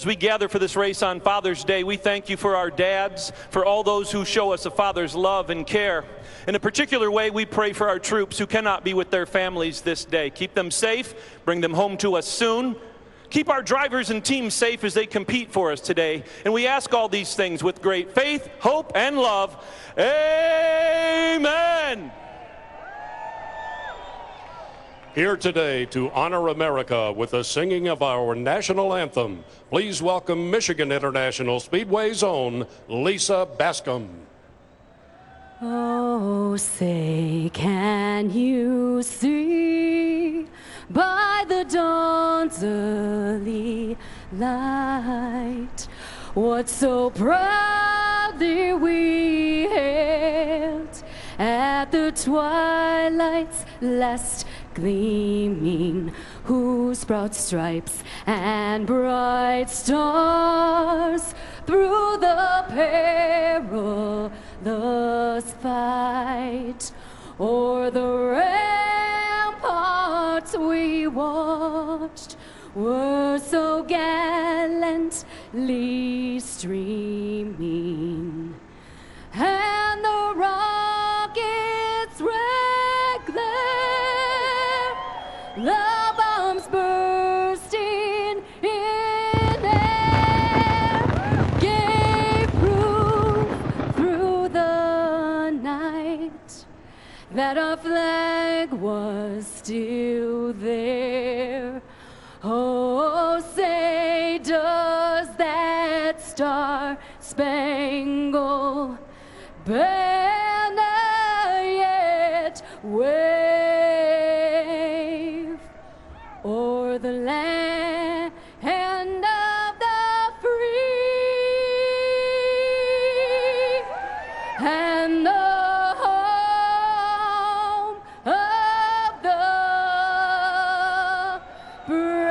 As we gather for this race on Father's Day, we thank you for our dads, for all those who show us a father's love and care. In a particular way, we pray for our troops who cannot be with their families this day. Keep them safe, bring them home to us soon. Keep our drivers and teams safe as they compete for us today. And we ask all these things with great faith, hope, and love. Amen. Here today to honor America with the singing of our national anthem, please welcome Michigan International Speedway's own Lisa Bascom. Oh, say, can you see by the dawn's early light what so proudly we hailed at the twilight's last gleaming, whose broad stripes and bright stars through the perilous fight o'er the ramparts we watched were so gallantly streaming, and the rockets red glare, the bombs bursting in air, gave proof through the night that our flag was still there. Oh, say, does that star-spangled banner yet wave o'er the land of the free and the home of the brave?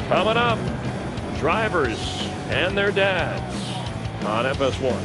Coming up, drivers and their dads on FS1.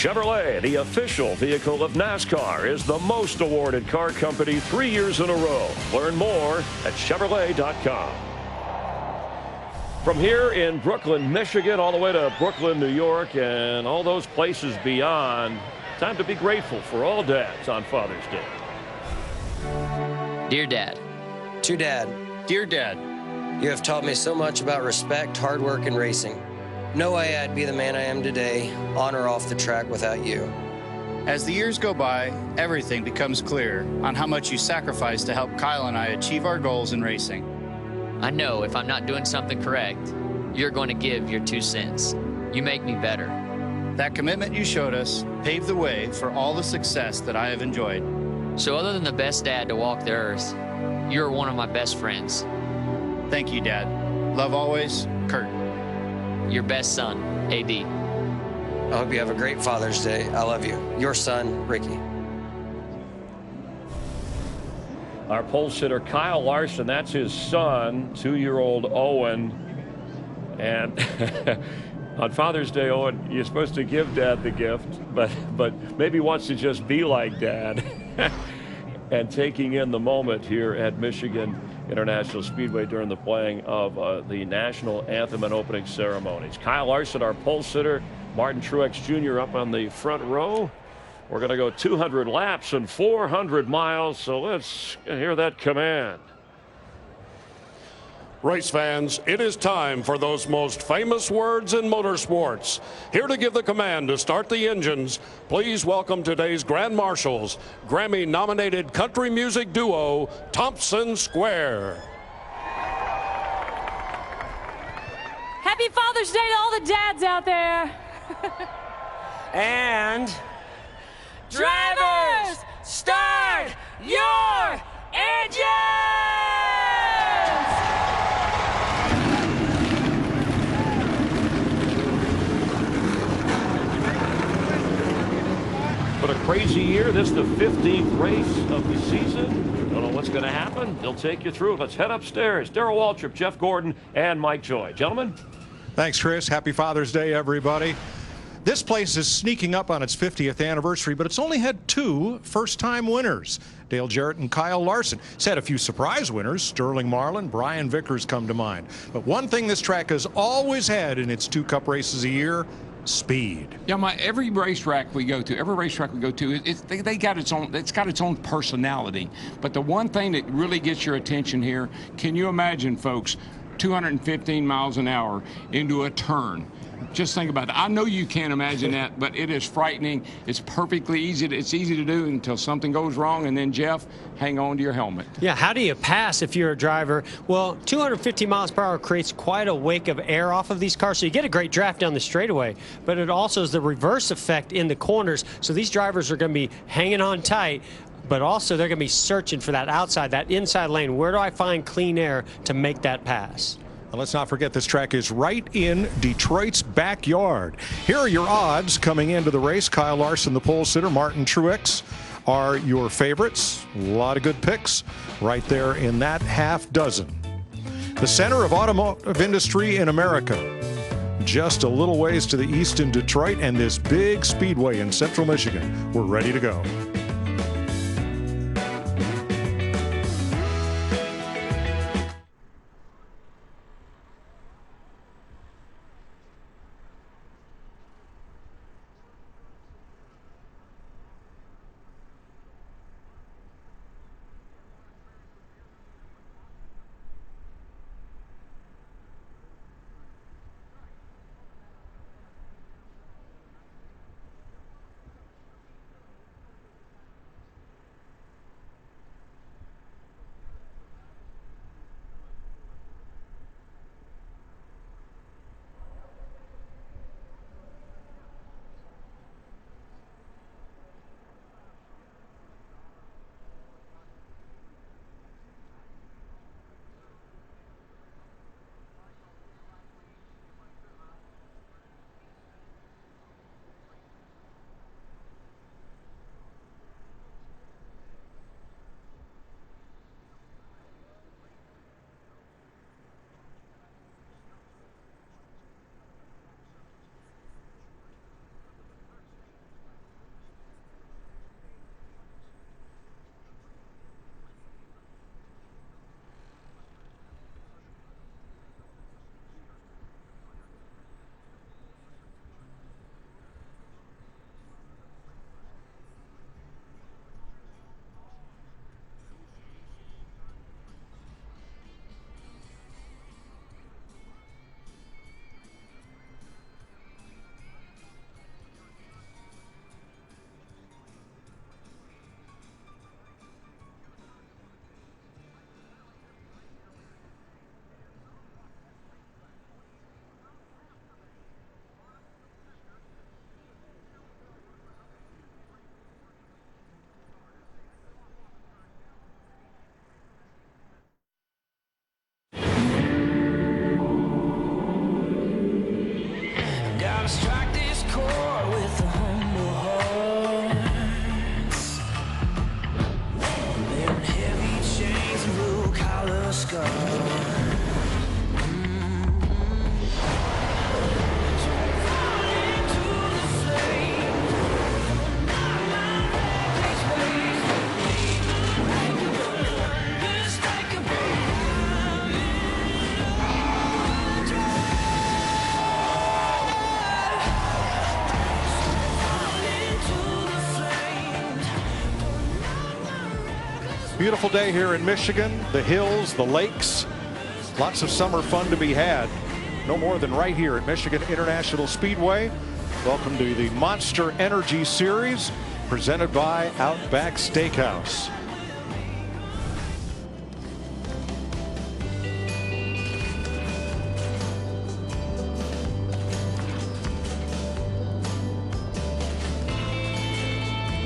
Chevrolet, the official vehicle of NASCAR, is the most awarded car company 3 years in a row. Learn more at Chevrolet.com. From here in Brooklyn, Michigan, all the way to Brooklyn, New York, and all those places beyond, time to be grateful for all dads on Father's Day. Dear Dad. To Dad. Dear Dad. You have taught me so much about respect, hard work, and racing. No way I'd be the man I am today, on or off the track, without you. As the years go by, everything becomes clear on how much you sacrifice to help Kyle and I achieve our goals in racing. I know if I'm not doing something correct, you're going to give your 2 cents. You make me better. That commitment you showed us paved the way for all the success that I have enjoyed. So other than the best dad to walk the earth, you're one of my best friends. Thank you, Dad. Love always, Kurt. Your best son, AD. I hope you have a great Father's Day. I love you. Your son, Ricky. Our pole sitter, Kyle Larson, that's his son, 2-year-old Owen. And on Father's Day, Owen, you're supposed to give Dad the gift, but maybe wants to just be like Dad. And taking in the moment here at Michigan International Speedway during the playing of the national anthem and opening ceremonies. Kyle Larson, our pole sitter, Martin Truex Jr. up on the front row. We're going to go 200 laps and 400 miles, so let's hear that command. Race fans, it is time for those most famous words in motorsports. Here to give the command to start the engines, please welcome today's Grand Marshals, Grammy-nominated country music duo, Thompson Square. Happy Father's Day to all the dads out there. And drivers, start your engines! What a crazy year. This is the 15th race of the season. Don't know what's going to happen. They'll take you through. Let's head upstairs. Darrell Waltrip, Jeff Gordon, and Mike Joy. Gentlemen. Thanks, Chris. Happy Father's Day, everybody. This place is sneaking up on its 50th anniversary, but it's only had 2 first-time winners. Dale Jarrett and Kyle Larson. It's had a few surprise winners. Sterling Marlin, Brian Vickers come to mind. But one thing this track has always had in its 2 Cup races a year, speed. Yeah, every racetrack we go to, they got its own. It's got its own personality. But the one thing that really gets your attention here, can you imagine, folks, 215 miles an hour into a turn? Just think about it. I know you can't imagine that, but it is frightening. It's perfectly easy. It's easy to do until something goes wrong, and then, Jeff, hang on to your helmet. Yeah, how do you pass if you're a driver? Well, 250 miles per hour creates quite a wake of air off of these cars, so you get a great draft down the straightaway, but it also is the reverse effect in the corners, so these drivers are going to be hanging on tight, but also they're going to be searching for that outside, that inside lane. Where do I find clean air to make that pass? And let's not forget this track is right in Detroit's backyard. Here are your odds coming into the race. Kyle Larson, the pole sitter, Martin Truex are your favorites. A lot of good picks right there in that half dozen. The center of automotive industry in America. Just a little ways to the east in Detroit, and this big speedway in central Michigan. We're ready to go. Beautiful day here in Michigan. The hills, the lakes, lots of summer fun to be had. No more than right here at Michigan International Speedway. Welcome to the Monster Energy Series presented by Outback Steakhouse.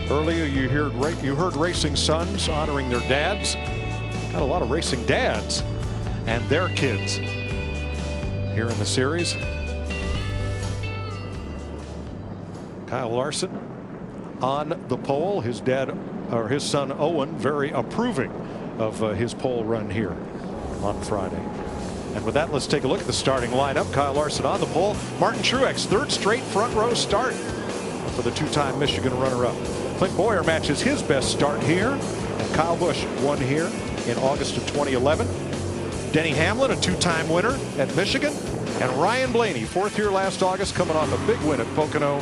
Earlier you heard racing sons honoring their dads. Got a lot of racing dads and their kids here in the series. Kyle Larson on the pole. His dad, or his son Owen, very approving of his pole run here on Friday. And with that, let's take a look at the starting lineup. Kyle Larson on the pole. Martin Truex, third straight front row start for the two-time Michigan runner-up. Clint Boyer matches his best start here, and Kyle Busch won here in August of 2011. Denny Hamlin, a two-time winner at Michigan, and Ryan Blaney, fourth year last August, coming off a big win at Pocono.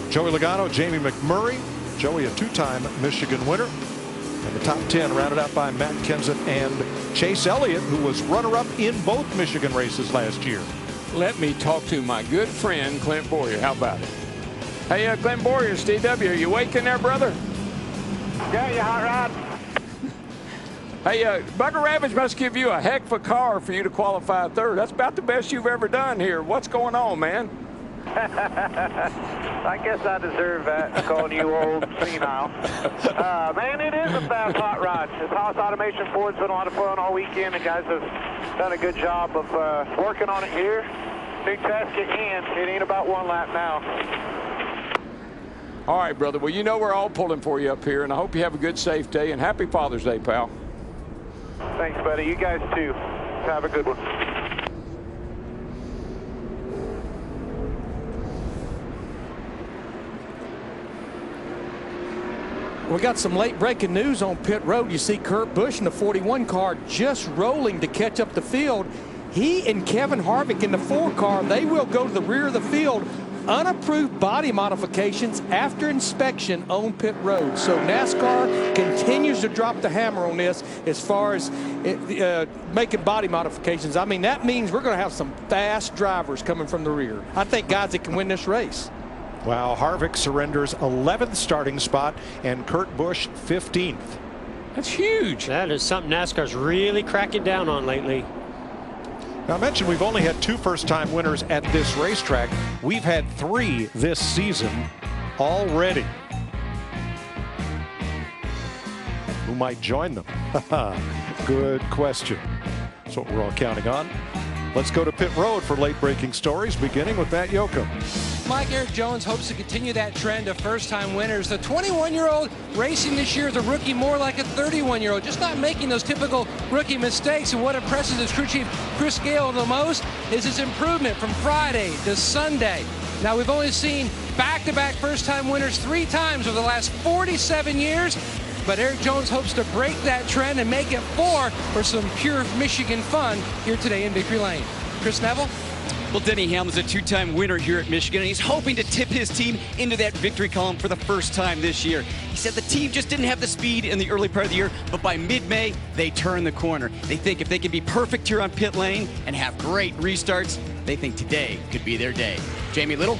Joey Logano, Jamie McMurray, Joey a two-time Michigan winner, and the top 10 rounded out by Matt Kenseth and Chase Elliott, who was runner-up in both Michigan races last year. Let me talk to my good friend Clint Boyer. How about it? Hey, Clint Boyer, Steve W. Are you waking there, brother? Yeah, you hot rod. Hey, Bugger Ravage must give you a heck of a car for you to qualify third. That's about the best you've ever done here. What's going on, man? I guess I deserve that, calling you old senile. Man, it is a fast hot rod. This Haas Automation Ford's been a lot of fun all weekend. The guys have done a good job of working on it here. Big task at hand. It ain't about one lap now. All right, brother. Well, you know we're all pulling for you up here, and I hope you have a good, safe day, and happy Father's Day, pal. Thanks, buddy. You guys, too. Have a good one. We got some late breaking news on pit road. You see Kurt Busch in the 41 car just rolling to catch up the field. He and Kevin Harvick in the 4 car, they will go to the rear of the field. Unapproved body modifications after inspection on pit road. So NASCAR continues to drop the hammer on this as far as making body modifications. I mean, that means we're going to have some fast drivers coming from the rear. I think guys that can win this race. Wow, Harvick surrenders 11th starting spot and Kurt Busch 15th. That's huge. That is something NASCAR's really cracking down on lately. Now, I mentioned we've only had 2 first-time winners at this racetrack. We've had 3 this season already. Who might join them? Good question. That's what we're all counting on. Let's go to pit road for late-breaking stories, beginning with Matt Yoakum. Mike, Eric Jones hopes to continue that trend of first-time winners. The 21-year-old racing this year as a rookie, more like a 31-year-old, just not making those typical rookie mistakes. And what impresses his crew chief Chris Gale the most is his improvement from Friday to Sunday. Now, we've only seen back-to-back first-time winners 3 times over the last 47 years. But Eric Jones hopes to break that trend and make it 4 for some pure Michigan fun here today in Victory Lane. Chris Neville? Well, Denny Hamlin's a 2-time winner here at Michigan, and he's hoping to tip his team into that victory column for the first time this year. He said the team just didn't have the speed in the early part of the year, but by mid-May, they turned the corner. They think if they can be perfect here on pit lane and have great restarts, they think today could be their day. Jamie Little?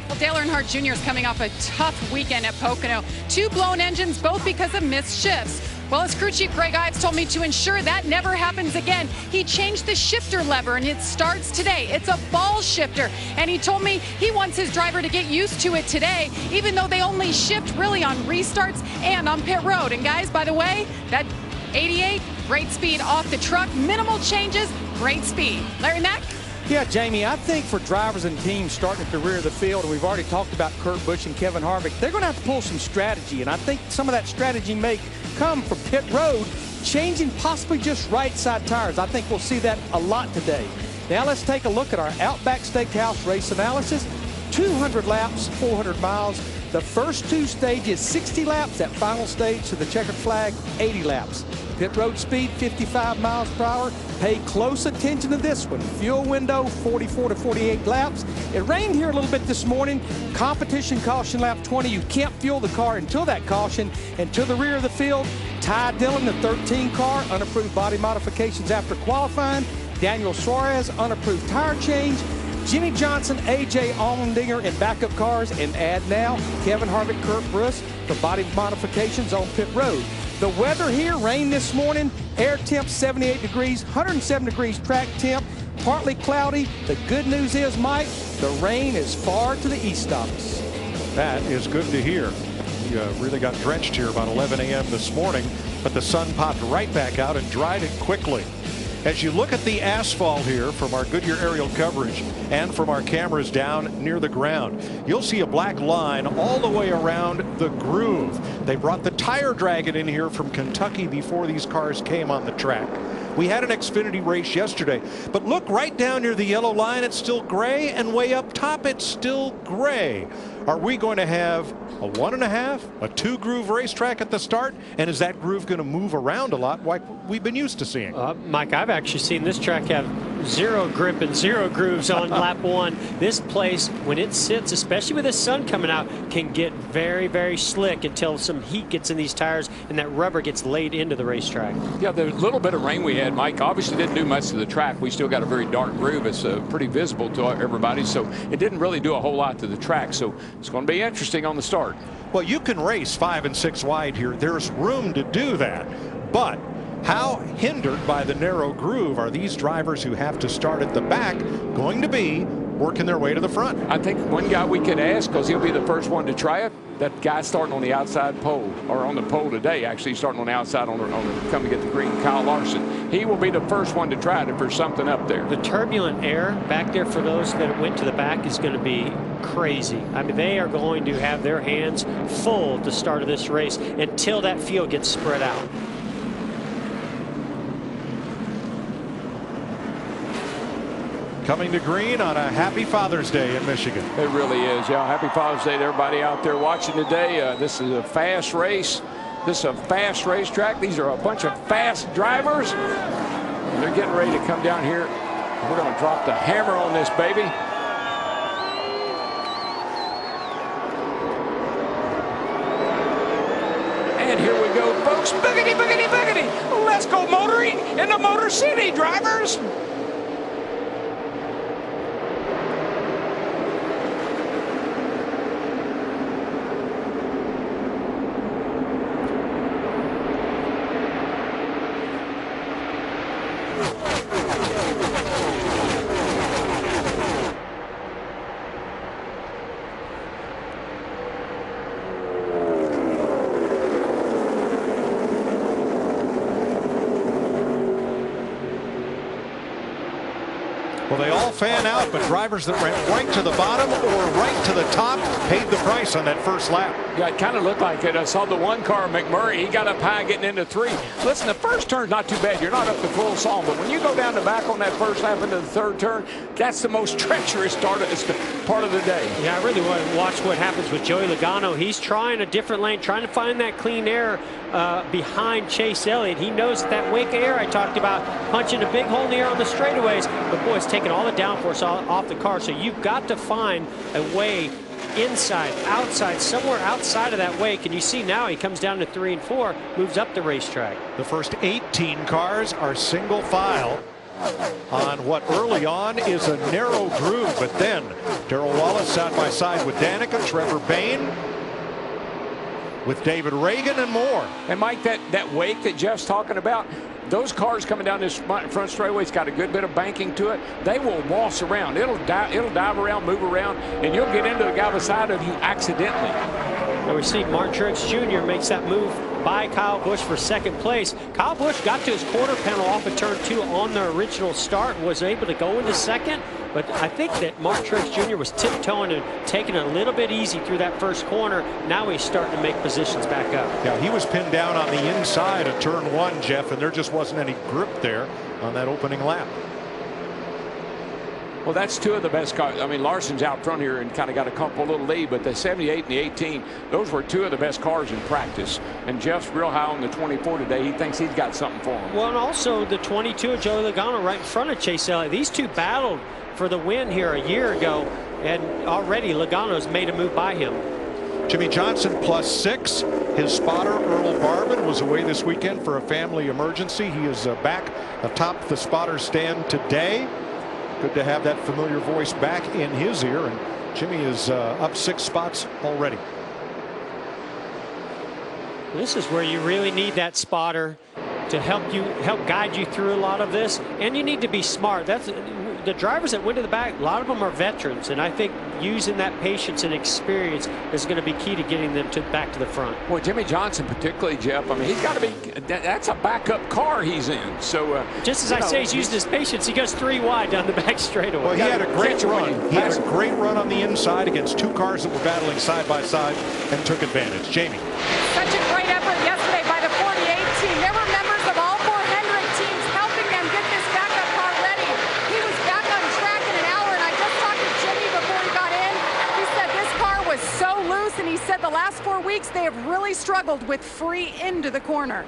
Well, Dale Earnhardt Jr. is coming off a tough weekend at Pocono. 2 blown engines, both because of missed shifts. Well, as crew chief Greg Ives told me to ensure that never happens again, he changed the shifter lever, and it starts today. It's a ball shifter, and he told me he wants his driver to get used to it today, even though they only shift really on restarts and on pit road. And guys, by the way, that 88, great speed off the truck, minimal changes, great speed. Larry Mack? Yeah, Jamie, I think for drivers and teams starting at the rear of the field, and we've already talked about Kurt Busch and Kevin Harvick, they're going to have to pull some strategy, and I think some of that strategy may come from pit road, changing possibly just right side tires. I think we'll see that a lot today. Now let's take a look at our Outback Steakhouse race analysis. 200 laps, 400 miles. The first 2 stages, 60 laps. That final stage to the checkered flag, 80 laps. Pit road speed, 55 miles per hour. Pay close attention to this one. Fuel window, 44 to 48 laps. It rained here a little bit this morning. Competition caution lap 20. You can't fuel the car until that caution. And to the rear of the field, Ty Dillon, the 13 car, unapproved body modifications after qualifying. Daniel Suarez, unapproved tire change. Jimmy Johnson, A.J. Allmendinger in backup cars, and add now Kevin Harvick, Kurt Busch for body modifications on pit road. The weather here, rain this morning, air temp 78 degrees, 107 degrees track temp, partly cloudy. The good news is, Mike, the rain is far to the east of us. That is good to hear. We really got drenched here about 11 a.m. this morning, but the sun popped right back out and dried it quickly. As you look at the asphalt here from our Goodyear aerial coverage and from our cameras down near the ground, you'll see a black line all the way around the groove. They brought the tire dragon in here from Kentucky before these cars came on the track. We had an Xfinity race yesterday, but look right down near the yellow line, it's still gray, and way up top it's still gray. Are we going to have a 1.5, a 2 groove racetrack at the start? And is that groove going to move around a lot like we've been used to seeing? Mike, I've actually seen this track have 0 grip and 0 grooves on lap 1. This place, when it sits, especially with the sun coming out, can get very, very slick until some heat gets in these tires and that rubber gets laid into the racetrack. Yeah, the little bit of rain we had, Mike, obviously didn't do much to the track. We still got a very dark groove. It's pretty visible to everybody, so it didn't really do a whole lot to the track. So it's going to be interesting on the start. Well, you can race 5 and 6 wide here. There's room to do that. But how hindered by the narrow groove are these drivers who have to start at the back going to be working their way to the front? I think one guy we could ask, because he'll be the first one to try it, that guy starting on the outside pole, or on the pole today, actually starting on the outside on the come to get the green, Kyle Larson. He will be the first one to try it if there's something up there. The turbulent air back there for those that went to the back is going to be crazy. I mean, they are going to have their hands full at the start of this race until that field gets spread out. Coming to green on a happy Father's Day in Michigan. It really is. Yeah, happy Father's Day to everybody out there watching today. This is a fast race. This is a fast racetrack. These are a bunch of fast drivers. And they're getting ready to come down here. We're going to drop the hammer on this baby. And here we go, folks. Boogity, boogity, boogity. Let's go motoring in the Motor City, drivers. Well, they all fan out, but drivers that went right to the bottom or right to the top paid the price on that first lap. Yeah, it kind of looked like it. I saw the one car, McMurray, he got up high getting into 3. Listen, the first turn's not too bad. You're not up to full song, but when you go down the back on that first lap into the third turn, that's the most treacherous part of the day. Yeah, I really want to watch what happens with Joey Logano. He's trying a different lane, trying to find that clean air behind Chase Elliott. He knows that wake of air I talked about, punching a big hole in the air on the straightaways, but boy, it's taking all the downforce off the car, so you've got to find a way inside, outside, somewhere outside of that wake, and you see now he comes down to 3 and 4, moves up the racetrack. The first 18 cars are single file on what early on is a narrow groove, but then Darrell Wallace side by side with Danica, Trevor Bayne with David Reagan and more. And Mike, that wake that Jeff's talking about, those cars coming down this front straightaway, it's got a good bit of banking to it. They will waltz around. It'll dive around, move around, and you'll get into the guy beside of you accidentally. Now we see Martin Truex Jr. makes that move by Kyle Busch for second place. Kyle Busch got to his quarter panel off of turn 2 on the original start, was able to go into second, but I think that Martin Truex Jr. was tiptoeing and taking it a little bit easy through that first corner. Now he's starting to make positions back up. Yeah, he was pinned down on the inside of turn 1, Jeff, and there just wasn't any grip there on that opening lap. Well, that's 2 of the best cars. I mean, Larson's out front here and kind of got a couple little lead, but the 78 and the 18, those were 2 of the best cars in practice. And Jeff's real high on the 24 today. He thinks he's got something for him. Well, and also the 22 of Joey Logano right in front of Chase Elliott. These 2 battled for the win here a year ago, and already Logano's made a move by him. Jimmy Johnson +6. His spotter, Earl Barban, was away this weekend for a family emergency. He is back atop the spotter stand today. Good to have that familiar voice back in his ear. And Jimmy is up 6 spots already. This is where you really need that spotter to help guide you through a lot of this, and you need to be smart. That's the drivers that went to the back. A lot of them are veterans, and I think using that patience and experience is going to be key to getting them back to the front. Well, Jimmy Johnson, particularly, Jeff. I mean, he's got to be. That's a backup car he's in. So just as I say, he's using his patience. He goes 3 wide down the back straightaway. Well, he had a great run. He had a great run on the inside against 2 cars that were battling side by side and took advantage. Jamie. Such a great effort yesterday by the 48 team. There were members of all 4 Hendrick teams helping them get this backup car ready. He was back on track in an hour, and I just talked to Jimmy before he got in. He said this car was so loose, and he said the last 4 weeks they have really struggled with free into the corner.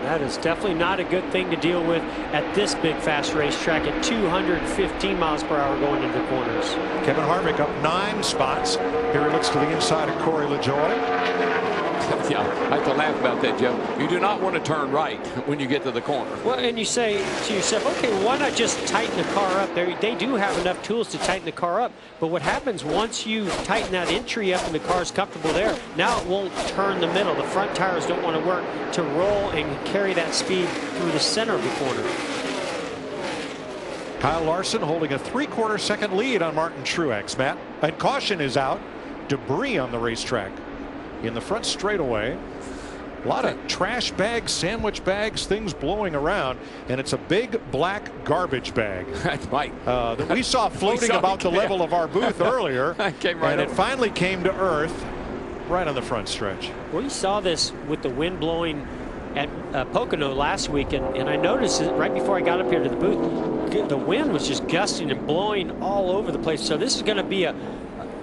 That is definitely not a good thing to deal with at this big fast racetrack at 215 miles per hour going into the corners. Kevin Harvick up 9 spots. Here he looks to the inside of Corey LaJoie. Yeah, I have to laugh about that, Joe. You do not want to turn right when you get to the corner. Well, and you say to yourself, okay, well, why not just tighten the car up? They do have enough tools to tighten the car up. But what happens once you tighten that entry up and the car's comfortable there, now it won't turn the middle. The front tires don't want to work to roll and carry that speed through the center of the corner. Kyle Larson holding a 3/4 second lead on Martin Truex, Matt. And caution is out. Debris on the racetrack. In the front straightaway, a lot of trash bags, sandwich bags, things blowing around, and it's a big black garbage bag. That's right. That we saw floating about the level of our booth earlier, and it finally came to earth right on the front stretch. We saw this with the wind blowing at Pocono last week, and I noticed it right before I got up here to the booth. The wind was just gusting and blowing all over the place. So this is going to be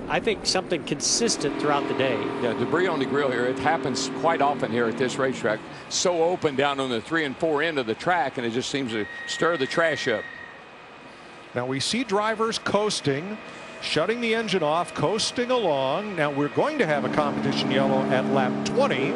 I think something consistent throughout the day. Yeah, debris on the grill here. It happens quite often here at this racetrack. So open down on the 3 and 4 end of the track, and it just seems to stir the trash up. Now we see drivers coasting, shutting the engine off, coasting along. Now we're going to have a competition yellow at lap 20.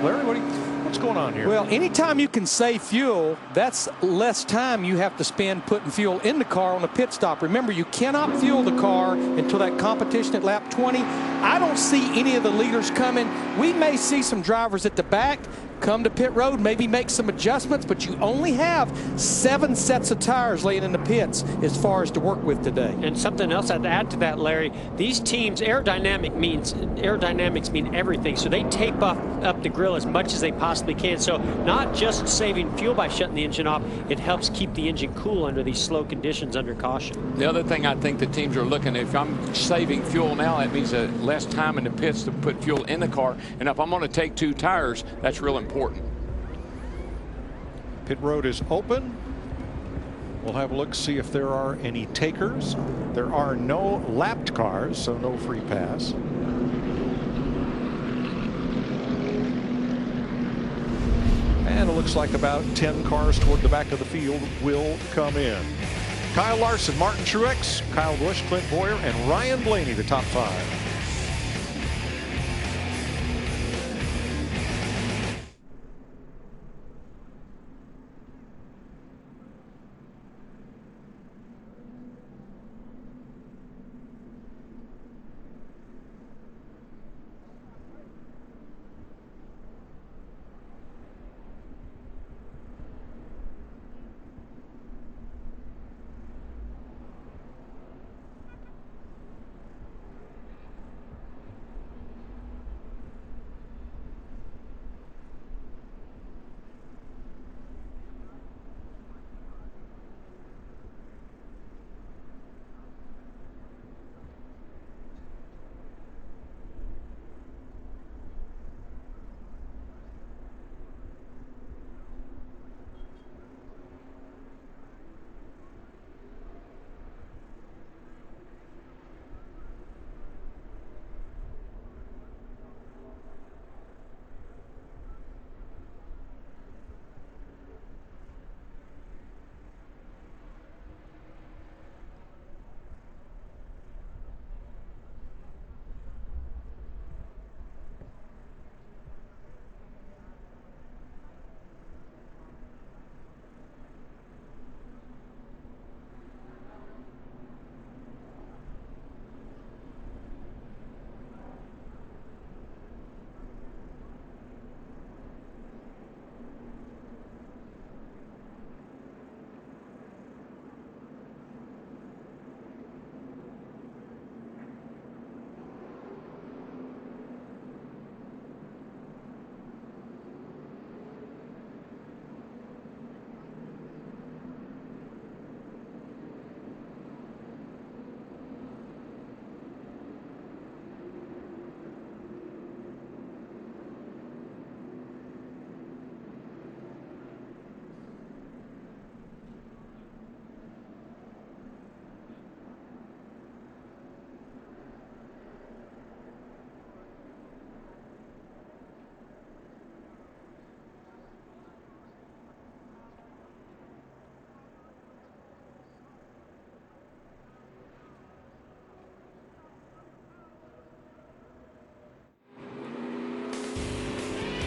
Larry, what's going on here? Well, anytime you can save fuel, that's less time you have to spend putting fuel in the car on a pit stop. Remember, you cannot fuel the car until that competition at lap 20. I don't see any of the leaders coming. We may see some drivers at the back come to pit road, maybe make some adjustments, but you only have 7 sets of tires laying in the pits as far as to work with today. And something else I'd add to that, Larry, these teams, aerodynamics mean everything. So they tape up the grill as much as they possibly can. So not just saving fuel by shutting the engine off, it helps keep the engine cool under these slow conditions under caution. The other thing I think the teams are looking at, if I'm saving fuel now, that means less time in the pits to put fuel in the car. And if I'm going to take 2 tires, that's real important. Pit road is open. We'll have a look, see if there are any takers. There are no lapped cars, so no free pass. And it looks like about 10 cars toward the back of the field will come in. Kyle Larson, Martin Truex, Kyle Busch, Clint Boyer, and Ryan Blaney, the top 5.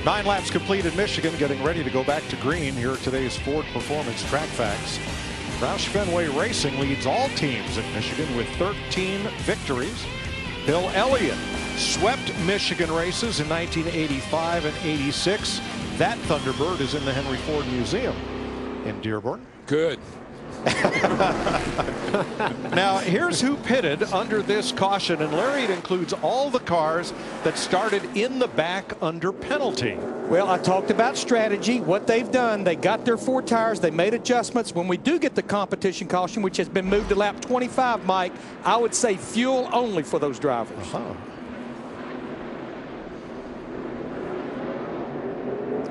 9 laps complete in Michigan, getting ready to go back to green. Here are today's Ford Performance Track Facts. Roush Fenway Racing leads all teams at Michigan with 13 victories. Bill Elliott swept Michigan races in 1985 and 86. That Thunderbird is in the Henry Ford Museum in Dearborn. Good. Now, here's who pitted under this caution, and Larry, it includes all the cars that started in the back under penalty. Well, I talked about strategy, what they've done. They got their 4 tires. They made adjustments. When we do get the competition caution, which has been moved to lap 25, Mike, I would say fuel only for those drivers.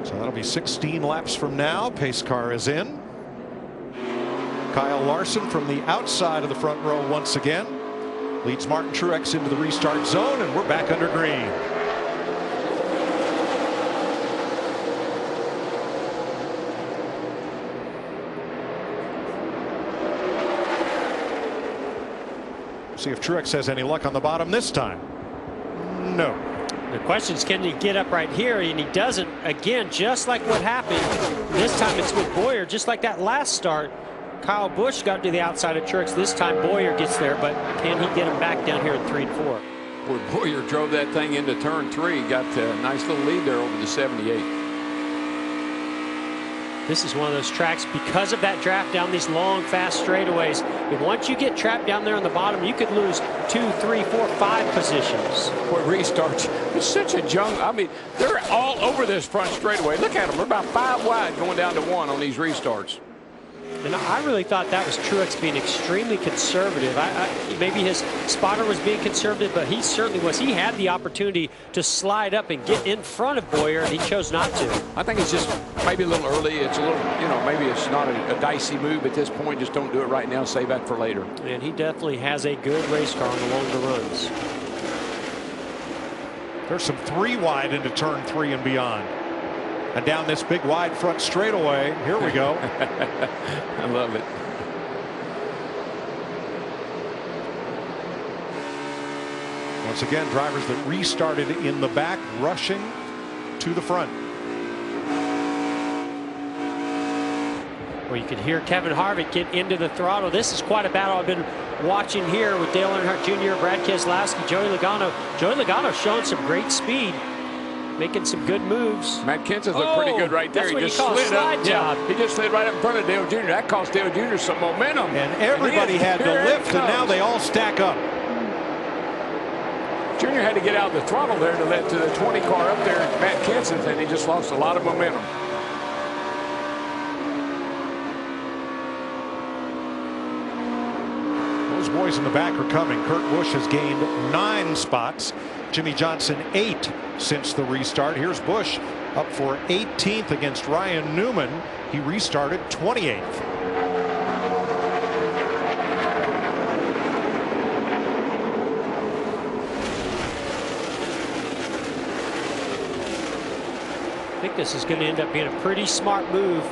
So that'll be 16 laps from now. Pace car is in. Kyle Larson from the outside of the front row once again leads Martin Truex into the restart zone, and we're back under green. See if Truex has any luck on the bottom this time. No. The question is, can he get up right here? And he doesn't. Again, just like what happened. This time it's with Bowyer, just like that last start. Kyle Busch got to the outside of Truex. This time Bowyer gets there, but can he get him back down here at 3 and 4? Boy, Bowyer drove that thing into turn 3. Got a nice little lead there over the 78. This is one of those tracks, because of that draft down these long, fast straightaways. And once you get trapped down there on the bottom, you could lose 2, 3, 4, 5 positions. Boy, restarts. It's such a jungle. I mean, they're all over this front straightaway. Look at them. They're about 5 wide going down to 1 on these restarts. And I really thought that was Truex being extremely conservative. Maybe his spotter was being conservative, but he certainly was. He had the opportunity to slide up and get in front of Bowyer, and he chose not to. I think it's just maybe a little early. It's a little, maybe it's not a dicey move at this point. Just don't do it right now. Save that for later. And he definitely has a good race car on the longer runs. There's some 3 wide into turn 3 and beyond. And down this big wide front straightaway. Here we go. I love it. Once again, drivers that restarted in the back rushing to the front. Well, you can hear Kevin Harvick get into the throttle. This is quite a battle I've been watching here with Dale Earnhardt Jr., Brad Keselowski, Joey Logano. Joey Logano showing some great speed, making some good moves. Matt Kenseth looked pretty good right there. That's He what just you call slid a slide up. job. Yeah, he just slid right up in front of Dale Jr. That cost Dale Jr. some momentum. And everybody had to lift, and now they all stack up. Junior had to get out of the throttle there to let to the 20 car up there, Matt Kenseth, and he just lost a lot of momentum. Those boys in the back are coming. Kurt Busch has gained 9 spots. Jimmy Johnson 8 since the restart. Here's Busch up for 18th against Ryan Newman. He restarted 28th. I think this is going to end up being a pretty smart move.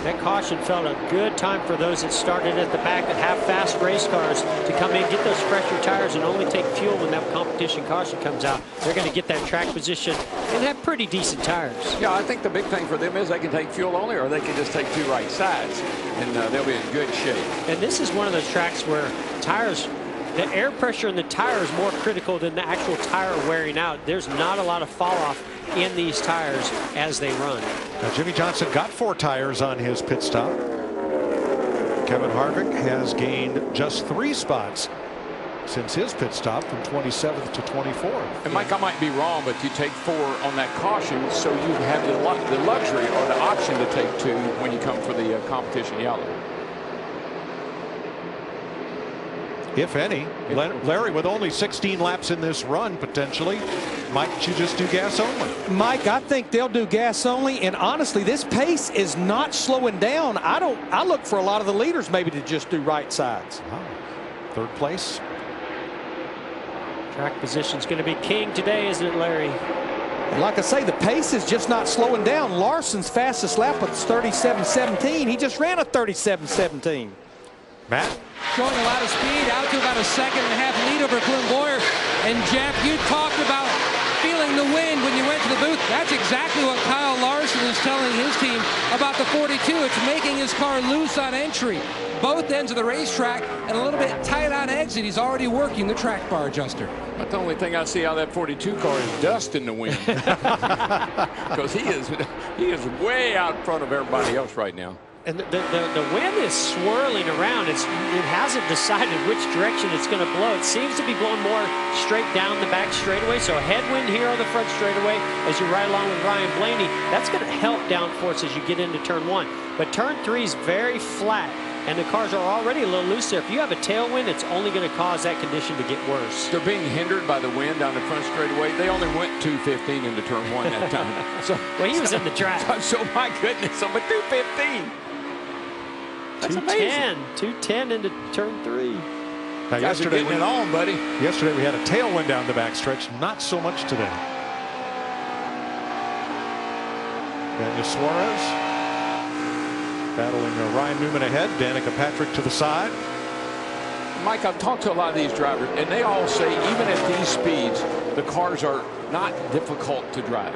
That caution felt a good time for those that started at the back that have fast race cars to come in, get those fresher tires, and only take fuel when that competition caution comes out. They're going to get that track position and have pretty decent tires. Yeah, I think the big thing for them is they can take fuel only, or they can just take 2 right sides, and they'll be in good shape. And this is one of those tracks where tires, the air pressure in the tire is more critical than the actual tire wearing out. There's not a lot of fall off in these tires as they run. Now, Jimmy Johnson got 4 tires on his pit stop. Kevin Harvick has gained just 3 spots since his pit stop from 27th to 24th. And Mike, I might be wrong, but you take 4 on that caution, so you have the luxury or the option to take 2 when you come for the competition yellow. If any. Larry, with only 16 laps in this run, potentially, might you just do gas only? Mike, I think they'll do gas only, and honestly, this pace is not slowing down. I look for a lot of the leaders maybe to just do right sides. Oh, 3rd place. Track position's going to be king today, isn't it, Larry? And like I say, the pace is just not slowing down. Larson's fastest lap was 37.17. He just ran a 37.17. Matt? Showing a lot of speed, out to about a 2.5 second lead over Clint Bowyer. And Jeff, you talked about feeling in the wind when you went to the booth. That's exactly what Kyle Larson is telling his team about the 42. It's making his car loose on entry. Both ends of the racetrack and a little bit tight on exit. He's already working the track bar adjuster. But the only thing I see out of that 42 car is dust in the wind. Because he is way out in front of everybody else right now. And the wind is swirling around. It hasn't decided which direction it's going to blow. It seems to be blowing more straight down the back straightaway. So a headwind here on the front straightaway as you ride along with Ryan Blaney. That's going to help downforce as you get into turn 1. But turn 3 is very flat, and the cars are already a little loose there. If you have a tailwind, it's only going to cause that condition to get worse. They're being hindered by the wind down the front straightaway. They only went 215 into turn 1 that time. So well, he was in the track. So my goodness, I'm at 215. That's 210, amazing. 210 into turn 3. Now, yesterday getting it on, buddy. Yesterday we had a tailwind down the backstretch. Not so much today. Daniel Suarez battling Ryan Newman ahead. Danica Patrick to the side. Mike, I've talked to a lot of these drivers, and they all say even at these speeds, the cars are not difficult to drive.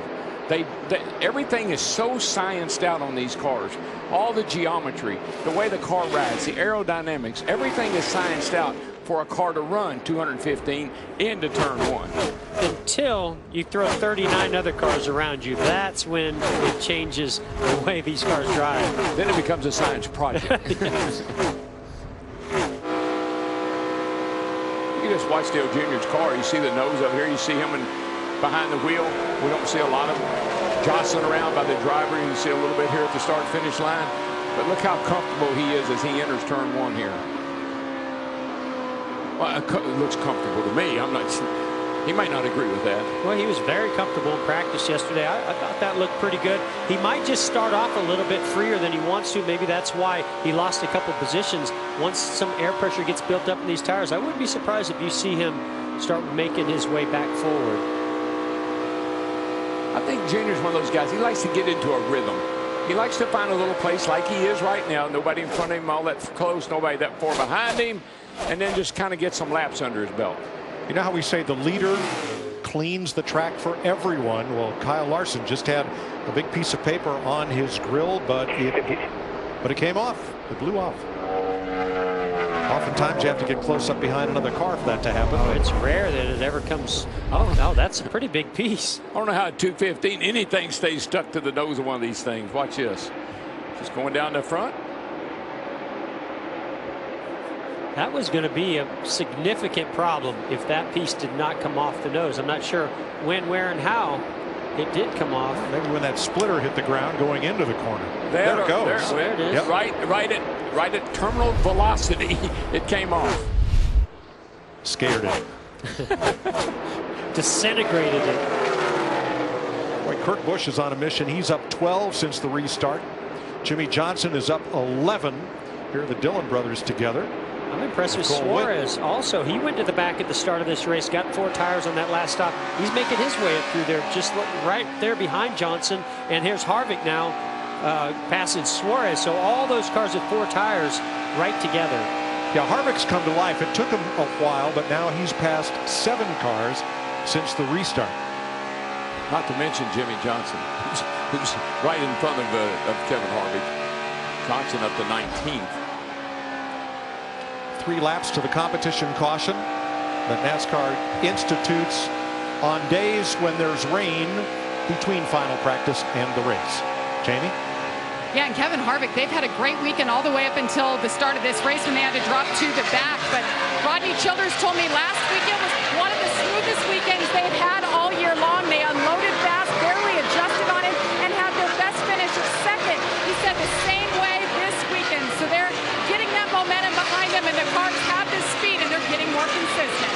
Everything is so scienced out on these cars. All the geometry, the way the car rides, the aerodynamics, everything is scienced out for a car to run 215 into turn 1. Until you throw 39 other cars around you. That's when it changes the way these cars drive. Then it becomes a science project. Yes. You just watch Dale Jr.'s car. You see the nose up here. You see him behind the wheel. We don't see a lot of jostling around by the driver. You see a little bit here at the start-finish line. But look how comfortable he is as he enters turn 1 here. Well, it looks comfortable to me. He might not agree with that. Well, he was very comfortable in practice yesterday. I thought that looked pretty good. He might just start off a little bit freer than he wants to. Maybe that's why he lost a couple positions. Once some air pressure gets built up in these tires, I wouldn't be surprised if you see him start making his way back forward. I think Junior's one of those guys. He likes to get into a rhythm. He likes to find a little place like he is right now. Nobody in front of him all that close, nobody that far behind him, and then just kind of get some laps under his belt. You know how we say the leader cleans the track for everyone? Well, Kyle Larson just had a big piece of paper on his grill, but it came off. It blew off. Oftentimes you have to get close up behind another car for that to happen. Oh, it's rare that it ever comes. Oh, no, that's a pretty big piece. I don't know how at 215 anything stays stuck to the nose of one of these things. Watch this. Just going down the front. That was going to be a significant problem if that piece did not come off the nose. I'm not sure when, where, and how it did come off. Maybe when that splitter hit the ground going into the corner. There it goes. There it is. Yep. Right at terminal velocity, it came off. Scared it. Disintegrated it. Boy, Kurt Busch is on a mission. He's up 12 since the restart. Jimmy Johnson is up 11. Here are the Dillon brothers together. I'm impressed with Suarez. Also, he went to the back at the start of this race, got 4 tires on that last stop. He's making his way up through there, just right there behind Johnson. And here's Harvick now passing Suarez. So all those cars with 4 tires right together. Yeah, Harvick's come to life. It took him a while, but now he's passed 7 cars since the restart. Not to mention Jimmy Johnson, who's right in front of Kevin Harvick. Johnson up to 19th. 3 laps to the competition caution that NASCAR institutes on days when there's rain between final practice and the race. Jamie? Yeah, and Kevin Harvick, they've had a great weekend all the way up until the start of this race when they had to drop to the back. But Rodney Childers told me last weekend was one of the smoothest weekends they've had all year long. They unloaded fast, barely adjusted on it, and had their best finish of second. He said the same way this weekend. So they're getting that momentum behind them, and the cars have the speed, and they're getting more consistent.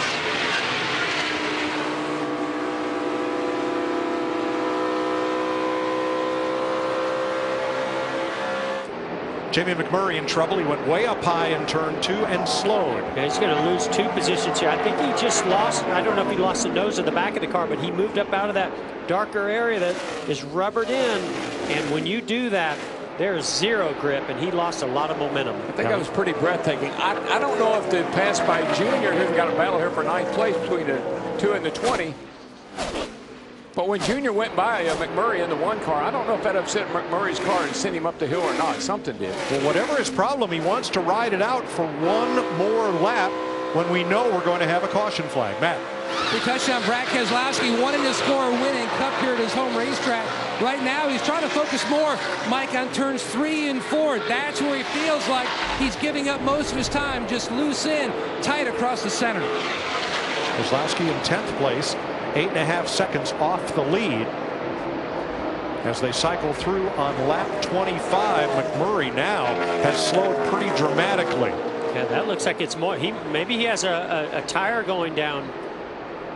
Jamie McMurray in trouble. He went way up high in turn 2 and slowed. Yeah, he's going to lose 2 positions here. I think he just lost, I don't know if he lost the nose or the back of the car, but he moved up out of that darker area that is rubbered in. And when you do that, there's 0 grip, and he lost a lot of momentum. I think that was pretty breathtaking. I don't know if the pass by Junior, who's got a battle here for 9th place between the 2 and the 20. But when Junior went by McMurray in the one car, I don't know if that upset McMurray's car and sent him up the hill or not. Something did. Well, whatever his problem, he wants to ride it out for one more lap when we know we're going to have a caution flag. Matt. We touched on Brad Keselowski wanting to score a winning Cup here at his home racetrack. Right now, he's trying to focus more, Mike, on turns 3 and 4. That's where he feels like he's giving up most of his time, just loose in, tight across the center. Keselowski in 10th place, 8.5 seconds off the lead. As they cycle through on lap 25, McMurray now has slowed pretty dramatically. Yeah, that looks like it's more. Maybe he has a tire going down,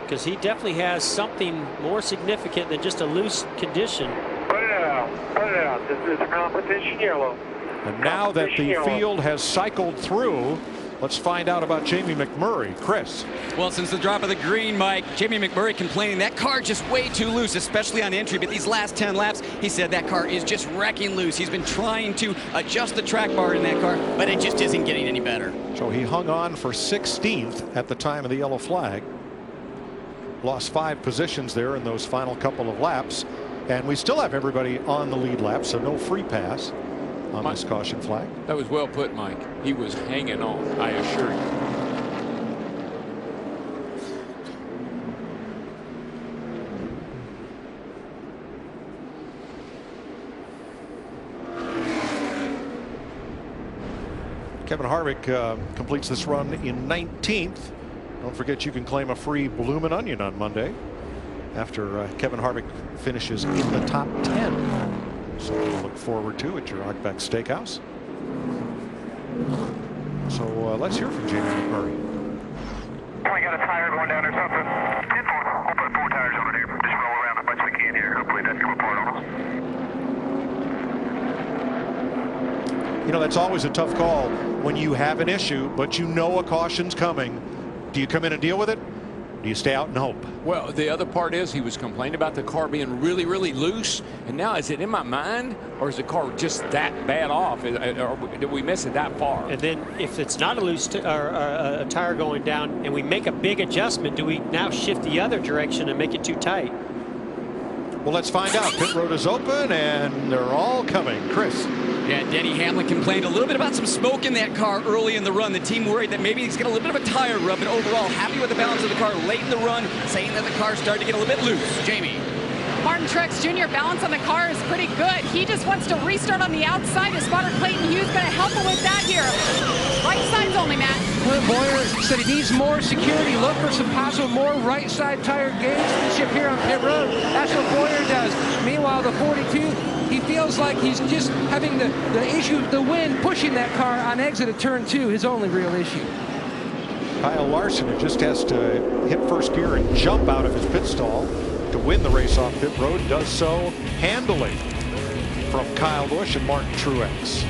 because he definitely has something more significant than just a loose condition. Put it out. Put it out. This is a competition yellow. And now that the field has cycled through, let's find out about Jamie McMurray. Chris. Well, since the drop of the green, Mike, Jamie McMurray complaining that car just way too loose, especially on entry. But these last 10 laps, he said that car is just wrecking loose. He's been trying to adjust the track bar in that car, but it just isn't getting any better. So he hung on for 16th at the time of the yellow flag. Lost 5 positions there in those final couple of laps. And we still have everybody on the lead lap, so no free pass on this caution flag. That was well put, Mike. He was hanging on, I assure you. Kevin Harvick completes this run in 19th. Don't forget you can claim a free bloomin' onion on Monday after Kevin Harvick finishes in the top 10. So we'll look forward to at your Outback Steakhouse. So let's hear from Jamie McMurray. We got a tire going down or something. 10-4. We'll put 4 tires on it here. Just roll around as much as we can here. Hopefully it doesn't come apart on us. You know, that's always a tough call when you have an issue, but you know a caution's coming. Do you come in and deal with it? Do you stay out and hope? Well, the other part is he was complaining about the car being really, really loose. And now, is it in my mind, or is the car just that bad off? Or did we miss it that far? And then if it's not a loose or a tire going down and we make a big adjustment, do we now shift the other direction and make it too tight? Well, let's find out. Pit road is open and they're all coming. Chris. Yeah, Denny Hamlin complained a little bit about some smoke in that car early in the run. The team worried that maybe he's got a little bit of a tire rub, but overall happy with the balance of the car late in the run, saying that the car started to get a little bit loose. Jamie. Martin Truex Jr. balance on the car is pretty good. He just wants to restart on the outside. His spotter Clayton Hughes going to help him with that here. Right sides only, Matt. Clint Boyer said he needs more security. Look for some possible more right side tire gamesmanship here on pit road. That's what Boyer does. Meanwhile, the 42, he feels like he's just having the issue, the wind pushing that car on exit of turn 2, his only real issue. Kyle Larson, who just has to hit first gear and jump out of his pit stall to win the race off pit road, does so handily from Kyle Busch and Martin Truex.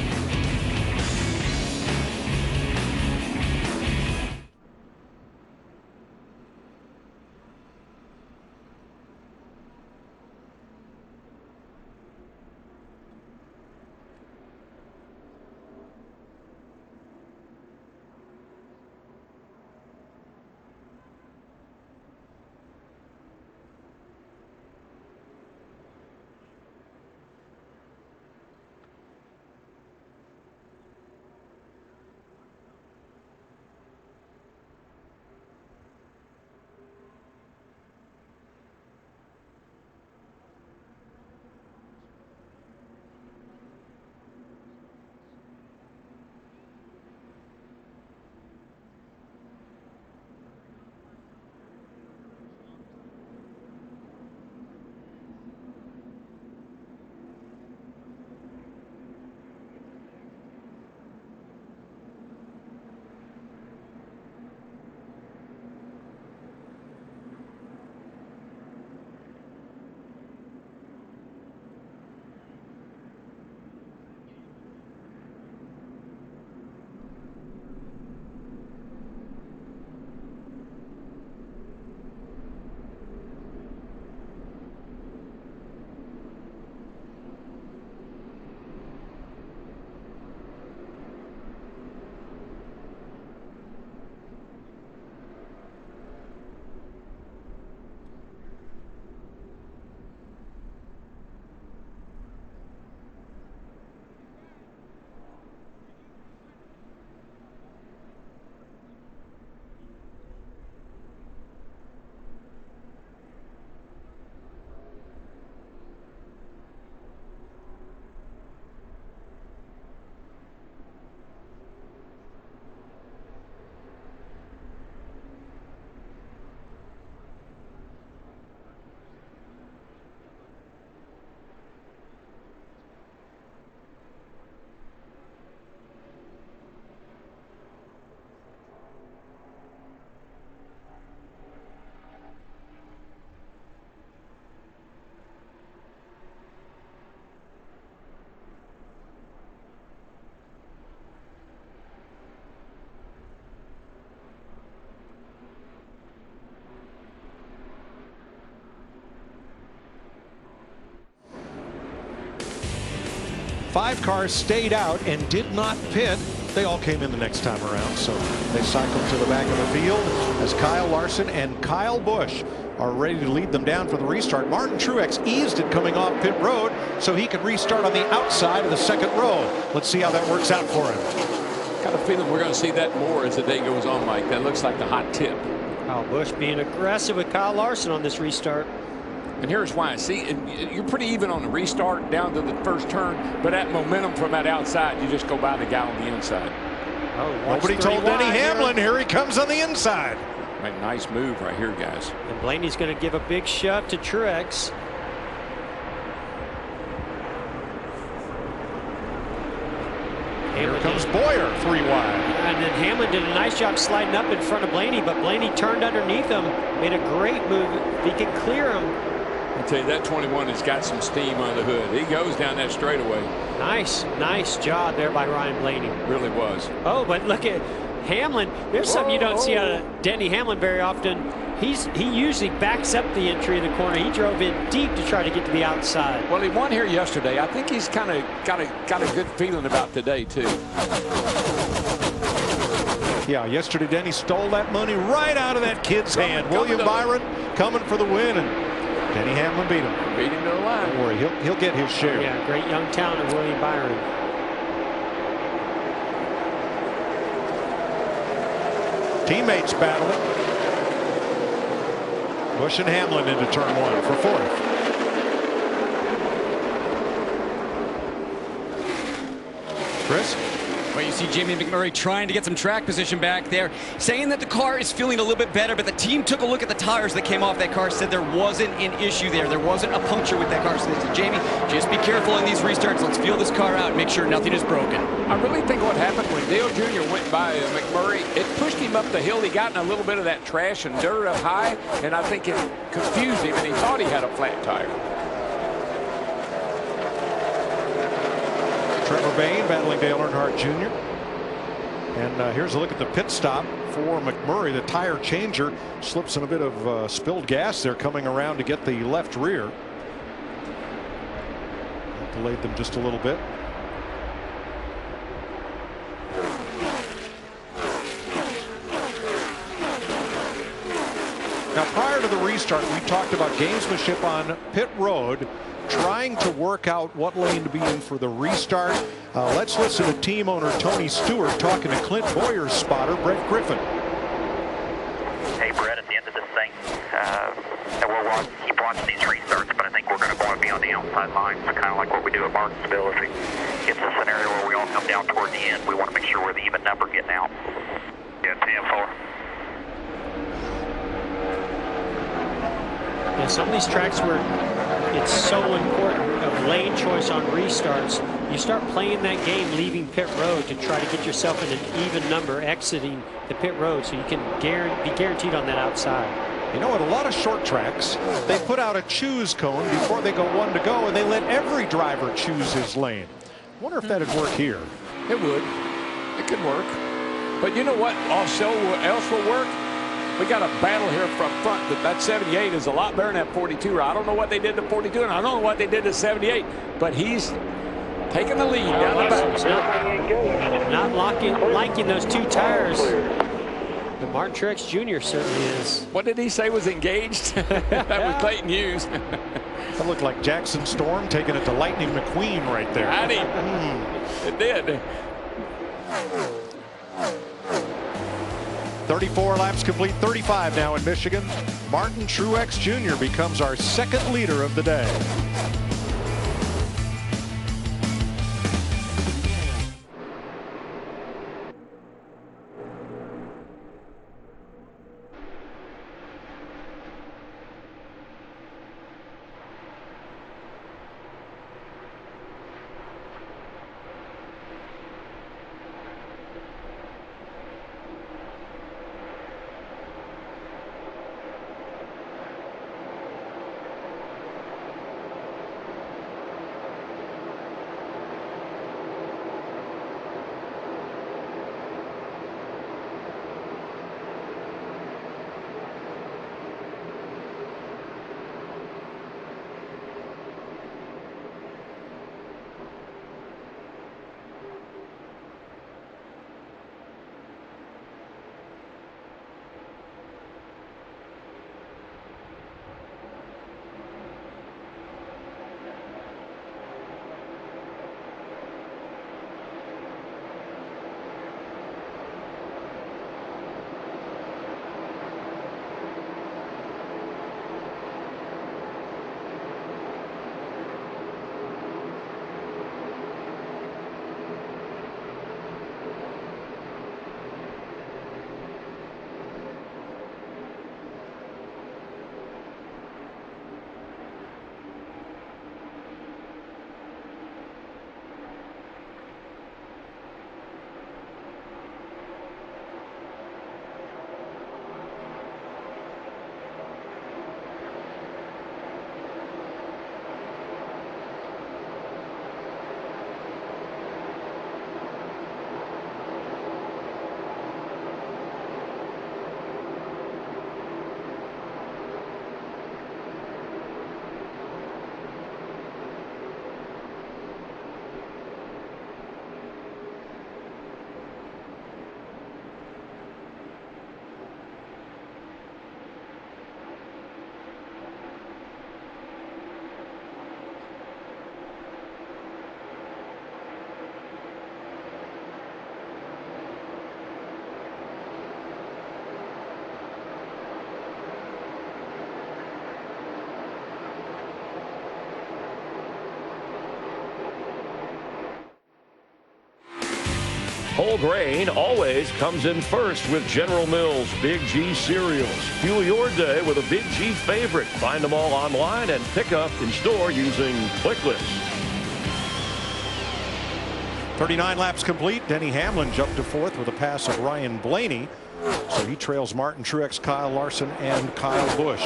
5 cars stayed out and did not pit. They all came in the next time around, so they cycled to the back of the field as Kyle Larson and Kyle Busch are ready to lead them down for the restart. Martin Truex eased it coming off pit road so he could restart on the outside of the second row. Let's see how that works out for him. Got a feeling we're going to see that more as the day goes on, Mike. That looks like the hot tip. Kyle Busch being aggressive with Kyle Larson on this restart. And here's why. See, you're pretty even on the restart down to the first turn, but that momentum from that outside, you just go by the guy on the inside. Oh, nobody told Denny Hamlin. Here he comes on the inside. A nice move right here, guys. And Blaney's going to give a big shove to Truex. Here comes Boyer 3 wide. And then Hamlin did a nice job sliding up in front of Blaney, but Blaney turned underneath him, made a great move. If he can clear him. I tell you, that 21 has got some steam under the hood. He goes down that straightaway. Nice job there by Ryan Blaney. Really was. Oh, but look at Hamlin. There's something you don't see out of Denny Hamlin very often. He usually backs up the entry of the corner. He drove in deep to try to get to the outside. Well, he won here yesterday. I think he's kind of got a good feeling about today too. Yeah, yesterday Denny stole that money right out of that kid's hand. William Byron coming for the win, and Denny Hamlin beat him. Beat him to the line. Don't worry, he'll get his share. Yeah, great young talent of William Byron. Teammates battling. Busch and Hamlin into turn 1 for 4th. Chris? Well, you see Jamie McMurray trying to get some track position back there, saying that the car is feeling a little bit better, but the team took a look at the tires that came off that car, said there wasn't an issue there. There wasn't a puncture with that car. So they said, Jamie, just be careful in these restarts. Let's feel this car out and make sure nothing is broken. I really think what happened when Dale Jr. went by McMurray, it pushed him up the hill. He got in a little bit of that trash and dirt up high, and I think it confused him, and he thought he had a flat tire. Trevor Bayne battling Dale Earnhardt Jr. And here's a look at the pit stop for McMurray. The tire changer slips in a bit of spilled gas there coming around to get the left rear. That delayed them just a little bit. Now, prior to the restart, we talked about gamesmanship on pit road, trying to work out what lane to be in for the restart. Let's listen to team owner Tony Stewart talking to Clint Boyer's spotter, Brett Griffin. Hey, Brett, at the end of this thing, we'll keep watching these restarts, but I think we're going to want to be on the outside lines, kind of like what we do at Martinsville. If it's a scenario where we all come down toward the end, we want to make sure we're the even number getting out. Yeah, 10-4. Yeah, some of these tracks where it's so important of lane choice on restarts, you start playing that game leaving pit road to try to get yourself in an even number exiting the pit road so you can be guaranteed on that outside. You know, at a lot of short tracks, they put out a choose cone before they go 1 to go, and they let every driver choose his lane. I wonder if that'd work here. It would. It could work. But you know what also else will work? We got a battle here from front. That 78 is a lot better than that 42. I don't know what they did to 42, and I don't know what they did to 78, but he's taking the lead down the back. Not liking those 2 tires. But Martin Truex Jr. certainly is. What did he say was engaged? That was Clayton Hughes. That looked like Jackson Storm taking it to Lightning McQueen right there. It did. 34 laps complete, 35 now in Michigan. Martin Truex Jr. becomes our second leader of the day. Whole grain always comes in first with General Mills Big G cereals. Fuel your day with a Big G favorite. Find them all online and pick up in store using ClickList. 39 laps complete. Denny Hamlin jumped to fourth with a pass of Ryan Blaney. So he trails Martin Truex, Kyle Larson, and Kyle Busch.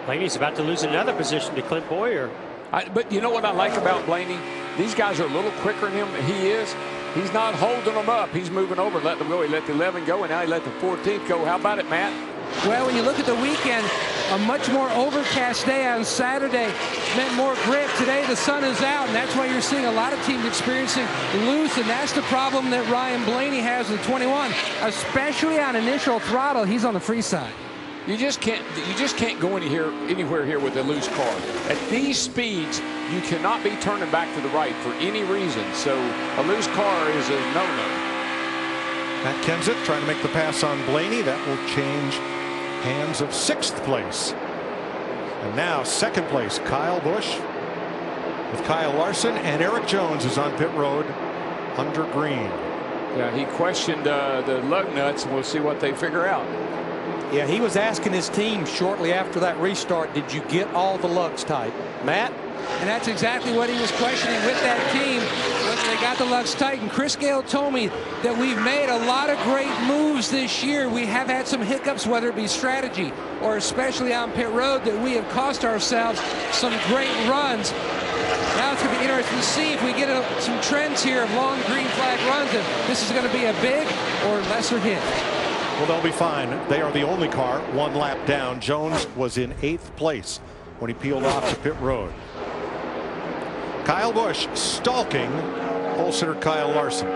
Blaney's about to lose another position to Clint Boyer. But you know what I like about Blaney? These guys are a little quicker than him. He is. He's not holding them up. He's moving over, letting them go. He let the 11 go, and now he let the 14th go. How about it, Matt? Well, when you look at the weekend, a much more overcast day on Saturday meant more grip. Today, the sun is out, and that's why you're seeing a lot of teams experiencing loose, and that's the problem that Ryan Blaney has with 21, especially on initial throttle. He's on the free side. You just can't go anywhere here with a loose car. At these speeds, you cannot be turning back to the right for any reason. So a loose car is a no-no. Matt Kenseth trying to make the pass on Blaney. That will change hands of 6th place. And now 2nd place, Kyle Busch with Kyle Larson, and Eric Jones is on pit road under green. Yeah, he questioned the lug nuts, and we'll see what they figure out. Yeah, he was asking his team shortly after that restart, did you get all the lugs tight? Matt? And that's exactly what he was questioning with that team. Whether they got the lugs tight. And Chris Gale told me that we've made a lot of great moves this year. We have had some hiccups, whether it be strategy or especially on pit road, that we have cost ourselves some great runs. Now it's going to be interesting to see if we get some trends here of long green flag runs, if this is going to be a big or lesser hit. Well, they'll be fine. They are the only car 1 lap down. Jones was in 8th place when he peeled off to pit road. Kyle Busch stalking pole sitter Kyle Larson.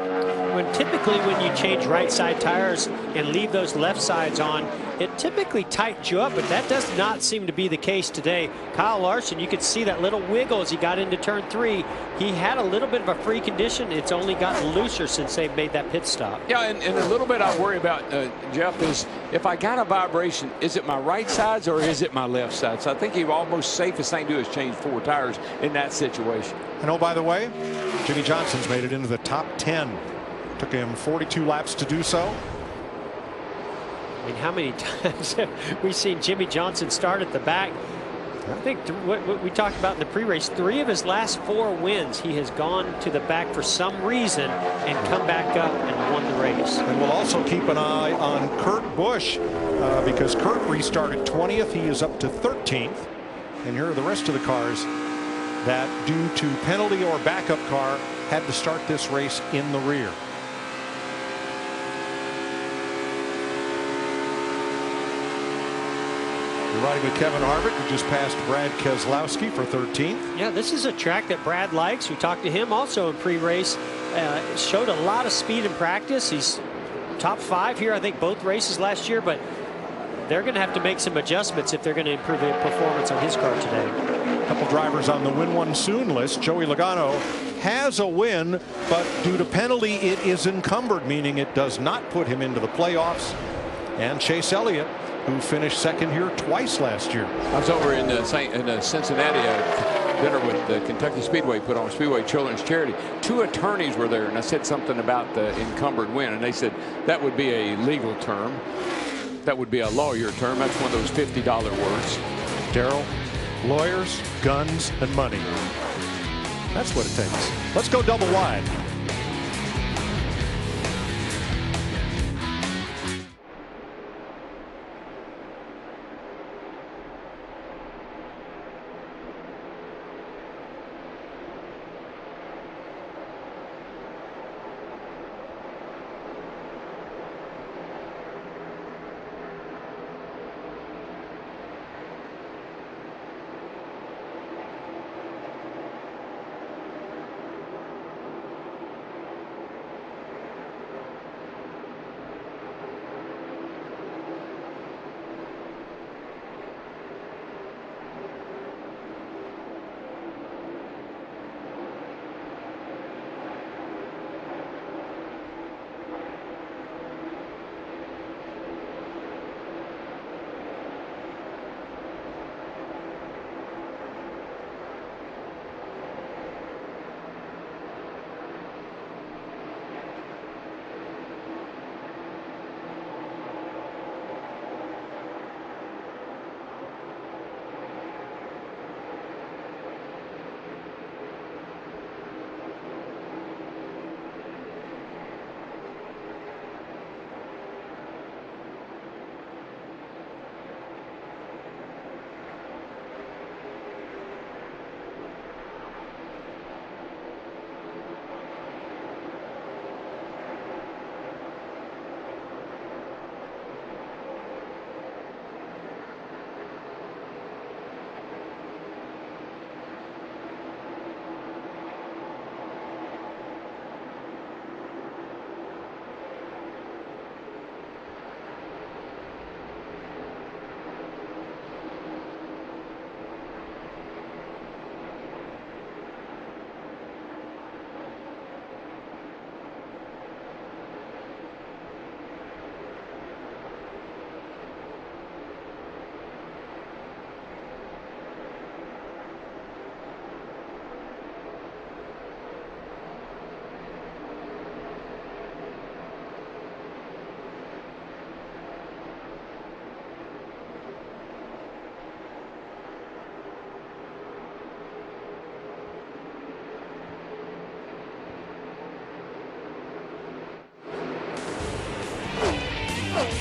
Typically when you change right side tires and leave those left sides on, it typically tightens you up, but that does not seem to be the case today. Kyle Larson, you could see that little wiggle as he got into turn 3. He had a little bit of a free condition. It's only gotten looser since they've made that pit stop. Yeah, and a little bit I worry about, Jeff, is if I got a vibration, is it my right sides or is it my left side? So I think the almost safest thing to do is change 4 tires in that situation. And oh, by the way, Jimmy Johnson's made it into the top 10. Took him 42 laps to do so. I mean, how many times have we seen Jimmy Johnson start at the back? I think what we talked about in the pre-race, 3 of his last 4 wins, he has gone to the back for some reason and come back up and won the race. And we'll also keep an eye on Kurt Busch because Kurt restarted 20th. He is up to 13th. And here are the rest of the cars that, due to penalty or backup car, had to start this race in the rear. You're riding with Kevin Harvick, who just passed Brad Keselowski for 13th. Yeah, this is a track that Brad likes. We talked to him also in pre-race. Showed a lot of speed in practice. He's top 5 here, I think, both races last year, but they're going to have to make some adjustments if they're going to improve the performance on his car today. A couple drivers on the win one soon list. Joey Logano has a win, but due to penalty, it is encumbered, meaning it does not put him into the playoffs. And Chase Elliott, who finished 2nd here twice last year. I was over in Cincinnati, dinner with the Kentucky Speedway, put on Speedway Children's Charity. 2 attorneys were there, and I said something about the encumbered win, and they said that would be a legal term. That would be a lawyer term. That's one of those $50 words. Darrell, lawyers, guns, and money. That's what it takes. Let's go double wide.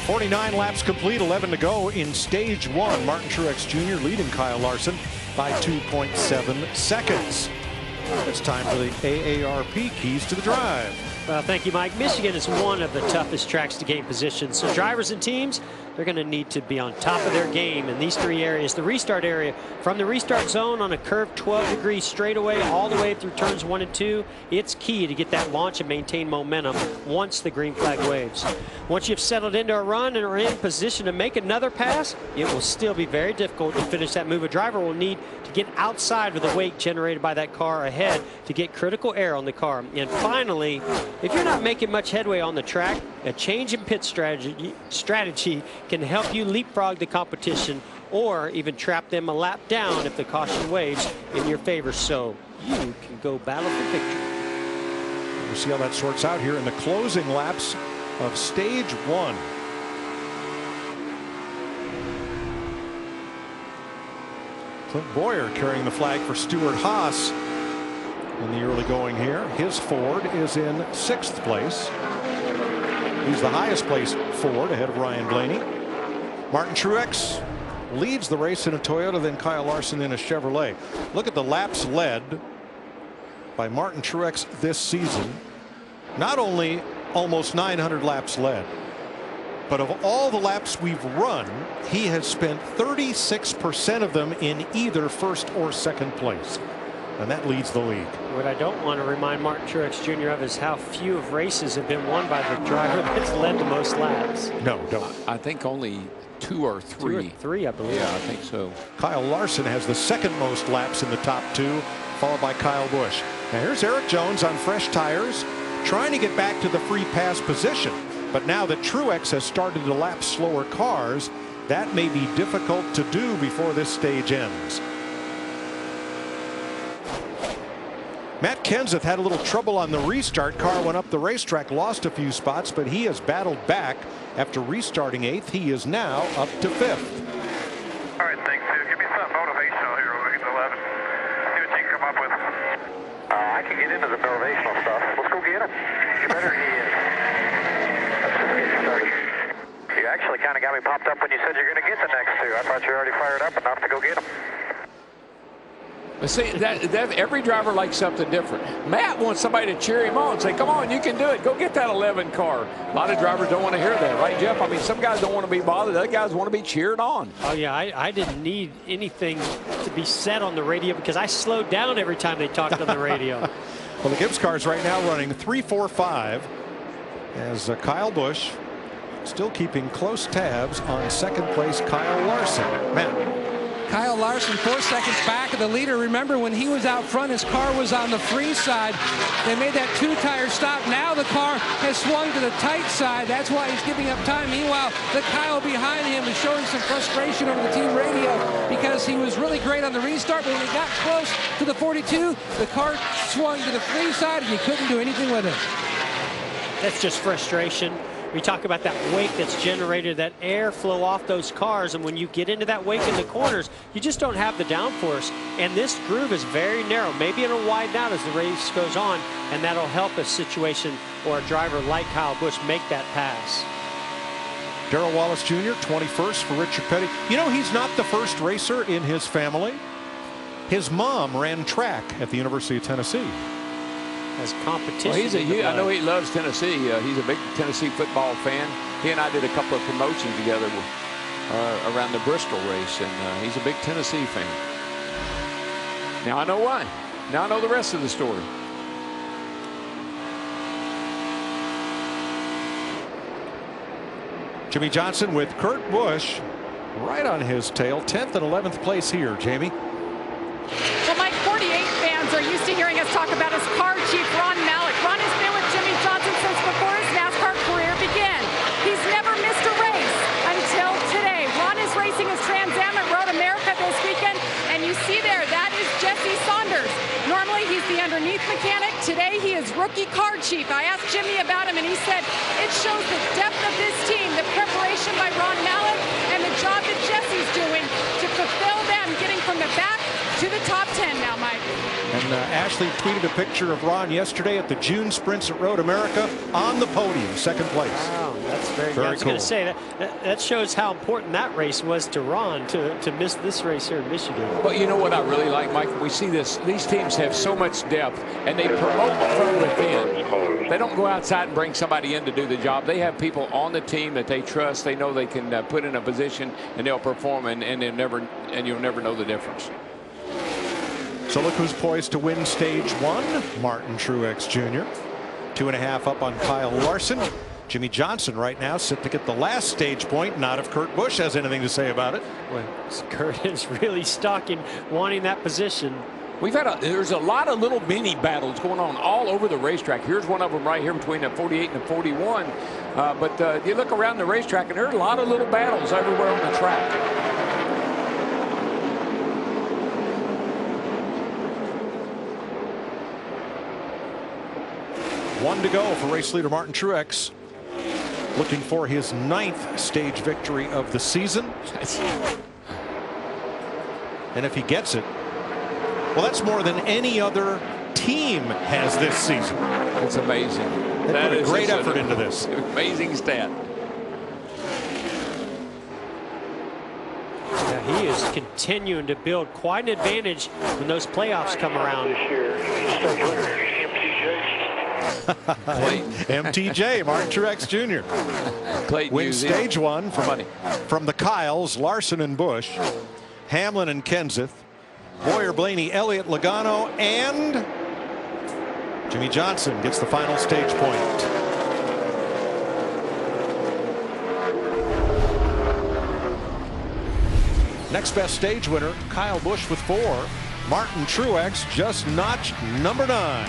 49 laps complete, 11 to go in stage 1. Martin Truex Jr. leading Kyle Larson by 2.7 seconds. It's time for the AARP keys to the drive. Well, thank you, Mike. Michigan is one of the toughest tracks to gain position. So drivers and teams, they're going to need to be on top of their game in these 3 areas. The restart area, from the restart zone on a curved 12-degree straightaway all the way through turns 1 and 2, it's key to get that launch and maintain momentum once the green flag waves. Once you've settled into a run and are in position to make another pass, it will still be very difficult to finish that move. A driver will need to get outside with the weight generated by that car ahead to get critical air on the car. And finally, if you're not making much headway on the track, a change in pit strategy can help you leapfrog the competition or even trap them a lap down if the caution waves in your favor, so you can go battle for victory. We'll see how that sorts out here in the closing laps of stage 1. Clint Boyer carrying the flag for Stuart Haas in the early going here. His Ford is in 6th place. He's the highest placed Ford ahead of Ryan Blaney. Martin Truex leads the race in a Toyota, then Kyle Larson in a Chevrolet. Look at the laps led by Martin Truex this season. Not only almost 900 laps led, but of all the laps we've run, he has spent 36% of them in either 1st or 2nd place. And that leads the league. What I don't want to remind Martin Truex Jr. of is how few of races have been won by the driver that's led the most laps. No, don't. I think only 2 or 3. 2 or 3, I believe. Yeah, I think so. Kyle Larson has the 2nd most laps in the top 2, followed by Kyle Busch. Now here's Eric Jones on fresh tires, trying to get back to the free pass position. But now that Truex has started to lap slower cars, that may be difficult to do before this stage ends. Matt Kenseth had a little trouble on the restart. Car went up the racetrack, lost a few spots, but he has battled back after restarting 8th. He is now up to 5th. All right, thanks, Sue. Give me something motivational here when we get to 11. See what you can come up with. I can get into the motivational stuff. Let's go get him. You better he is. Let's just get started. You actually kind of got me popped up when you said you're going to get the next 2. I thought you were already fired up enough to go get him. But see, that every driver likes something different. Matt wants somebody to cheer him on, say, come on, you can do it. Go get that 11 car. A lot of drivers don't want to hear that, right, Jeff? I mean, some guys don't want to be bothered. Other guys want to be cheered on. Oh, yeah, I didn't need anything to be said on the radio because I slowed down every time they talked on the radio. Well, the Gibbs car is right now running 3-4-5 as Kyle Busch still keeping close tabs on 2nd place Kyle Larson. Matt. Kyle Larson 4 seconds back of the leader. Remember when he was out front, his car was on the free side. They made that 2-tire stop. Now the car has swung to the tight side. That's why he's giving up time. Meanwhile, the Kyle behind him is showing some frustration over the team radio because he was really great on the restart, but when he got close to the 42, the car swung to the free side and he couldn't do anything with it. That's just frustration. We talk about that wake that's generated, that airflow off those cars, and when you get into that wake in the corners, you just don't have the downforce. And this groove is very narrow. Maybe it'll widen out as the race goes on, and that'll help a situation or a driver like Kyle Busch make that pass. Darrell Wallace Jr., 21st for Richard Petty. You know, he's not the first racer in his family. His mom ran track at the University of Tennessee. As competition. Well, I know he loves Tennessee. He's a big Tennessee football fan. He and I did a couple of promotions together around the Bristol race, and he's a big Tennessee fan. Now I know why. Now I know the rest of the story. Jimmy Johnson with Kurt Busch right on his tail. 10th and 11th place here, Jamie. Well, Mike, 48 fans are used to hearing us talk about his car chief, Ron Malik. Ron has been with Jimmy Johnson since before his NASCAR career began. He's never missed a race until today. Ron is racing his Trans Am at Road America this weekend, and you see there, that is Jesse Saunders. Normally, he's the underneath mechanic. Today, he is rookie car chief. I asked Jimmy about him, and he said it shows the depth of this team, the preparation by Ron Malik, and the job that Jesse's doing to fulfill them, getting from the back to the top 10 now, Mike. And Ashley tweeted a picture of Ron yesterday at the June Sprints at Road America on the podium, second place. Wow, that's very cool. I was going to say that shows how important that race was to Ron to miss this race here in Michigan. Well, you know what I really like, Mike? We see this. These teams have so much depth, and they promote from within. They don't go outside and bring somebody in to do the job. They have people on the team that they trust. They know they can put in a position, and they'll perform, and you'll never know the difference. So look who's poised to win stage 1. Martin Truex Jr. 2.5 up on Kyle Larson. Jimmy Johnson right now set to get the last stage point. Not if Kurt Busch has anything to say about it. Well, Kurt is really stuck in wanting that position. There's a lot of little mini battles going on all over the racetrack. Here's one of them right here between the 48 and the 41. But you look around the racetrack and there are a lot of little battles everywhere on the track. One to go for race leader Martin Truex, looking for his 9th stage victory of the season. And if he gets it, well, that's more than any other team has this season. It's amazing. They put a great effort into this. Amazing stat. Yeah, he is continuing to build quite an advantage when those playoffs come around. MTJ, Martin Truex Jr. wins stage 1 from the Kyles, Larson and Busch, Hamlin and Kenseth, Boyer, Blaney, Elliott, Logano, and Jimmy Johnson gets the final stage point. Next best stage winner, Kyle Busch with 4. Martin Truex just notched number 9.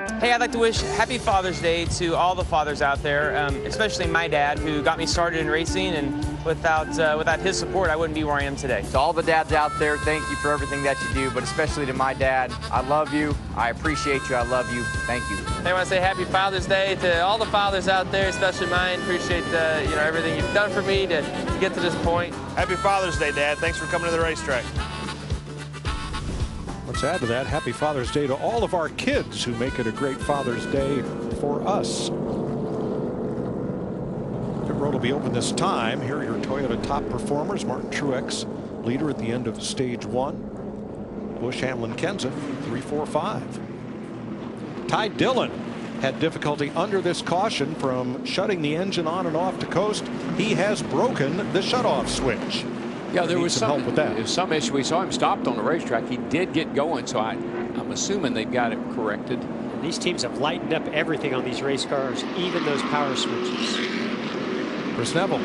Hey, I'd like to wish Happy Father's Day to all the fathers out there, especially my dad, who got me started in racing, and without his support, I wouldn't be where I am today. To all the dads out there, thank you for everything that you do, but especially to my dad, I love you, I appreciate you, I love you, thank you. Hey, I want to say Happy Father's Day to all the fathers out there, especially mine. Appreciate everything you've done for me to get to this point. Happy Father's Day, Dad. Thanks for coming to the racetrack. Let's add to that, Happy Father's Day to all of our kids who make it a great Father's Day for us. Pit road will be open this time. Here are your Toyota top performers. Martin Truex, leader at the end of stage 1. Busch, Hamlin, Kenseth, 3, 4, 5. Ty Dillon had difficulty under this caution from shutting the engine on and off to coast. He has broken the shutoff switch. Yeah, there was some help with that. There was some issue. We saw him stopped on the racetrack. He did get going, so I'm assuming they've got it corrected. And these teams have lightened up everything on these race cars, even those power switches. Chris Neville.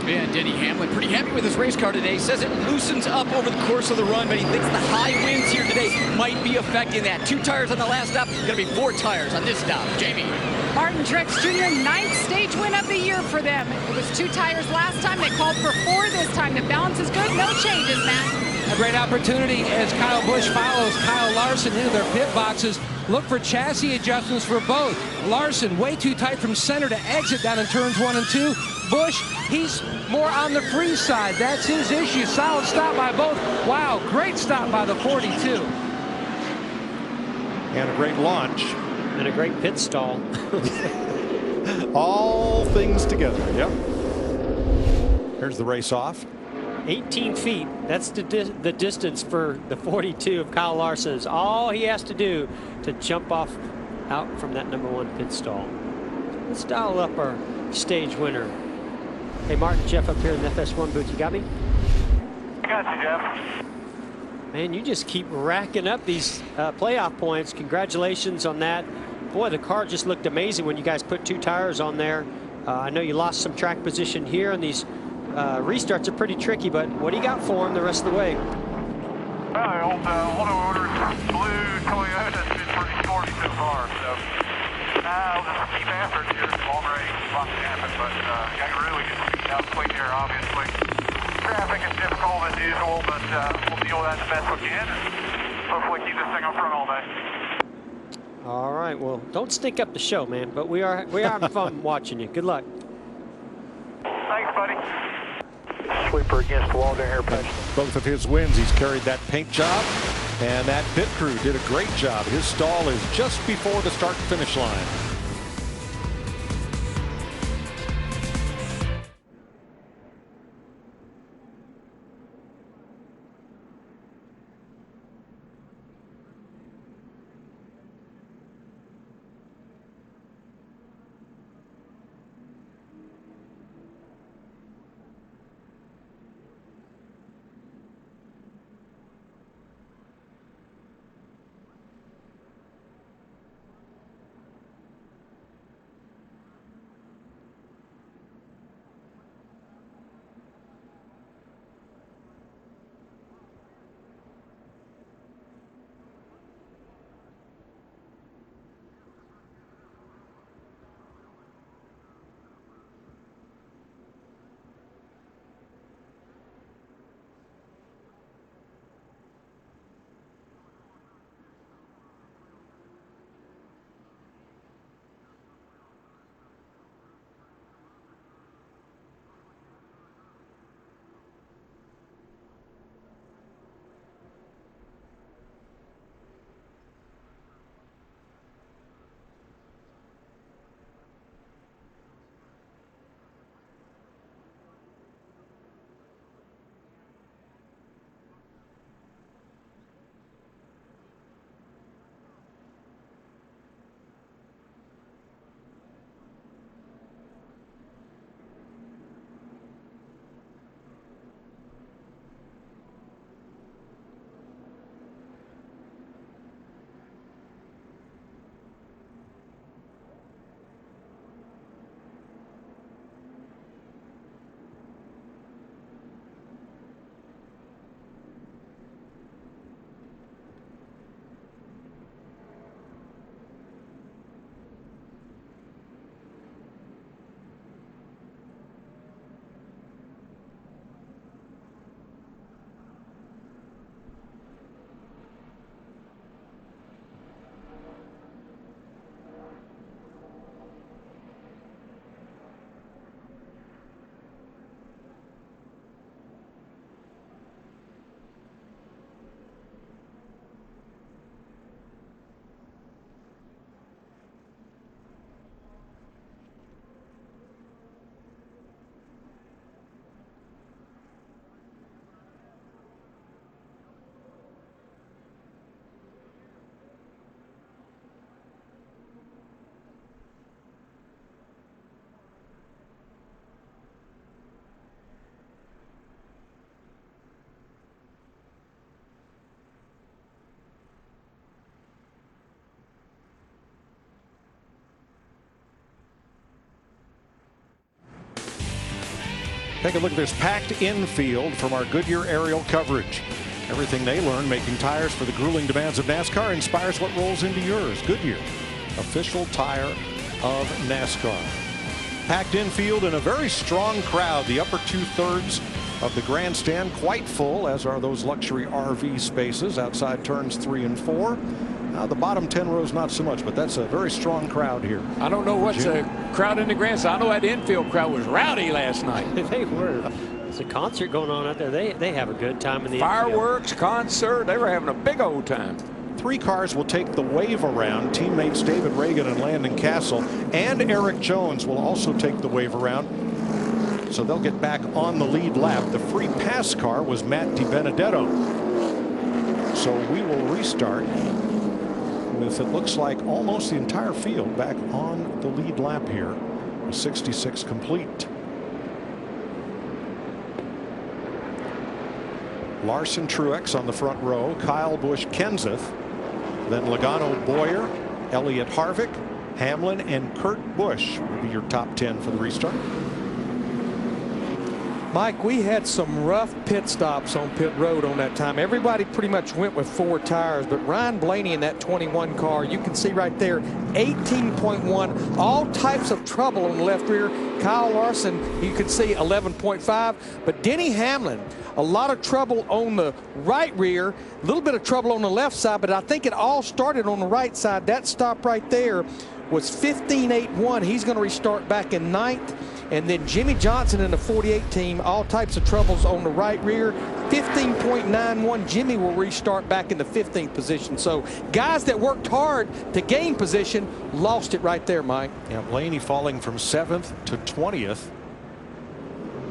Yeah, Denny Hamlin pretty happy with his race car today. He says it loosens up over the course of the run, but he thinks the high winds here today might be affecting that. 2 tires on the last stop, going to be 4 tires on this stop. Jamie. Martin Truex Jr., 9th stage win of the year for them. It was 2 tires last time. They called for 4 this time. The balance is good. No changes, Matt. A great opportunity as Kyle Busch follows Kyle Larson into their pit boxes. Look for chassis adjustments for both. Larson way too tight from center to exit down in turns 1 and 2. Busch, he's more on the free side. That's his issue. Solid stop by both. Wow, great stop by the 42. And a great launch. And a great pit stall. All things together. Yep. Here's the race off. 18 feet. That's the distance for the 42 of Kyle Larson. Is all he has to do to jump off out from that #1 pit stall. Let's dial up our stage winner. Hey, Martin, Jeff up here in the FS1 booth. You got me? I got you, Jeff. Man, you just keep racking up these playoff points. Congratulations on that. Boy, the car just looked amazing when you guys put 2 tires on there. I know you lost some track position here, and these restarts are pretty tricky, but what do you got for them the rest of the way? Well, old Auto Orders blue Toyota's been pretty sporty so far, so I'll just keep after it here. Long race, lots to happen, but got really good speed out quick here, obviously. Traffic is difficult as usual, but we'll deal with that the best we can, and hopefully keep this thing up front all day. All right, well, don't stink up the show, man, but we are having fun watching you. Good luck. Thanks, buddy. Sweeper against the wall down here, Patch. Both of his wins, he's carried that paint job, and that pit crew did a great job. His stall is just before the start-finish line. Take a look at this packed infield from our Goodyear aerial coverage. Everything they learn making tires for the grueling demands of NASCAR inspires what rolls into yours. Goodyear, official tire of NASCAR. Packed infield and a very strong crowd. The upper 2/3 of the grandstand quite full, as are those luxury RV spaces outside turns 3 and 4. The bottom 10 rows not so much, but that's a very strong crowd here. I don't know what's a crowd in the grandstand. I know that infield crowd was rowdy last night. They were. There's a concert going on out there. They have a good time in the fireworks, concert. They were having a big old time. 3 cars will take the wave around. Teammates David Reagan and Landon Castle and Eric Jones will also take the wave around. So they'll get back on the lead lap. The free pass car was Matt DiBenedetto. So we will restart with, it looks like, almost the entire field back on the lead lap here. 66 complete. Larson, Truex on the front row, Kyle Busch, Kenseth, then Logano, Boyer, Elliott Harvick, Hamlin, and Kurt Busch will be your top 10 for the restart. Mike, we had some rough pit stops on pit road on that time. Everybody pretty much went with 4 tires, but Ryan Blaney in that 21 car, you can see right there, 18.1, all types of trouble on the left rear. Kyle Larson, you can see 11.5, but Denny Hamlin, a lot of trouble on the right rear, a little bit of trouble on the left side, but I think it all started on the right side. That stop right there was 15.81. He's going to restart back in 9th. And then Jimmy Johnson in the 48 team, all types of troubles on the right rear, 15.91. Jimmy will restart back in the 15th position. So guys that worked hard to gain position lost it right there, Mike. Yeah, Blaney falling from 7th to 20th.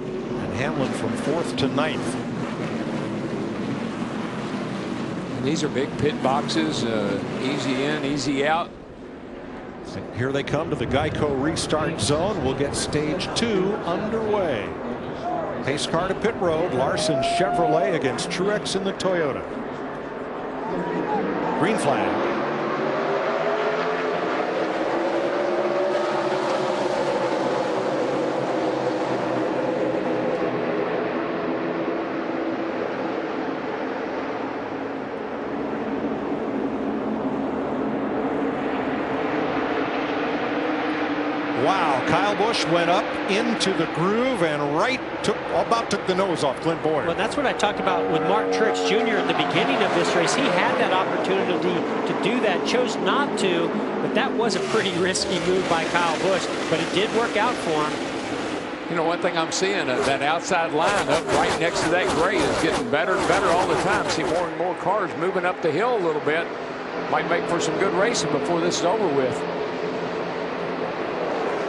And Hamlin from 4th to 9th. And these are big pit boxes, easy in, easy out. Here they come to the Geico restart zone. We'll get stage 2 underway. Pace car to pit road. Larson Chevrolet against Truex in the Toyota. Green flag. Wow, Kyle Busch went up into the groove and about took the nose off Clint Boyer. Well, that's what I talked about with Mark Truex Jr. at the beginning of this race. He had that opportunity to do that, chose not to, but that was a pretty risky move by Kyle Busch, but it did work out for him. You know, one thing I'm seeing, that outside line up right next to that gray is getting better and better all the time. See more and more cars moving up the hill a little bit. Might make for some good racing before this is over with.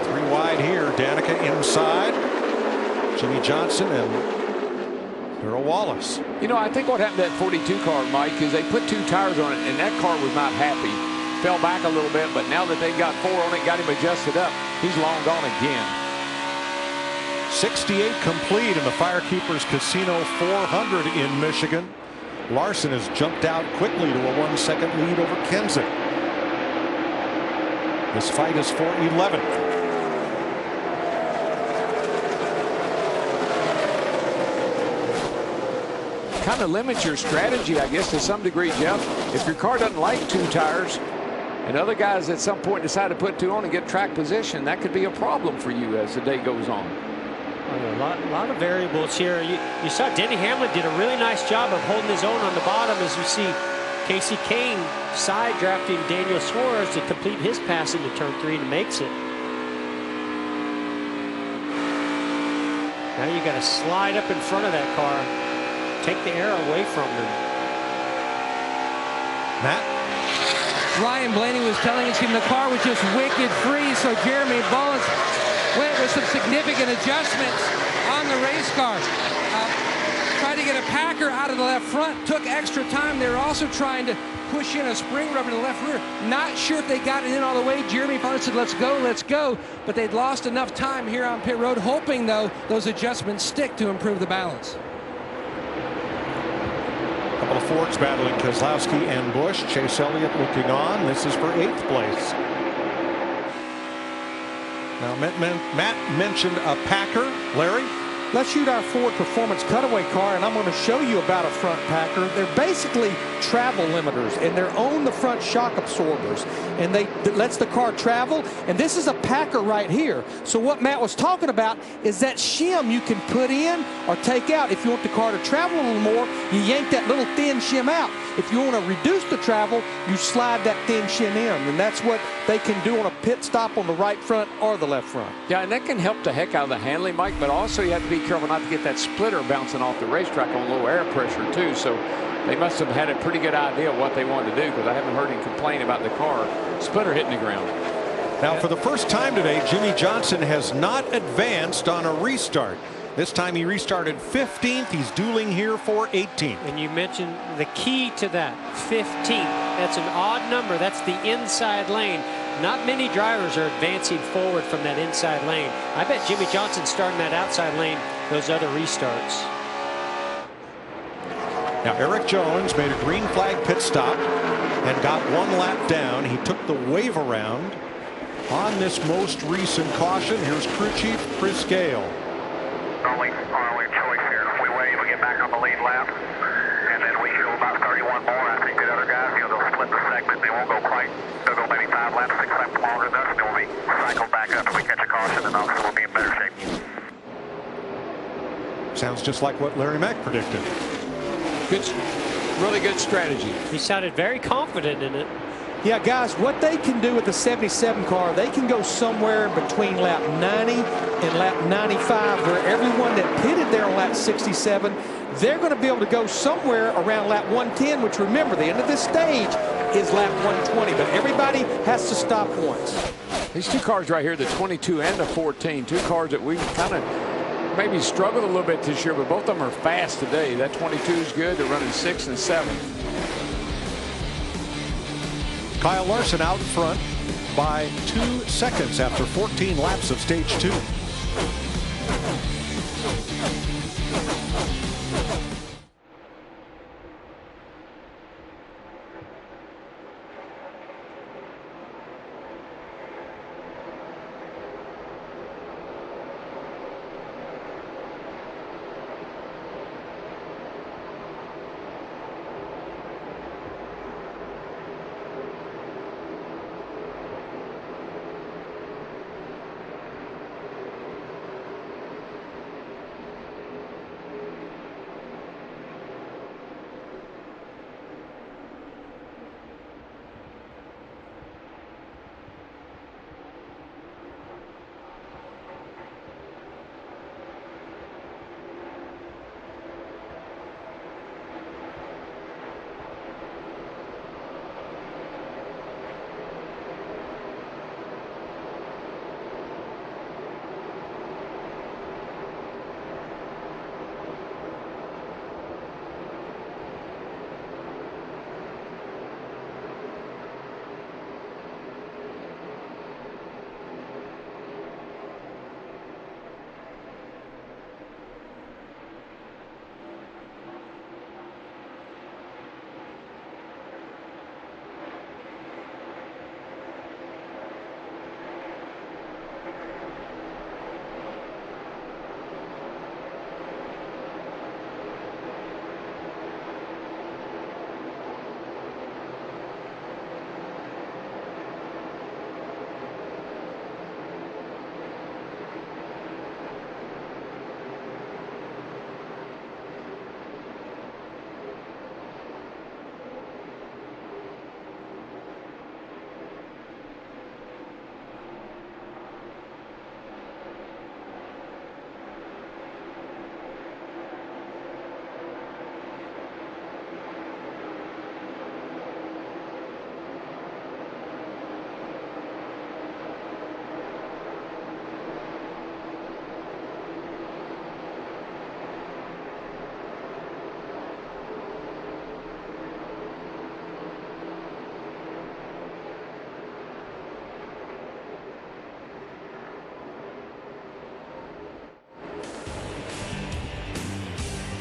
3 wide here. Danica inside. Jimmy Johnson and Darrell Wallace. You know, I think what happened to that 42 car, Mike, is they put 2 tires on it, and that car was not happy. Fell back a little bit, but now that they got 4 on it, got him adjusted up, he's long gone again. 68 complete in the FireKeepers Casino 400 in Michigan. Larson has jumped out quickly to a 1-second lead over Kenseth. This fight is for 11th. Kind of limits your strategy, I guess, to some degree, Jeff. If your car doesn't like 2 tires and other guys at some point decide to put 2 on and get track position, that could be a problem for you as the day goes on. A lot of variables here. You saw Denny Hamlin did a really nice job of holding his own on the bottom, as you see Casey Kane side drafting Daniel Suarez to complete his pass into turn 3 and makes it. Now you got to slide up in front of that car. Take the air away from them. Matt? Ryan Blaney was telling his team the car was just wicked free, so Jeremy Bullins went with some significant adjustments on the race car. Tried to get a Packer out of the left front, took extra time. They were also trying to push in a spring rubber to the left rear. Not sure if they got it in all the way. Jeremy Bullins said, let's go. But they'd lost enough time here on pit road, hoping, though, those adjustments stick to improve the balance. Couple of Fords battling Keselowski and Busch. Chase Elliott looking on. This is for 8th place. Now, Matt mentioned a Packer. Larry? let's shoot our Ford Performance Cutaway car, and I'm going to show you about a front packer. They're basically travel limiters, and they're on the front shock absorbers, and that lets the car travel. And this is a packer right here. So what Matt was talking about is that shim you can put in or take out. If you want the car to travel a little more, you yank that little thin shim out. If you want to reduce the travel, you slide that thin shim in, and that's what they can do on a pit stop on the right front or the left front. Yeah, and that can help the heck out of the handling, Mike, but also you have to be careful not to get that splitter bouncing off the racetrack on low air pressure, too. So they must have had a pretty good idea of what they wanted to do, because I haven't heard him complain about the car splitter hitting the ground. Now, for the first time today, Jimmy Johnson has not advanced on a restart. This time he restarted 15th. He's dueling here for 18th. And you mentioned the key to that, 15th. That's an odd number. That's the inside lane. Not many drivers are advancing forward from that inside lane. I bet Jimmy Johnson's starting that outside lane those other restarts. Now, Eric Jones made a green flag pit stop and got one lap down. He took the wave around on this most recent caution. Here's crew chief Chris Gale. Only choice here. We wave, we get back on the lead lap, and then we go about 31 more. I think the other guys, they'll split the segment. They won't go quite. They'll go maybe 5 laps, 6 laps longer than us, and then we'll be cycled back up if we catch a caution, and obviously we'll be in better shape. Sounds just like what Larry Mack predicted. Good, really good strategy. He sounded very confident in it. Yeah, guys, what they can do with the 77 car, they can go somewhere between lap 90 and lap 95, where everyone that pitted there on lap 67, they're going to be able to go somewhere around lap 110, which, remember, the end of this stage is lap 120, but everybody has to stop once. These two cars right here, the 22 and the 14, two cars that we've kind of maybe struggled a little bit this year, but both of them are fast today. That 22 is good. They're running 6 and 7. Kyle Larson out front by 2 seconds after 14 laps of stage 2.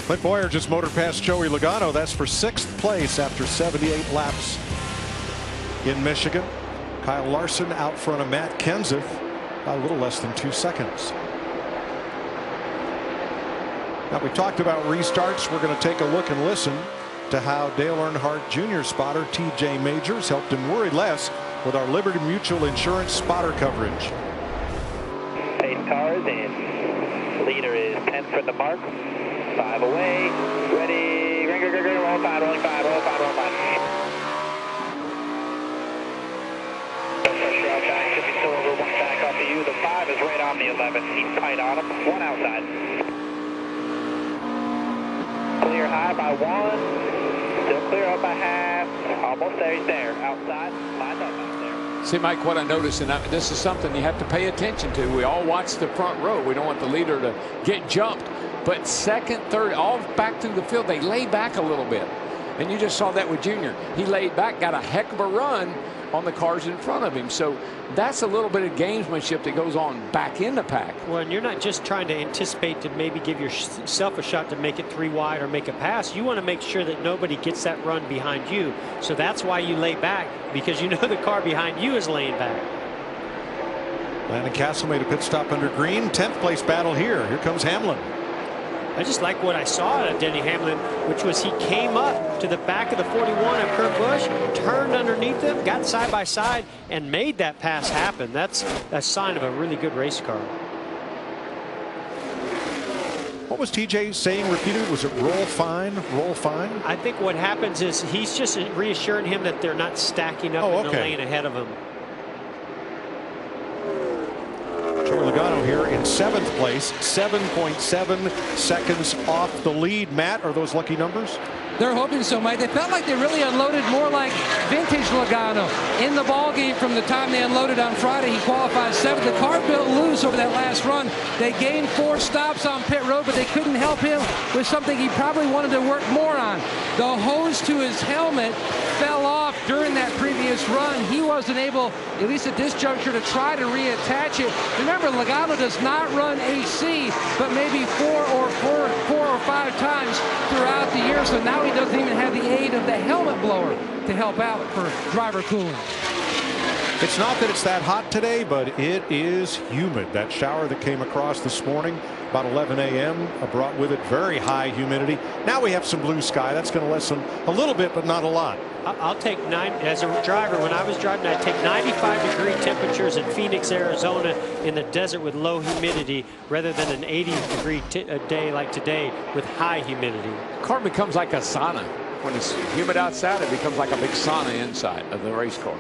Clint Boyer just motored past Joey Logano. That's for 6th place after 78 laps in Michigan. Kyle Larson out front of Matt Kenseth by a little less than 2 seconds. Now, we talked about restarts. We're going to take a look and listen to how Dale Earnhardt Jr. spotter TJ Majors helped him worry less with our Liberty Mutual Insurance spotter coverage. Pace car is in. Leader is 10 for the mark. 5 away. Ready. Ring, roll 5, rolling 5, roll 5, roll 5. No pressure outside. Should be still over 1 back off of you. The 5 is right on the 11. He's tight on him. 1 outside. Clear high by 1. Still clear up by half. Almost there. He's there. Outside. Lined up out there. See, Mike, what I noticed, and this is something you have to pay attention to. We all watch the front row. We don't want the leader to get jumped. But second, third, all back through the field, they lay back a little bit. And you just saw that with Junior. He laid back, got a heck of a run on the cars in front of him. So that's a little bit of gamesmanship that goes on back in the pack. Well, and you're not just trying to anticipate to maybe give yourself a shot to make it 3 wide or make a pass. You want to make sure that nobody gets that run behind you. So that's why you lay back, because you know the car behind you is laying back. Landon Castle made a pit stop under green. 10th place battle here. Here comes Hamlin. I just like what I saw out of Denny Hamlin, which was he came up to the back of the 41 of Kurt Busch, turned underneath him, got side by side, and made that pass happen. That's a sign of a really good race car. What was TJ saying repeatedly? Was it roll fine, roll fine? I think what happens is he's just reassuring him that they're not stacking up in the lane ahead of him. Joey Logano here in 7th place, 7.7 seconds off the lead. Matt, are those lucky numbers? They're hoping so, Mike. They felt like they really unloaded more like vintage Logano in the ball game from the time they unloaded on Friday. He qualified 7th. The car built loose over that last run. They gained 4 stops on pit road, but they couldn't help him with something he probably wanted to work more on. The hose to his helmet fell off during that previous run. He wasn't able, at least at this juncture, to try to reattach it. Remember, Logano does not run AC, but maybe 4 or 5 times throughout the year. So now he doesn't even have the aid of the helmet blower to help out for driver cooling. It's not that it's that hot today, but it is humid. That shower that came across this morning about 11 a.m. brought with it very high humidity. Now we have some blue sky. That's going to lessen a little bit, but not a lot. I'll take 9 as a driver. When I was driving, I'd take 95-degree temperatures in Phoenix, Arizona in the desert with low humidity rather than an 80-degree day like today with high humidity. Car becomes like a sauna. When it's humid outside, it becomes like a big sauna inside of the race car.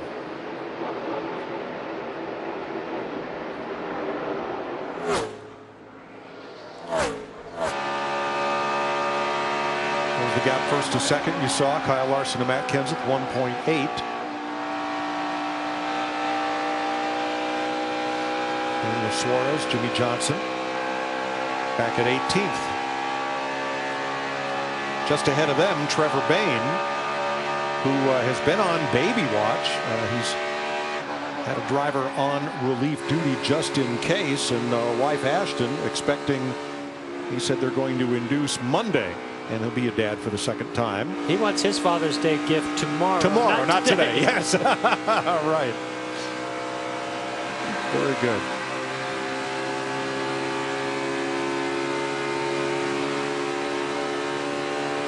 The gap first to second. You saw Kyle Larson and Matt Kenseth 1.8. Daniel Suarez, Jimmy Johnson back at 18th. Just ahead of them, Trevor Bayne, who has been on baby watch. He's had a driver on relief duty just in case, and wife Ashton expecting, he said they're going to induce Monday. And he'll be a dad for the 2nd time. He wants his Father's Day gift tomorrow. Tomorrow, not today. Yes. Right. Very good.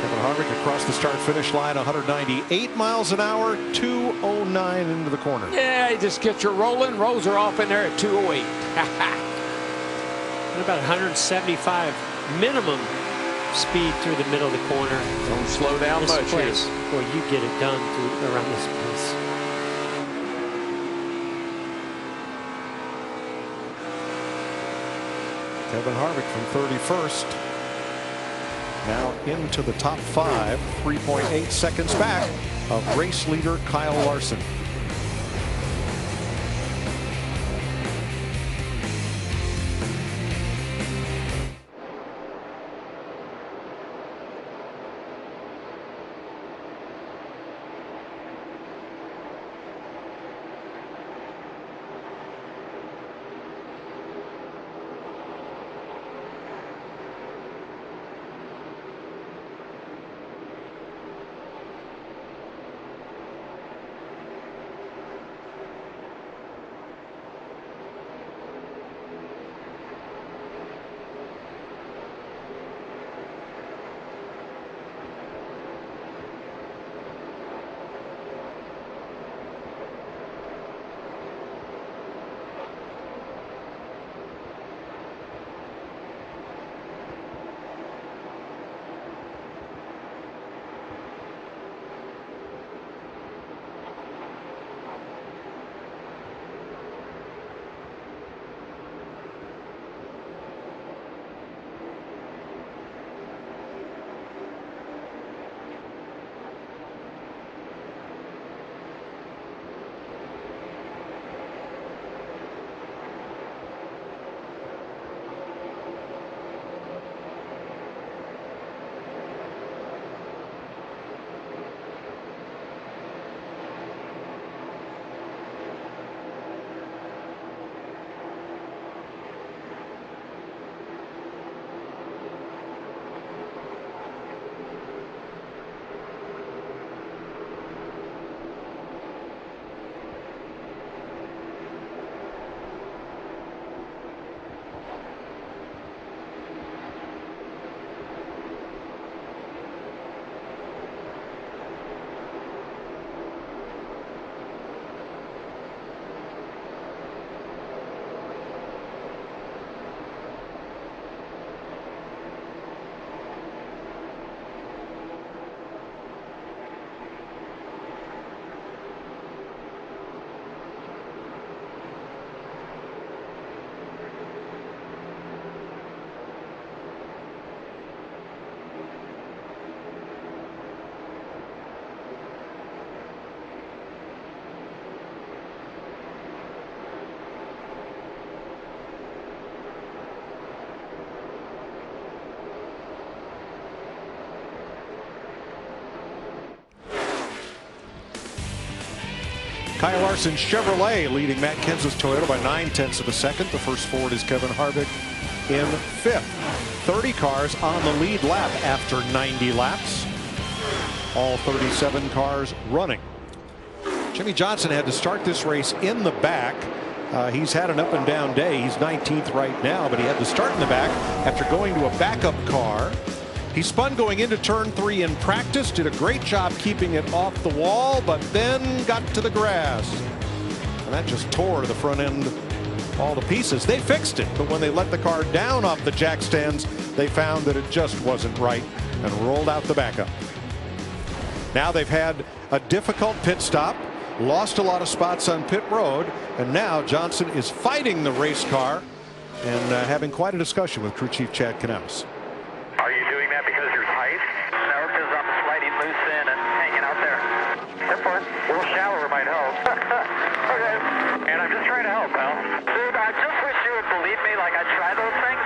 Kevin Harvick across the start-finish line, 198 miles an hour, 209 into the corner. Yeah, you just get your rolling. Rolls her off in there at 208. And about 175 minimum speed through the middle of the corner. Don't slow down this much place, here. Boy, you get it done around this place. Kevin Harvick from 31st. Now into the top 5, 3.8 seconds back of race leader Kyle Larson. Kyle Larson's Chevrolet leading Matt Kenseth's Toyota by 9/10 of a second. The first Ford is Kevin Harvick in 5th. 30 cars on the lead lap after 90 laps. All 37 cars running. Jimmie Johnson had to start this race in the back. He's had an up and down day. He's 19th right now, but he had to start in the back after going to a backup car. He spun going into turn 3 in practice, did a great job keeping it off the wall, but then got to the grass. And that just tore the front end all the pieces. They fixed it, but when they let the car down off the jack stands, they found that it just wasn't right and rolled out the backup. Now they've had a difficult pit stop, lost a lot of spots on pit road, and now Johnson is fighting the race car and having quite a discussion with crew chief Chad Knaus. Are you doing that because you're tight? No, because I'm sliding loose in and hanging out there. Step for it. A little shallower might help. Okay. And I'm just trying to help, pal. Dude, I just wish you would believe me like I try those things.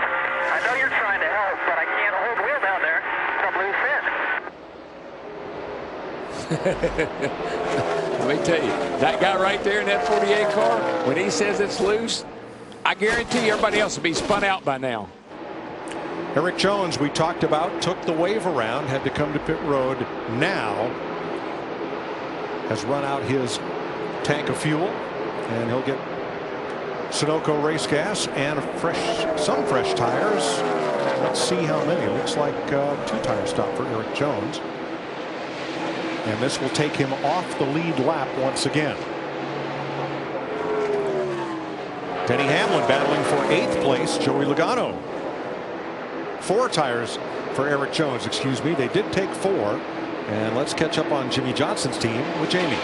I know you're trying to help, but I can't hold the wheel down there. So I'm loose in. Let me tell you, that guy right there in that 48 car, when he says it's loose, I guarantee you everybody else will be spun out by now. Erik Jones, we talked about, took the wave around, had to come to pit road now. Has run out his tank of fuel, and he'll get Sunoco race gas and some fresh tires. Let's see how many. Looks like 2 tire stop for Erik Jones. And this will take him off the lead lap once again. Denny Hamlin battling for 8th place. Joey Logano. 4 tires for Erik Jones, excuse me. They did take 4. And let's catch up on Jimmie Johnson's team with Jamie.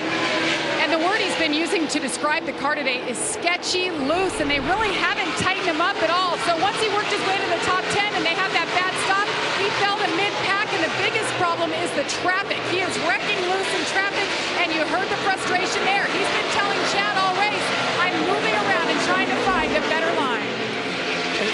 And the word he's been using to describe the car today is sketchy, loose, and they really haven't tightened him up at all. So once he worked his way to the top 10 and they have that bad stop, he fell to mid-pack, and the biggest problem is the traffic. He is wrecking loose in traffic, and you heard the frustration there. He's been telling Chad all race, I'm moving around and trying to find a better line.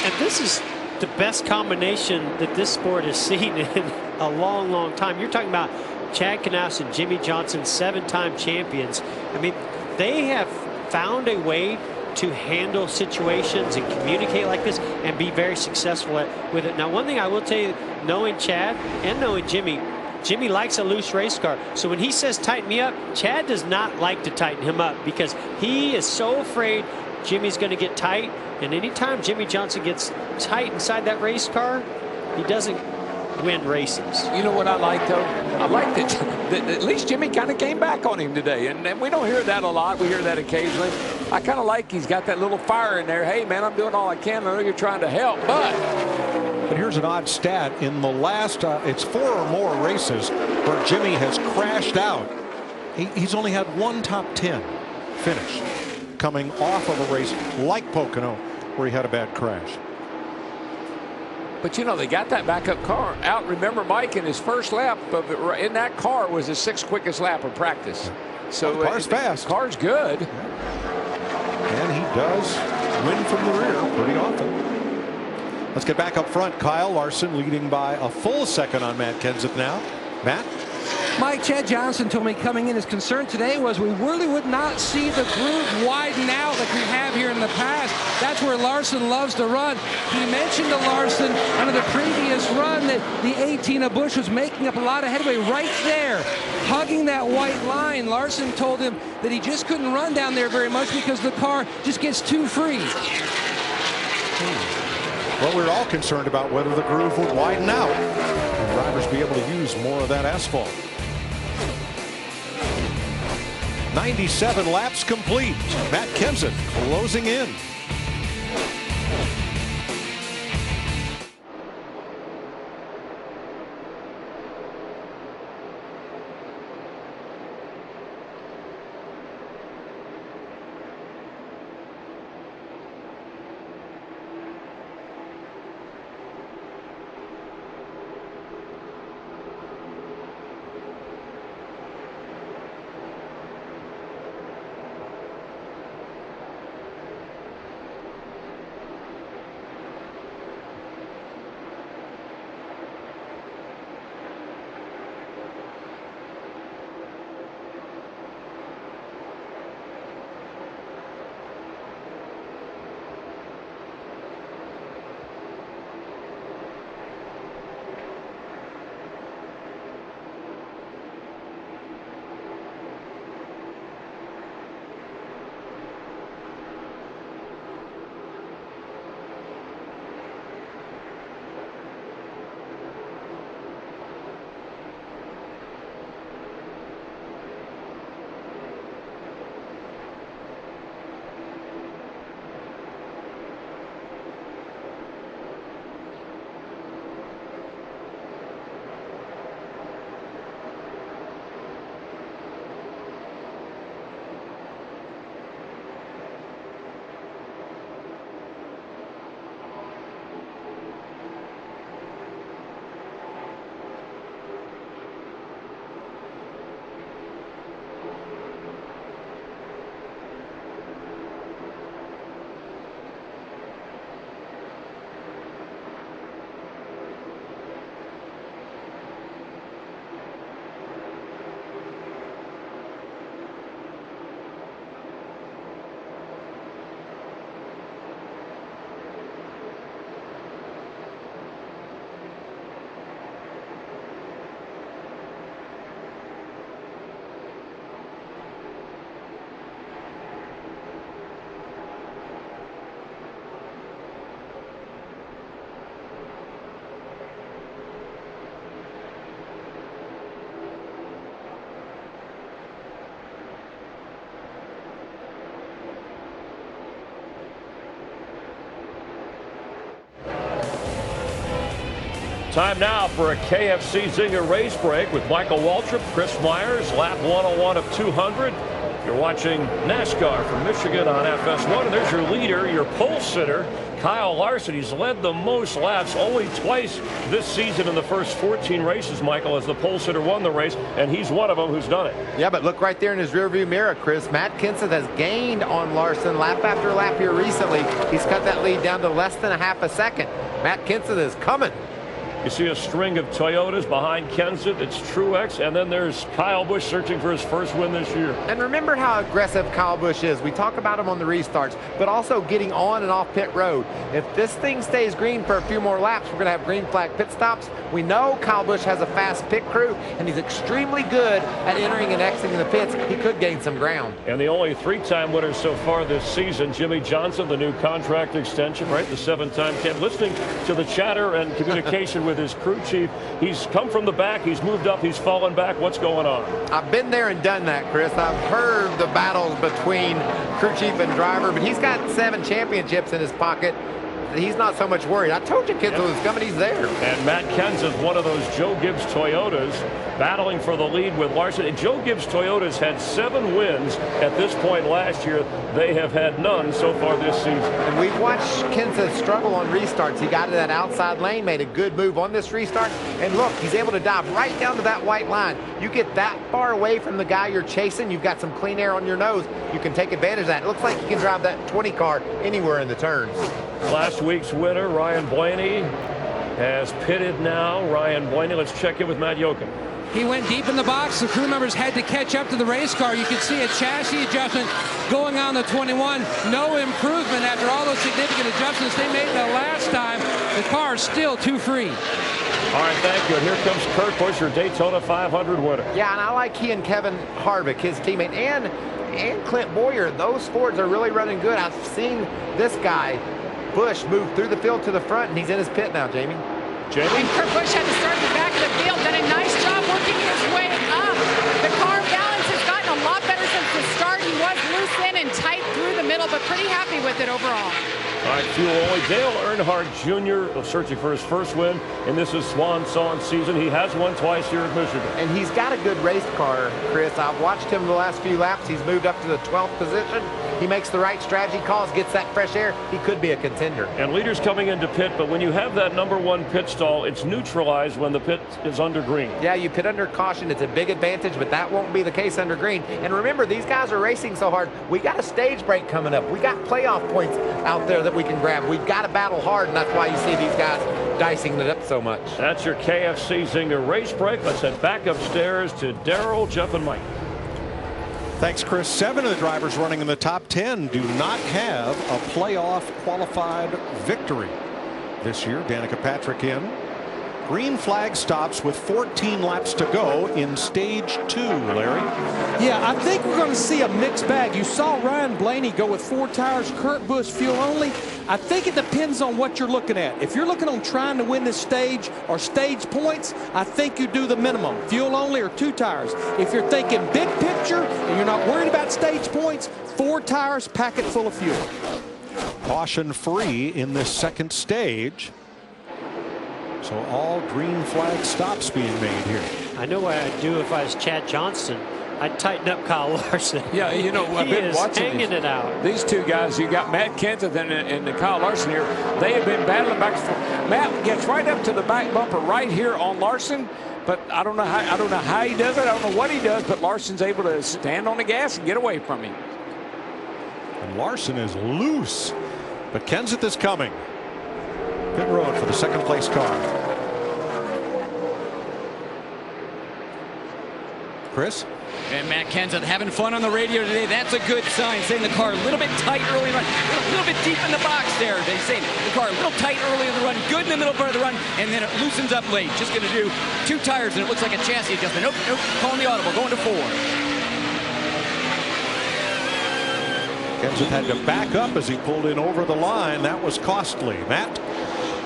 And this is the best combination that this sport has seen in a long, long time. You're talking about Chad Knaus and Jimmie Johnson, 7-time champions. I mean, they have found a way to handle situations and communicate like this and be very successful with it. Now, one thing I will tell you, knowing Chad and knowing Jimmie likes a loose race car. So when he says tighten me up, Chad does not like to tighten him up because he is so afraid Jimmie's going to get tight. And anytime Jimmie Johnson gets tight inside that race car, he doesn't win races. You know what I like, though? I like that at least Jimmie kind of came back on him today. And we don't hear that a lot. We hear that occasionally. I kind of like he's got that little fire in there. Hey, man, I'm doing all I can. I know you're trying to help, but here's an odd stat. In the last, it's 4 or more races where Jimmie has crashed out. He's only had 1 top 10 finish coming off of a race like Pocono where he had a bad crash. But, you know, they got that backup car out. Remember, Mike, in his first lap in that car was the 6th quickest lap of practice. So the car's fast. The car's good. And he does win from the rear pretty often. Let's get back up front. Kyle Larson leading by a full second on Matt Kenseth now. Matt? Mike, Chad Johnson told me coming in, his concern today was we really would not see the groove widen out like we have here in the past. That's where Larson loves to run. He mentioned to Larson under the previous run that the 18 of Busch was making up a lot of headway right there, hugging that white line. Larson told him that he just couldn't run down there very much because the car just gets too free. Well, we're all concerned about whether the groove would widen out and drivers be able to use more of that asphalt. 97 laps complete. Matt Kenseth closing in. Time now for a KFC Zinger race break with Michael Waltrip, Chris Myers, lap 101 of 200. You're watching NASCAR from Michigan on FS1, and there's your leader, your pole sitter, Kyle Larson. He's led the most laps only twice this season in the first 14 races, Michael, as the pole sitter won the race, and he's one of them who's done it. Yeah, but look right there in his rearview mirror, Chris. Matt Kenseth has gained on Larson lap after lap here recently. He's cut that lead down to less than a half a second. Matt Kenseth is coming. You see a string of Toyotas behind Kenseth. It's Truex, and then there's Kyle Busch searching for his first win this year. And remember how aggressive Kyle Busch is. We talk about him on the restarts, but also getting on and off pit road. If this thing stays green for a few more laps, we're going to have green flag pit stops. We know Kyle Busch has a fast pit crew, and he's extremely good at entering and exiting the pits. He could gain some ground. And the only three-time winners so far this season, Jimmy Johnson, the new contract extension, right? The seven-time champ. Listening to the chatter and communication with his crew chief, he's come from the back, he's moved up, he's fallen back. What's going on? I've been there and done that, Chris. I've heard the battles between crew chief and driver, but he's got 7 championships in his pocket. He's not so much worried. I told you Kenseth was coming. He's there. And Matt Kenseth, one of those Joe Gibbs Toyotas, battling for the lead with Larson. And Joe Gibbs Toyotas had 7 wins at this point last year. They have had none so far this season. And we've watched Kenseth struggle on restarts. He got to that outside lane, made a good move on this restart. And look, he's able to dive right down to that white line. You get that far away from the guy you're chasing, you've got some clean air on your nose. You can take advantage of that. It looks like you can drive that 20 car anywhere in the turns. Last week's winner, Ryan Blaney, has pitted now. Ryan Blaney, let's check in with Matt Yoakum. He went deep in the box. The crew members had to catch up to the race car. You could see a chassis adjustment going on the 21. No improvement after all those significant adjustments they made the last time. The car is still too free. All right, thank you. And here comes Kurt Busch, your Daytona 500 winner. Yeah, and I like he and Kevin Harvick, his teammate, and Clint Boyer. Those Fords are really running good. I've seen this guy, Busch, move through the field to the front, and he's in his pit now, Jamie. And Kurt Busch had to start at the back of the field, done a nice job working his way up. The car balance has gotten a lot better since the start. He was loose in and tight through the middle, but pretty happy with it overall. All right, fuel only. Dale Earnhardt Jr. searching for his first win, and this is Swan Song season. He has won twice here at Michigan. And he's got a good race car, Chris. I've watched him the last few laps. He's moved up to the 12th position. He makes the right strategy calls, gets that fresh air. He could be a contender. And leaders coming into pit, but when you have that #1 pit stall, it's neutralized when the pit is under green. Yeah, you pit under caution. It's a big advantage, but that won't be the case under green. And remember, these guys are racing so hard. We got a stage break coming up. We got playoff points out there that we can grab. We've got to battle hard, and that's why you see these guys dicing it up so much. That's your KFC Zinger race break. Let's head back upstairs to Darrell, Jeff, and Mike. Thanks, Chris. 7 of the drivers running in the top 10 do not have a playoff qualified victory this year. Danica Patrick in. Green flag stops with 14 laps to go in stage 2, Larry. Yeah, I think we're going to see a mixed bag. You saw Ryan Blaney go with 4 tires, Kurt Busch fuel only. I think it depends on what you're looking at. If you're looking on trying to win this stage or stage points, I think you do the minimum, fuel only or 2 tires. If you're thinking big picture and you're not worried about stage points, 4 tires, packet full of fuel. Caution free in this second stage. So all green flag stops being made here. I know what I'd do if I was Chad Johnston. I'd tighten up Kyle Larson. Yeah, you know, I've been watching hanging it out. These 2 guys, you got Matt Kenseth and Kyle Larson here. They have been battling back and forth. Matt gets right up to the back bumper right here on Larson, but I don't know how he does it. I don't know what he does, but Larson's able to stand on the gas and get away from him. And Larson is loose, but Kenseth is coming. Pit road for the second place car. Chris? And Matt Kenseth having fun on the radio today. That's a good sign, saying the car a little bit tight early in the run, a little bit deep in the box there. They say the car a little tight early in the run, good in the middle part of the run, and then it loosens up late. Just going to do 2 tires, and it looks like a chassis adjustment. Nope, nope, calling the audible, going to 4. Kenseth had to back up as he pulled in over the line. That was costly. Matt?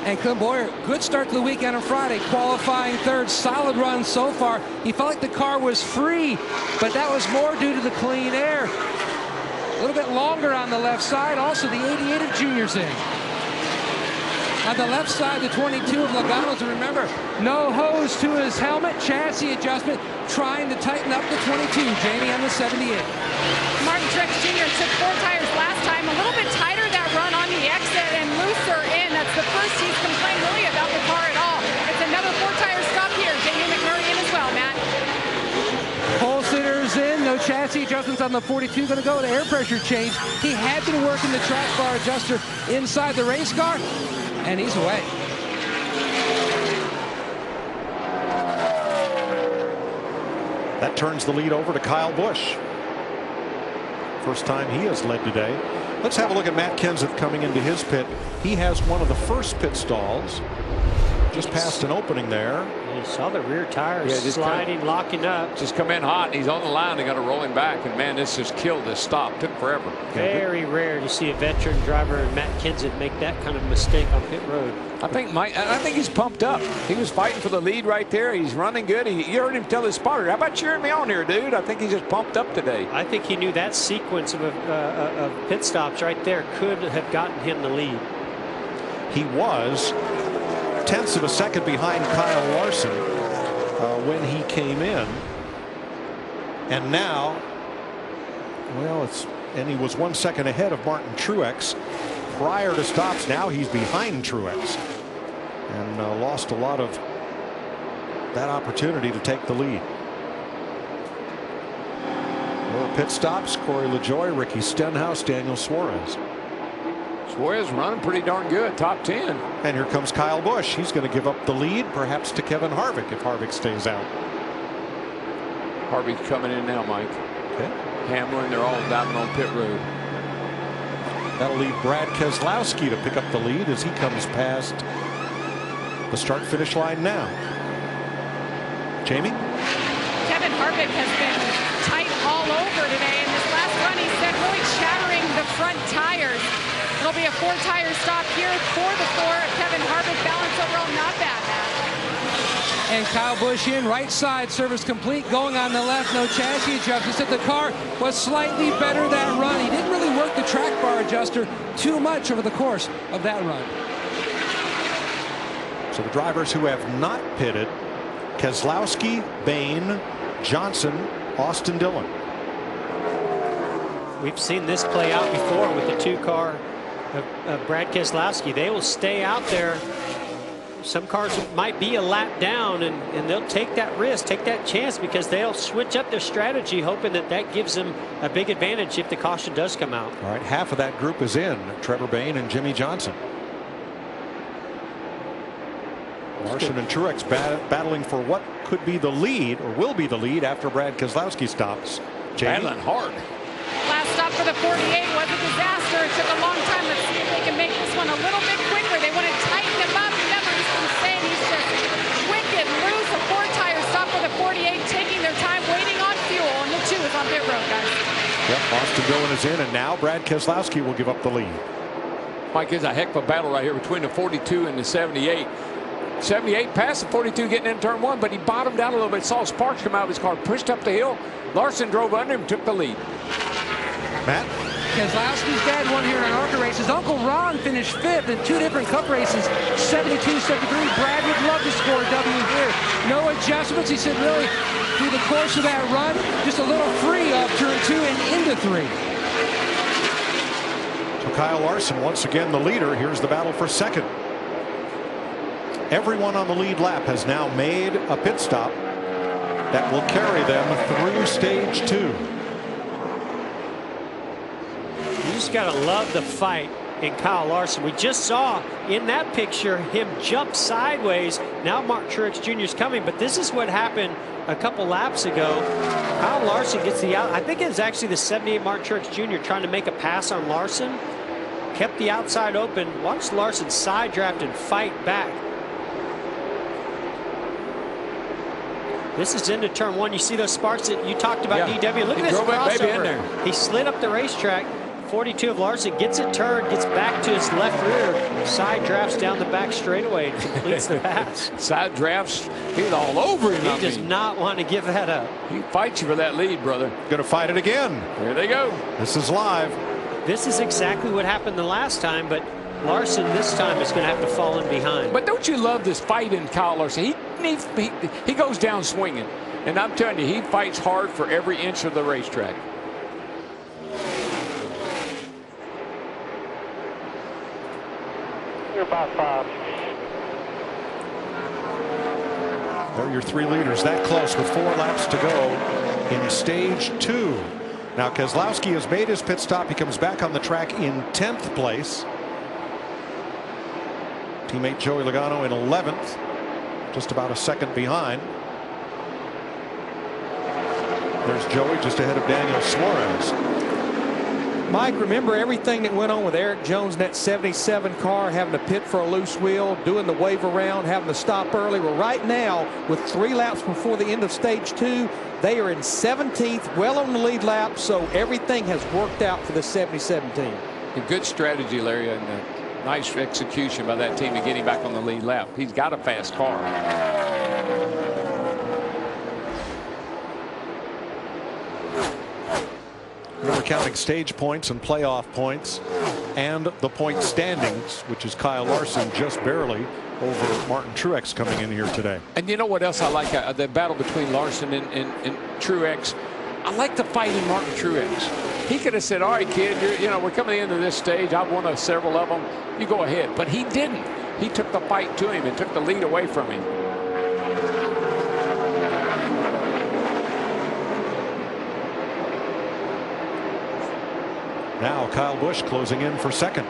And Clint Boyer, good start to the weekend on Friday, qualifying 3rd, solid run so far. He felt like the car was free, but that was more due to the clean air. A little bit longer on the left side. Also, the 88 of Junior's in. On the left side, the 22 of Logano's, and remember, no hose to his helmet, chassis adjustment, trying to tighten up the 22. Jamie on the 78. Martin Truex Jr. took 4 tires last time, a little bit tighter that run on the exit and looser in. That's the first he's complained really about the car at all. It's another 4-tire stop here. Jamie McMurray in as well, Matt. Pole sitters in, no chassis adjustments on the 42. Going to go with air pressure change. He had been working the track bar adjuster inside the race car, and he's away. That turns the lead over to Kyle Busch. First time he has led today. Let's have a look at Matt Kenseth coming into his pit. He has one of the first pit stalls. Just past an opening there. You saw the rear tires sliding, locking up. Just come in hot. He's on the line. They got to roll him back. And man, this just killed this stop. Took forever. Very rare to see a veteran driver and Matt Kenseth make that kind of mistake on pit road. I think he's pumped up. He was fighting for the lead right there. He's running good. You heard him tell his spotter, "How about cheering me on here, dude?" I think he's just pumped up today. I think he knew that sequence of pit stops right there could have gotten him the lead. He was tenths of a second behind Kyle Larson when he came in, and now, well, and he was 1 second ahead of Martin Truex prior to stops. Now he's behind Truex and lost a lot of that opportunity to take the lead. More pit stops: Corey LaJoie, Ricky Stenhouse, Daniel Suarez. Suarez running pretty darn good, top 10. And here comes Kyle Busch. He's going to give up the lead, perhaps to Kevin Harvick if Harvick stays out. Harvick's coming in now, Mike. Okay. Hamlin, they're all down on pit road. That'll leave Brad Keselowski to pick up the lead as he comes past the start-finish line now. Jamie? Kevin Harvick has been tight all over today. In this last run, he said really chattering the front tires. It'll be a 4-tire stop here for the 4. Kevin Harvick, balance overall not bad, Matt. And Kyle Busch in, right side, service complete, going on the left, no chassis adjustment. He said the car was slightly better that run. He didn't really work the track bar adjuster too much over the course of that run. So the drivers who have not pitted: Keselowski, Bain, Johnson, Austin Dillon. We've seen this play out before with the 2-car of Brad Keselowski. They will stay out there. Some cars might be a lap down, and they'll take that risk, take that chance, because they'll switch up their strategy, hoping that gives them a big advantage if the caution does come out. All right, half of that group is in: Trevor Bayne and Jimmy Johnson. Larson and Truex battling for what could be the lead, or will be the lead, after Brad Keselowski stops. Jamie? Battling hard. Last stop for the 48 was a disaster. It took a long time. Let's see if they can make this one a little bit quicker. They want to tighten him up. Remember, he's been saying he's just wicked loose. A 4-tire stop for the 48, taking their time, waiting on fuel. And the 2 is on pit road, guys. Yep, Austin Dillon is in, and now Brad Keselowski will give up the lead. Mike, is a heck of a battle right here between the 42 and the 78. 78 passed the 42 getting in turn 1, but he bottomed out a little bit. Saw sparks come out of his car, pushed up the hill. Larson drove under him, took the lead. Matt? Keselowski's dad won here in an ARCA race. His uncle Ron finished 5th in 2 different Cup races, 72, 73. Brad would love to score a W here. No adjustments. He said really through the course of that run, just a little free of turn 2 and into 3. So Kyle Larson once again the leader. Here's the battle for second. Everyone on the lead lap has now made a pit stop that will carry them through stage 2. You just got to love the fight in Kyle Larson. We just saw in that picture him jump sideways. Now Martin Truex Jr. is coming, but this is what happened a couple laps ago. Kyle Larson gets the out. I think it was actually the 78 Martin Truex Jr. trying to make a pass on Larson. Kept the outside open. Watched Larson side draft and fight back. This is into turn 1. You see those sparks that you talked about, DW. Look at this crossover. He slid up the racetrack. 42 of Larson gets it turned, gets back to his left rear, side drafts down the back straightaway and completes the pass. Side drafts, he's all over him. He does not want to give that up. He fights you for that lead, brother. Going to fight it again. Here they go. This is live. This is exactly what happened the last time, but Larson this time is going to have to fall in behind. But don't you love this fight in Kyle Larson? He goes down swinging. And I'm telling you, he fights hard for every inch of the racetrack. You're about 5. There are your 3 leaders that close with 4 laps to go in stage 2. Now Keselowski has made his pit stop. He comes back on the track in 10th place. Teammate Joey Logano in 11th, just about a second behind. There's Joey just ahead of Daniel Suarez. Mike, remember everything that went on with Eric Jones in that 77 car, having to pit for a loose wheel, doing the wave around, having to stop early. Well, right now, with 3 laps before the end of stage 2, they are in 17th, well on the lead lap, so everything has worked out for the 77 team. A good strategy, Larry, and nice execution by that team to get him back on the lead lap. He's got a fast car. We're counting stage points and playoff points and the point standings, which is Kyle Larson just barely over Martin Truex coming in here today. And you know what else I like? The battle between Larson and Truex. I like the fight in Martin Truex. He could have said, all right, kid, we're coming into this stage. I've won several of them. You go ahead. But he didn't. He took the fight to him and took the lead away from him. Now Kyle Busch closing in for second.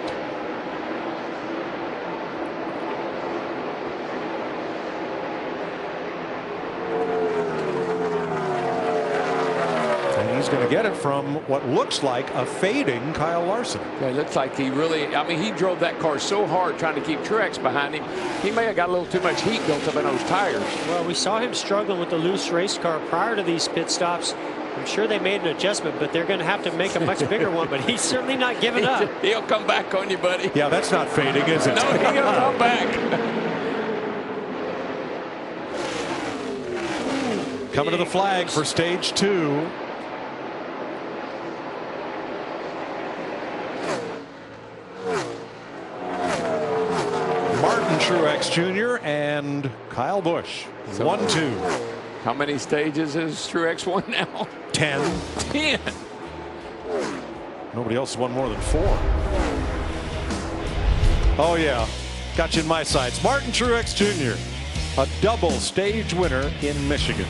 And he's going to get it from what looks like a fading Kyle Larson. Yeah, it looks like he really, he drove that car so hard trying to keep Truex behind him. He may have got a little too much heat built up in those tires. Well, we saw him struggling with the loose race car prior to these pit stops. I'm sure they made an adjustment, but they're going to have to make a much bigger one. But he's certainly not giving up. He'll come back on you, buddy. Yeah, that's not fading, is it? No, he'll come back. Coming to the flag for stage 2. Martin Truex Jr. and Kyle Busch. 1-2. How many stages has Truex won now? 10. 10. Nobody else has won more than 4. Oh, yeah. Got you in my sights. Martin Truex Jr., a double stage winner in Michigan.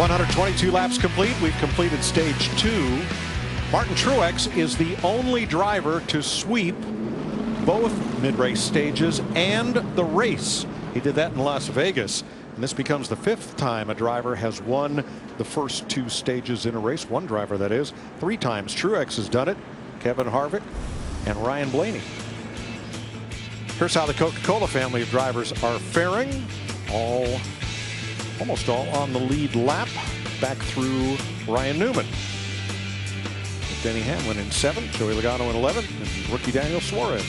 122 laps complete. We've completed stage 2. Martin Truex is the only driver to sweep both mid-race stages and the race. He did that in Las Vegas, and this becomes the 5th time a driver has won the first 2 stages in a race. One driver, that is. 3 times Truex has done it. Kevin Harvick and Ryan Blaney. Here's how the Coca-Cola family of drivers are faring. Almost all on the lead lap, back through Ryan Newman. With Denny Hamlin in 7th, Joey Logano in 11th, and rookie Daniel Suarez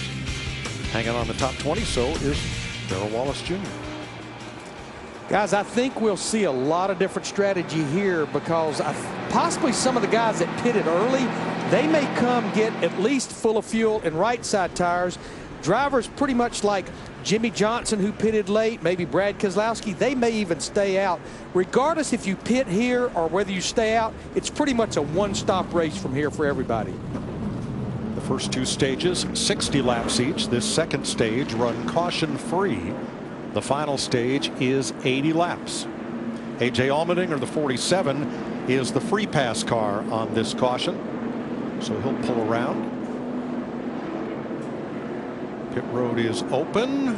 hanging on the top 20. So is Darrell Wallace Jr. Guys, I think we'll see a lot of different strategy here because possibly some of the guys that pitted early, they may come get at least full of fuel and right side tires. Drivers pretty much like Jimmy Johnson, who pitted late, maybe Brad Keselowski, they may even stay out. Regardless if you pit here or whether you stay out, it's pretty much a one-stop race from here for everybody. The first 2 stages, 60 laps each. This second stage run caution-free. The final stage is 80 laps. A.J. Allmendinger, the 47, is the free pass car on this caution, so he'll pull around. Pit road is open.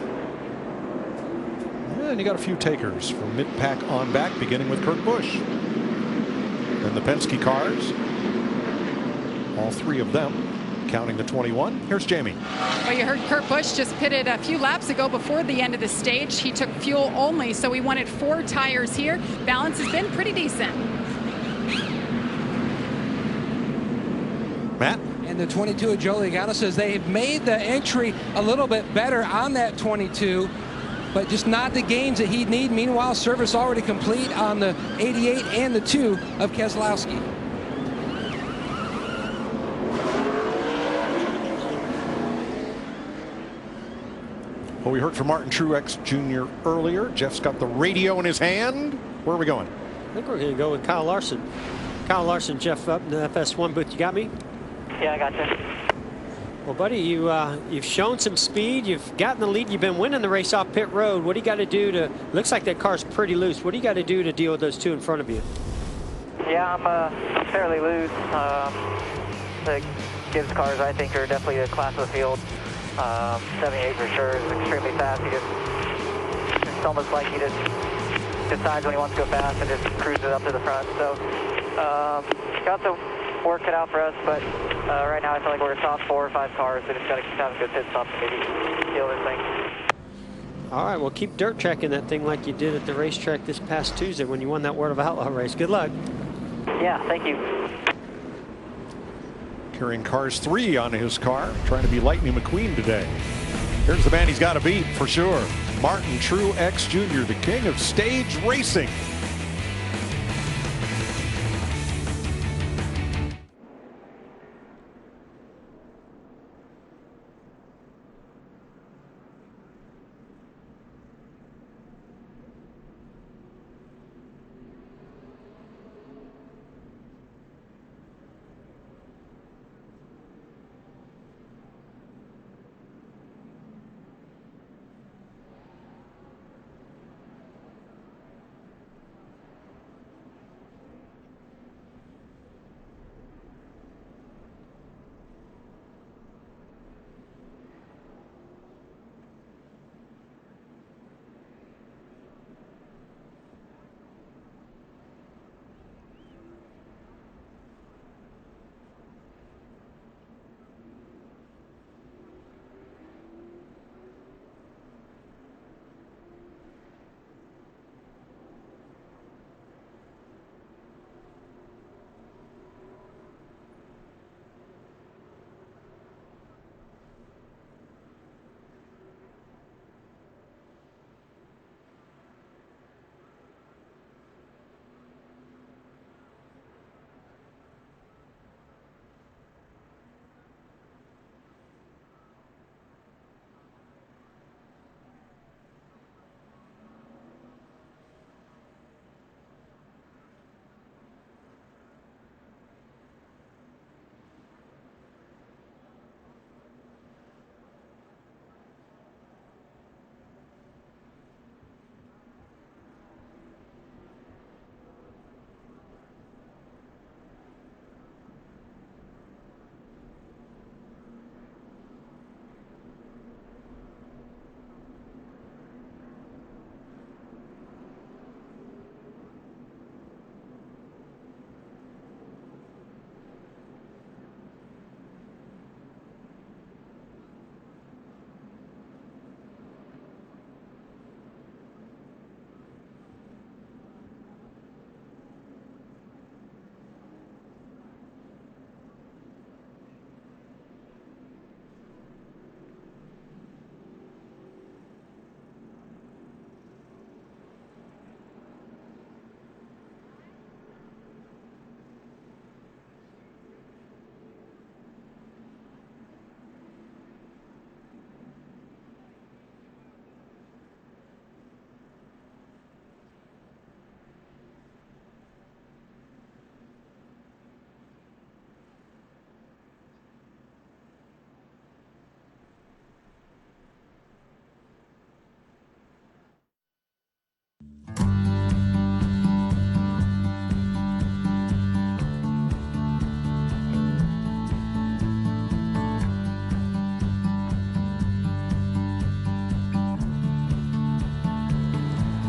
And you got a few takers from mid-pack on back, beginning with Kurt Busch. Then the Penske cars, all 3 of them, counting the 21. Here's Jamie. Well, you heard Kurt Busch just pitted a few laps ago before the end of the stage. He took fuel only, so he wanted 4 tires here. Balance has been pretty decent. Matt? And the 22 of Joey Logano says they've made the entry a little bit better on that 22, but just not the gains that he'd need. Meanwhile, service already complete on the 88 and the 2 of Keselowski. Well, we heard from Martin Truex Jr. earlier. Jeff's got the radio in his hand. Where are we going? I think we're going to go with Kyle Larson. Kyle Larson, Jeff, up in the FS1 booth. You got me? Yeah, I got you. Well, buddy, you've shown some speed. You've gotten the lead. You've been winning the race off pit road. What do you got to do to? Looks like that car's pretty loose. What do you got to do to deal with those 2 in front of you? Yeah, I'm fairly loose. The Gibbs cars, I think, are definitely the class of the field. 78 for sure is extremely fast. It's almost like he just decides when he wants to go fast and just cruises up to the front. So got some work cut out for us, but right now I feel like we're a top 4 or 5 cars. So just got to keep having good pit stops and maybe steal this thing. All right, well, keep dirt tracking that thing like you did at the racetrack this past Tuesday when you won that World of Outlaw race. Good luck. Yeah, thank you. Carrying cars 3 on his car, trying to be Lightning McQueen today. Here's the man he's got to beat for sure. Martin Truex Jr., the king of stage racing.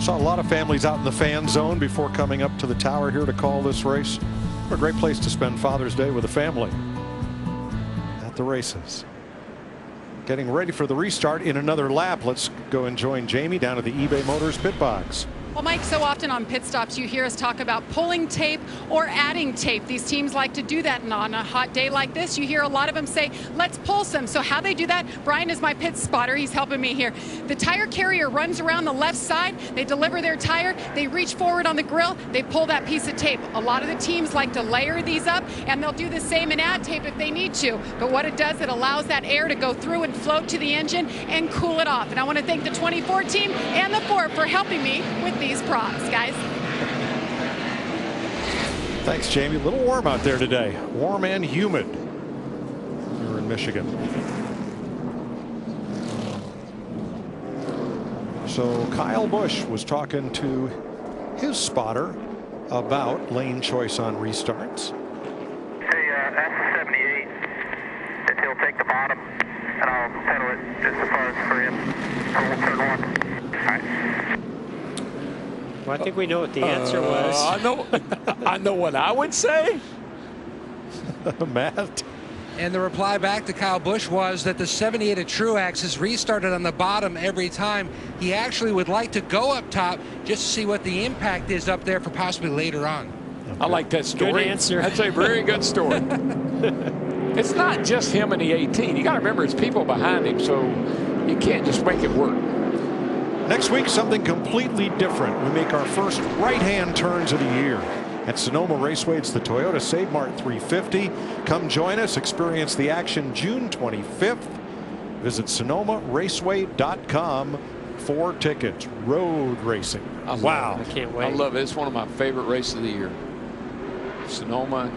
Saw a lot of families out in the fan zone before coming up to the tower here to call this race. What a great place to spend Father's Day with a family at the races. Getting ready for the restart in another lap. Let's go and join Jamie down at the eBay Motors pit box. Well, Mike, so often on pit stops you hear us talk about pulling tape or adding tape. These teams like to do that, and on a hot day like this, you hear a lot of them say, let's pull some. So how they do that, Brian is my pit spotter. He's helping me here. The tire carrier runs around the left side. They deliver their tire. They reach forward on the grill. They pull that piece of tape. A lot of the teams like to layer these up, and they'll do the same and add tape if they need to. But what it does, it allows that air to go through and float to the engine and cool it off. And I want to thank the 24 team and the 4 for helping me with these props, guys. Thanks, Jamie. A little warm out there today. Warm and humid here in Michigan. So Kyle Busch was talking to his spotter about lane choice on restarts. Hey, ask 78 if he'll take the bottom, and I'll pedal it just as far as for him. Turn 1. All right. Well, I think we know what the answer was. I know what I would say. Matt. And the reply back to Kyle Busch was that the 78 at Truex has restarted on the bottom every time. He actually would like to go up top just to see what the impact is up there for possibly later on. I like that story. Good answer. That's a very good story. It's not just him and the 18. You got to remember, it's people behind him, so you can't just make it work. Next week, something completely different. We make our first right-hand turns of the year. At Sonoma Raceway, it's the Toyota Save Mart 350. Come join us. Experience the action June 25th. Visit SonomaRaceway.com for tickets. Road racing. Wow. I can't wait. I love it. It's one of my favorite races of the year. Sonoma.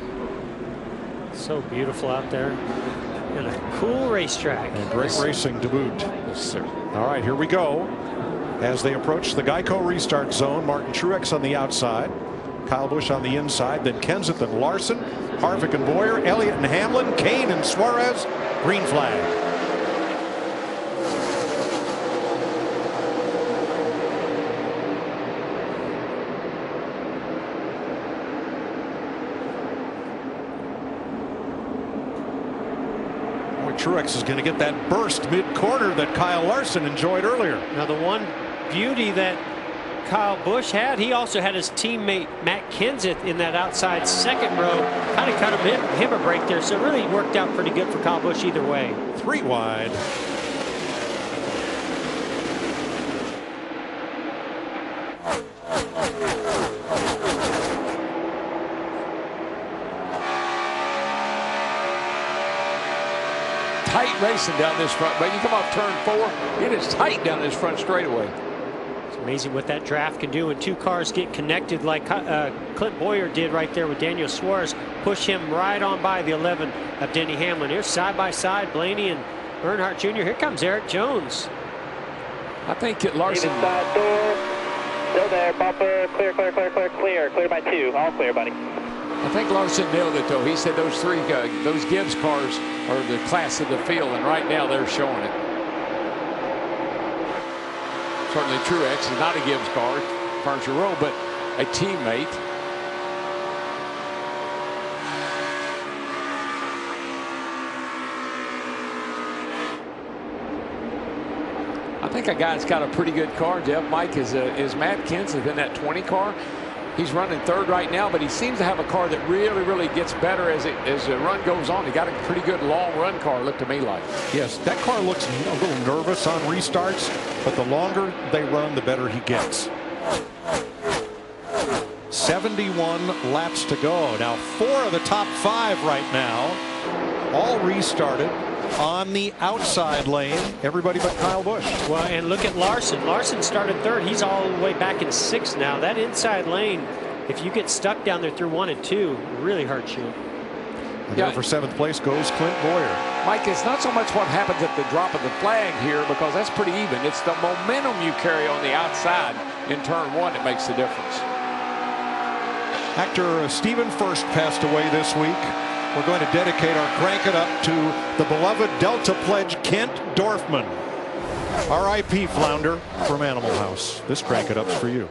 So beautiful out there. And a cool racetrack. And great racing to boot. Yes, sir. All right, here we go. As they approach the Geico restart zone, Martin Truex on the outside, Kyle Busch on the inside, then Kenseth and Larson, Harvick and Boyer, Elliott and Hamlin, Kane and Suarez. Green flag. Boy, Truex is going to get that burst mid-corner that Kyle Larson enjoyed earlier. Now the one beauty that Kyle Busch had, he also had his teammate Matt Kenseth in that outside second row, kind of cut him a break there, so it really worked out pretty good for Kyle Busch either way. 3 wide. Tight racing down this front, but you come off turn 4, it is tight down this front straightaway. It's amazing what that draft can do when 2 cars get connected like Clint Boyer did right there with Daniel Suarez. Push him right on by the 11 of Denny Hamlin. Here's side by side Blaney and Earnhardt Jr. Here comes Eric Jones. I think Larson. Side door. Still there. Bumper. Clear, clear, clear, clear, clear. Clear by 2. All clear, buddy. I think Larson nailed it, though. He said those 3, those Gibbs cars are the class of the field, and right now they're showing it. Certainly Truex is not a Gibbs car, Furniture Row, but a teammate. I think a guy that's got a pretty good car, Jeff, Mike, is Matt Kenseth in that 20 car. He's running 3rd right now, but he seems to have a car that really, really gets better as the run goes on. He got a pretty good long run car, looked to me like. Yes, that car looks a little nervous on restarts, but the longer they run, the better he gets. 71 laps to go. Now 4 of the top 5 right now, all restarted on the outside lane. Everybody but Kyle Busch. Well, and look at Larson. Larson started 3rd. He's all the way back in 6th now. That inside lane, if you get stuck down there through 1 and 2, it really hurts you. And there for 7th place goes Clint Boyer. Mike, it's not so much what happens at the drop of the flag here, because that's pretty even. It's the momentum you carry on the outside in turn 1 that makes the difference. Actor Stephen First passed away this week. We're going to dedicate our Crank It Up to the beloved Delta Pledge Kent Dorfman. R.I.P. Flounder from Animal House. This Crank It Up's for you.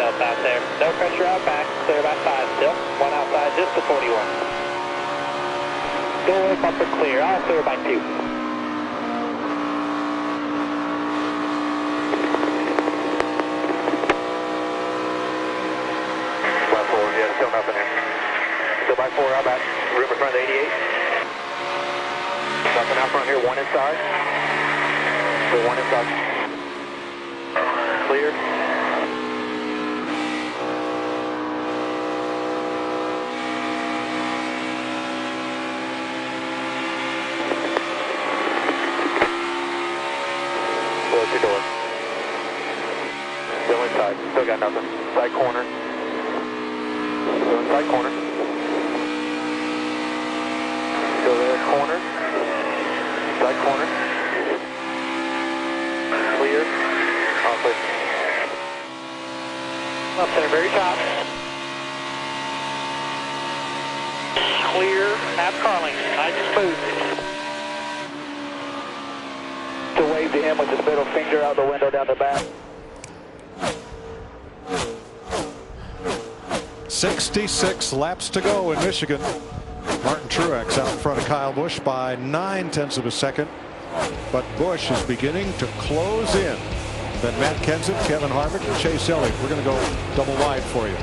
Out there. No pressure out back. Clear by 5 still. One outside just to 41. Door bumper clear. All clear by 2. By 4, yeah, still nothing here. Still by 4 out back. Room in front of the 88. Nothing out front here. One inside. Still one inside. Clear. Your door. Still inside. Still got nothing. Side corner. Still inside corner. Still there. Corner. Side corner. Clear. All clear. Up center, very top. Clear. Half Carling. I just moved. To wave to him with his middle finger out the window down the back. 66 laps to go in Michigan. Martin Truex out in front of Kyle Busch by 0.9 of a second. But Busch is beginning to close in. Then Matt Kenseth, Kevin Harvick, and Chase Elliott. We're going to go double wide for you.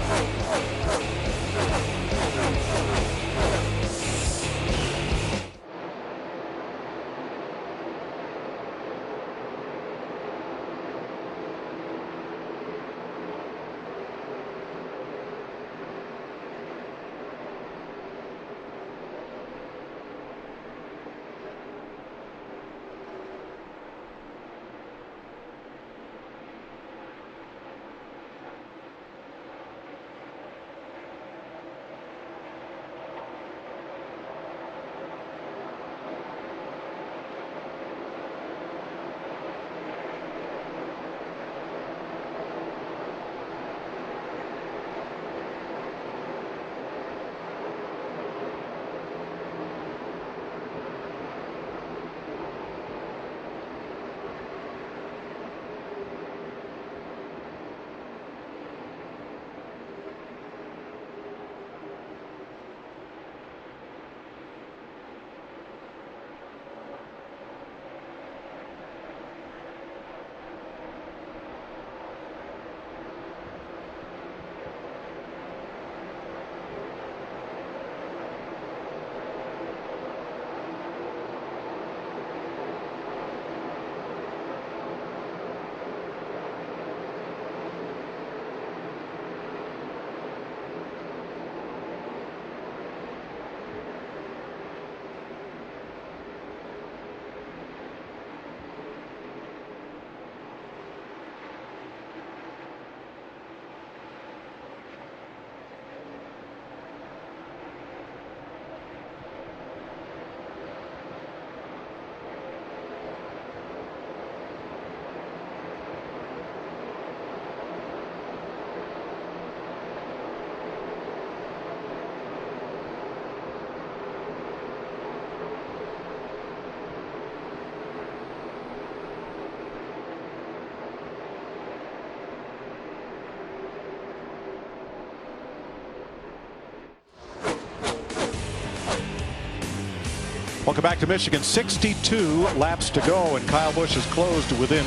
Welcome back to Michigan. 62 laps to go, and Kyle Busch is closed to within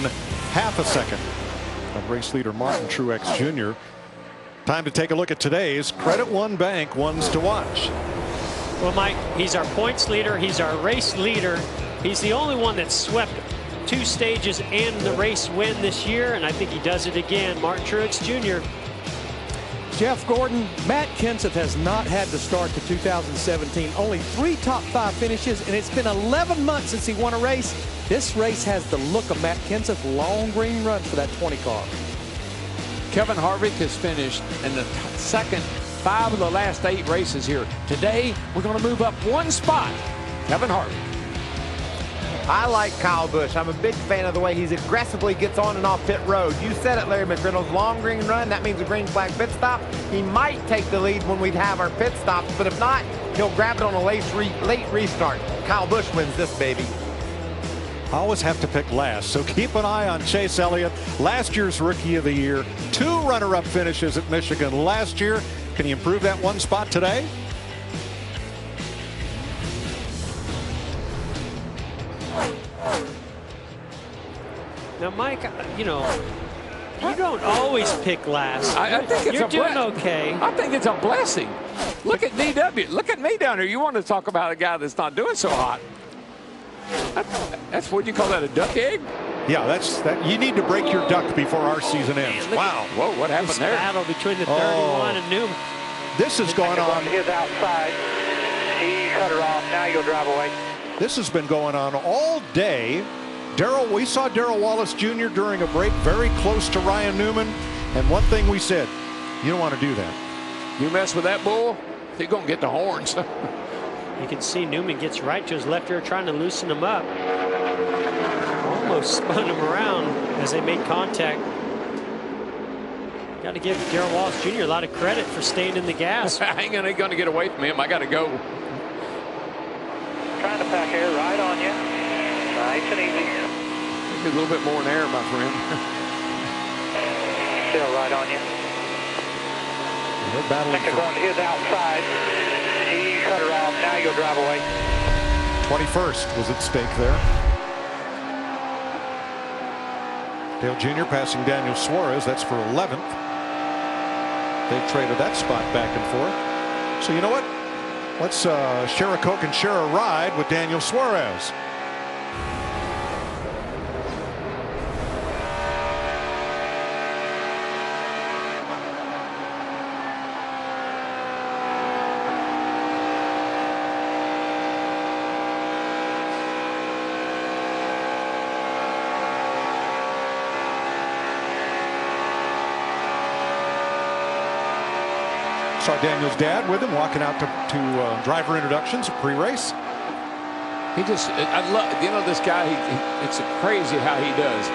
half a second of race leader Martin Truex Jr. Time to take a look at today's Credit One Bank ones to watch. Well, Mike, he's our points leader. He's our race leader. He's the only one that swept 2 stages and the race win this year, and I think he does it again. Martin Truex Jr. Jeff Gordon, Matt Kenseth has not had the start to 2017. Only 3 top 5 finishes, and it's been 11 months since he won a race. This race has the look of Matt Kenseth. Long green run for that 20 car. Kevin Harvick has finished in the second 5 of the last 8 races here. Today, we're going to move up 1 spot. Kevin Harvick. I like Kyle Busch. I'm a big fan of the way he aggressively gets on and off pit road. You said it, Larry McReynolds, long green run. That means a green flag pit stop. He might take the lead when we have our pit stops, but if not, he'll grab it on a late restart. Kyle Busch wins this, baby. I always have to pick last, so keep an eye on Chase Elliott. Last year's Rookie of the Year, 2 runner-up finishes at Michigan last year. Can he improve that 1 spot today? Now, Mike, you know, you don't always pick last. I think it's You're doing okay. I think it's a blessing. Look at DW. Look at me down here. You want to talk about a guy that's not doing so hot. That's what you call that, a duck egg? Yeah, that's that. You need to break your duck before our season ends. Wow. Whoa, what happened there? Battle between the 31 and Newman. This has gone on. His outside. He cut her off. Now you'll drive away. This has been going on all day. We saw Darrell Wallace Jr. during a break very close to Ryan Newman. And one thing we said, you don't want to do that. You mess with that bull, he's going to get the horns. You can see Newman gets right to his left ear trying to loosen him up. Almost spun him around as they made contact. Got to give Darrell Wallace Jr. a lot of credit for staying in the gas. I ain't going to get away from him. I got to go. Trying to pack air right on you. Nice and easy. Maybe a little bit more in air, my friend. Still right on you. They're battling. They're going to his outside. He cut her off. Now you'll drive away. 21st was at stake there. Dale Jr. passing Daniel Suarez. That's for 11th. They traded that spot back and forth. So you know what? Let's share a Coke and share a ride with Daniel Suarez. Saw Daniel's dad with him walking out to driver introductions pre-race. He just, I love, you know, this guy, it's crazy how he does.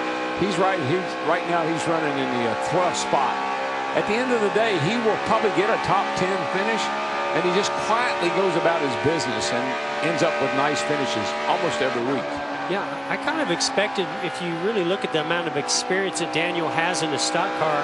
Right now he's running in the 12th spot. At the end of the day, he will probably get a top 10 finish, and he just quietly goes about his business and ends up with nice finishes almost every week. Yeah, I kind of expected, if you really look at the amount of experience that Daniel has in a stock car,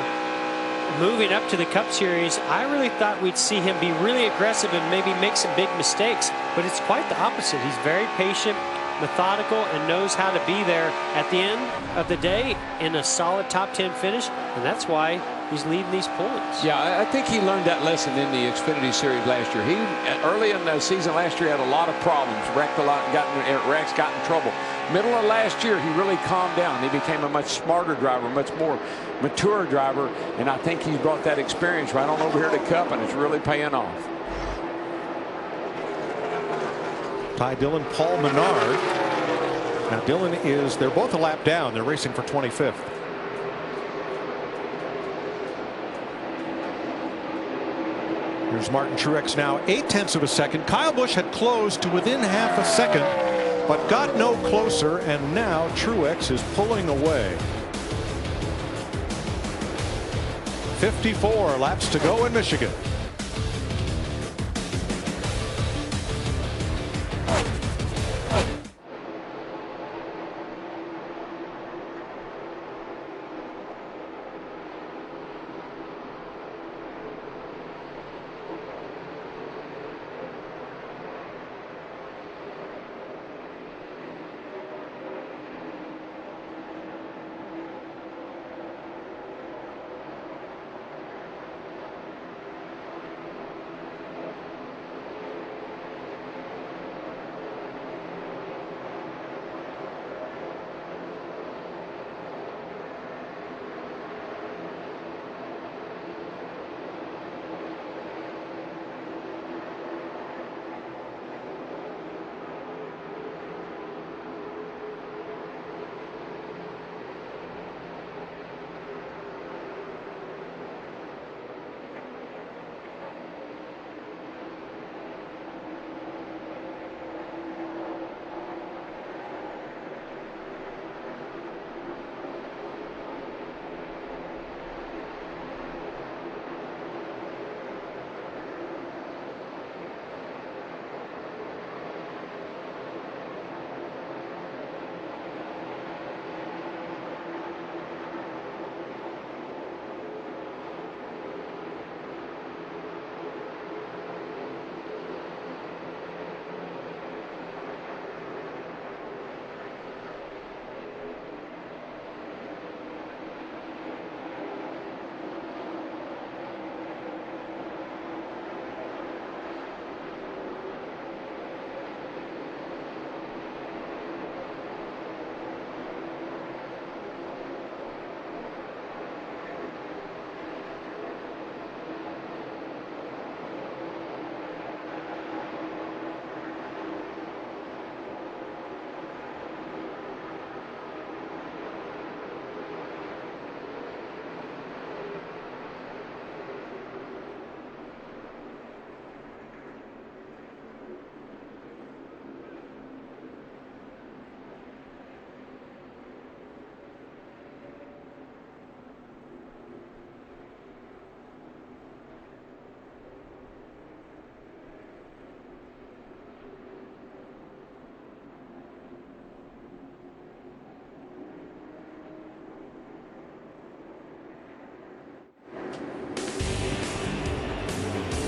moving up to the Cup Series, I really thought we'd see him be really aggressive and maybe make some big mistakes, but it's quite the opposite. He's very patient, methodical, and knows how to be there at the end of the day in a solid top 10 finish, and that's why he's leading these points. Yeah, I think he learned that lesson in the Xfinity Series last year. He, early in the season last year, had a lot of problems, wrecked a lot, got in trouble. Middle of last year, he really calmed down. He became a much smarter driver, much more mature driver, and I think he's brought that experience right on over here to Cup, and it's really paying off. Ty Dillon, Paul Menard. Now Dillon they're both a lap down. They're racing for 25th. Here's Martin Truex now 0.8 of a second. Kyle Busch had closed to within half a second, but got no closer, and now Truex is pulling away. 54 laps to go in Michigan.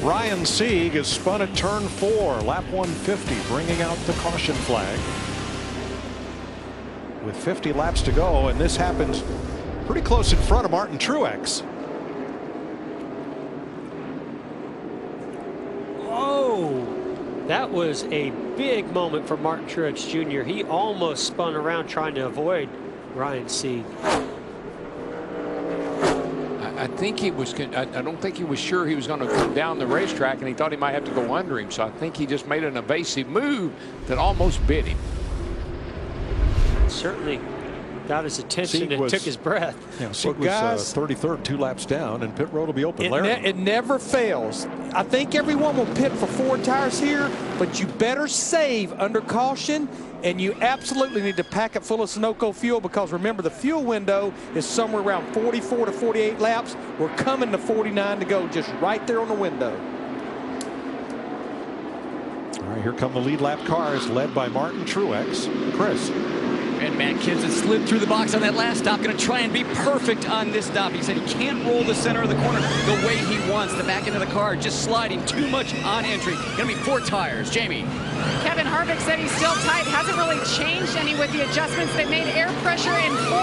Ryan Sieg is spun at turn 4, lap 150, bringing out the caution flag. With 50 laps to go, and this happens pretty close in front of Martin Truex. Oh, that was a big moment for Martin Truex Jr. He almost spun around trying to avoid Ryan Sieg. I think he was. I don't think he was sure he was going to come down the racetrack, and he thought he might have to go under him. So I think he just made an evasive move that almost bit him. Certainly got his attention and took his breath. Yeah, Sieg was 33rd, 2 laps down, and pit road will be open. It never fails. I think everyone will pit for 4 tires here, but you better save under caution, and you absolutely need to pack it full of Sunoco fuel, because remember, the fuel window is somewhere around 44 to 48 laps. We're coming to 49 to go, just right there on the window. All right, here come the lead lap cars, led by Martin Truex. Chris. And Matt Kenseth slid through the box on that last stop. Going to try and be perfect on this stop. He said he can't roll the center of the corner the way he wants. The back end of the car just sliding too much on entry. Going to be 4 tires. Jamie. Kevin Harvick said he's still tight. Hasn't really changed any with the adjustments. They made air pressure in 4.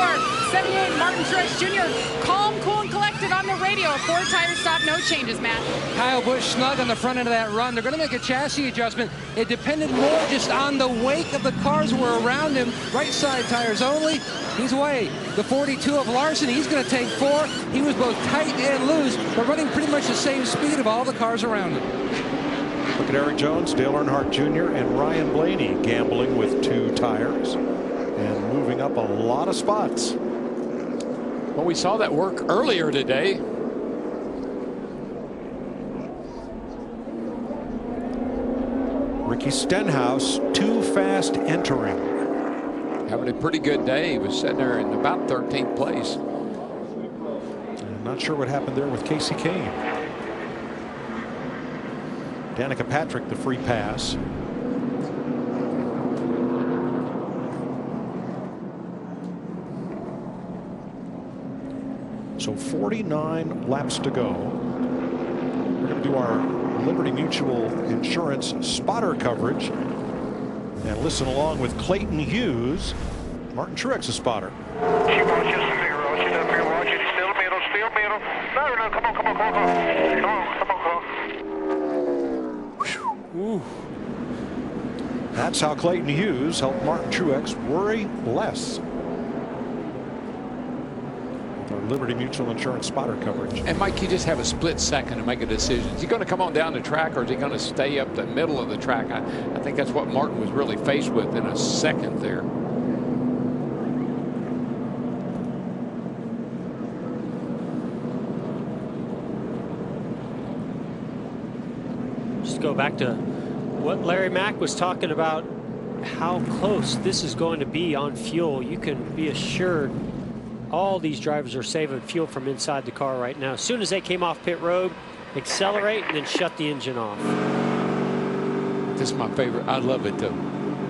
78 Martin Truex Jr. Calm, cool, and collected on the radio. 4 tire stop, no changes, Matt. Kyle Busch snug on the front end of that run. They're going to make a chassis adjustment. It depended more just on the wake of the cars that were around him. Right side tires only. He's away. The 42 of Larson, he's going to take 4. He was both tight and loose, but running pretty much the same speed of all the cars around him. Look at Eric Jones, Dale Earnhardt Jr., and Ryan Blaney gambling with 2 tires and moving up a lot of spots. Well, we saw that work earlier today. Ricky Stenhouse, too fast entering. Having a pretty good day. He was sitting there in about 13th place. I'm not sure what happened there with Casey Kane. Danica Patrick, the free pass. So 49 laps to go. We're going to do our Liberty Mutual Insurance spotter coverage and listen along with Clayton Hughes. Martin Truex, a spotter. She watches the zero. She's up here watching. Still middle, still middle. No, come on, come on, come on, come on. Come on, come on, come on. Ooh. That's how Clayton Hughes helped Martin Truex worry less. With our Liberty Mutual Insurance spotter coverage. And Mike, you just have a split second to make a decision. Is he going to come on down the track, or is he going to stay up the middle of the track? I think that's what Martin was really faced with in a second there. Just go back to what Larry Mack was talking about, how close this is going to be on fuel. You can be assured all these drivers are saving fuel from inside the car right now. As soon as they came off pit road, accelerate and then shut the engine off. This is my favorite. I love it though.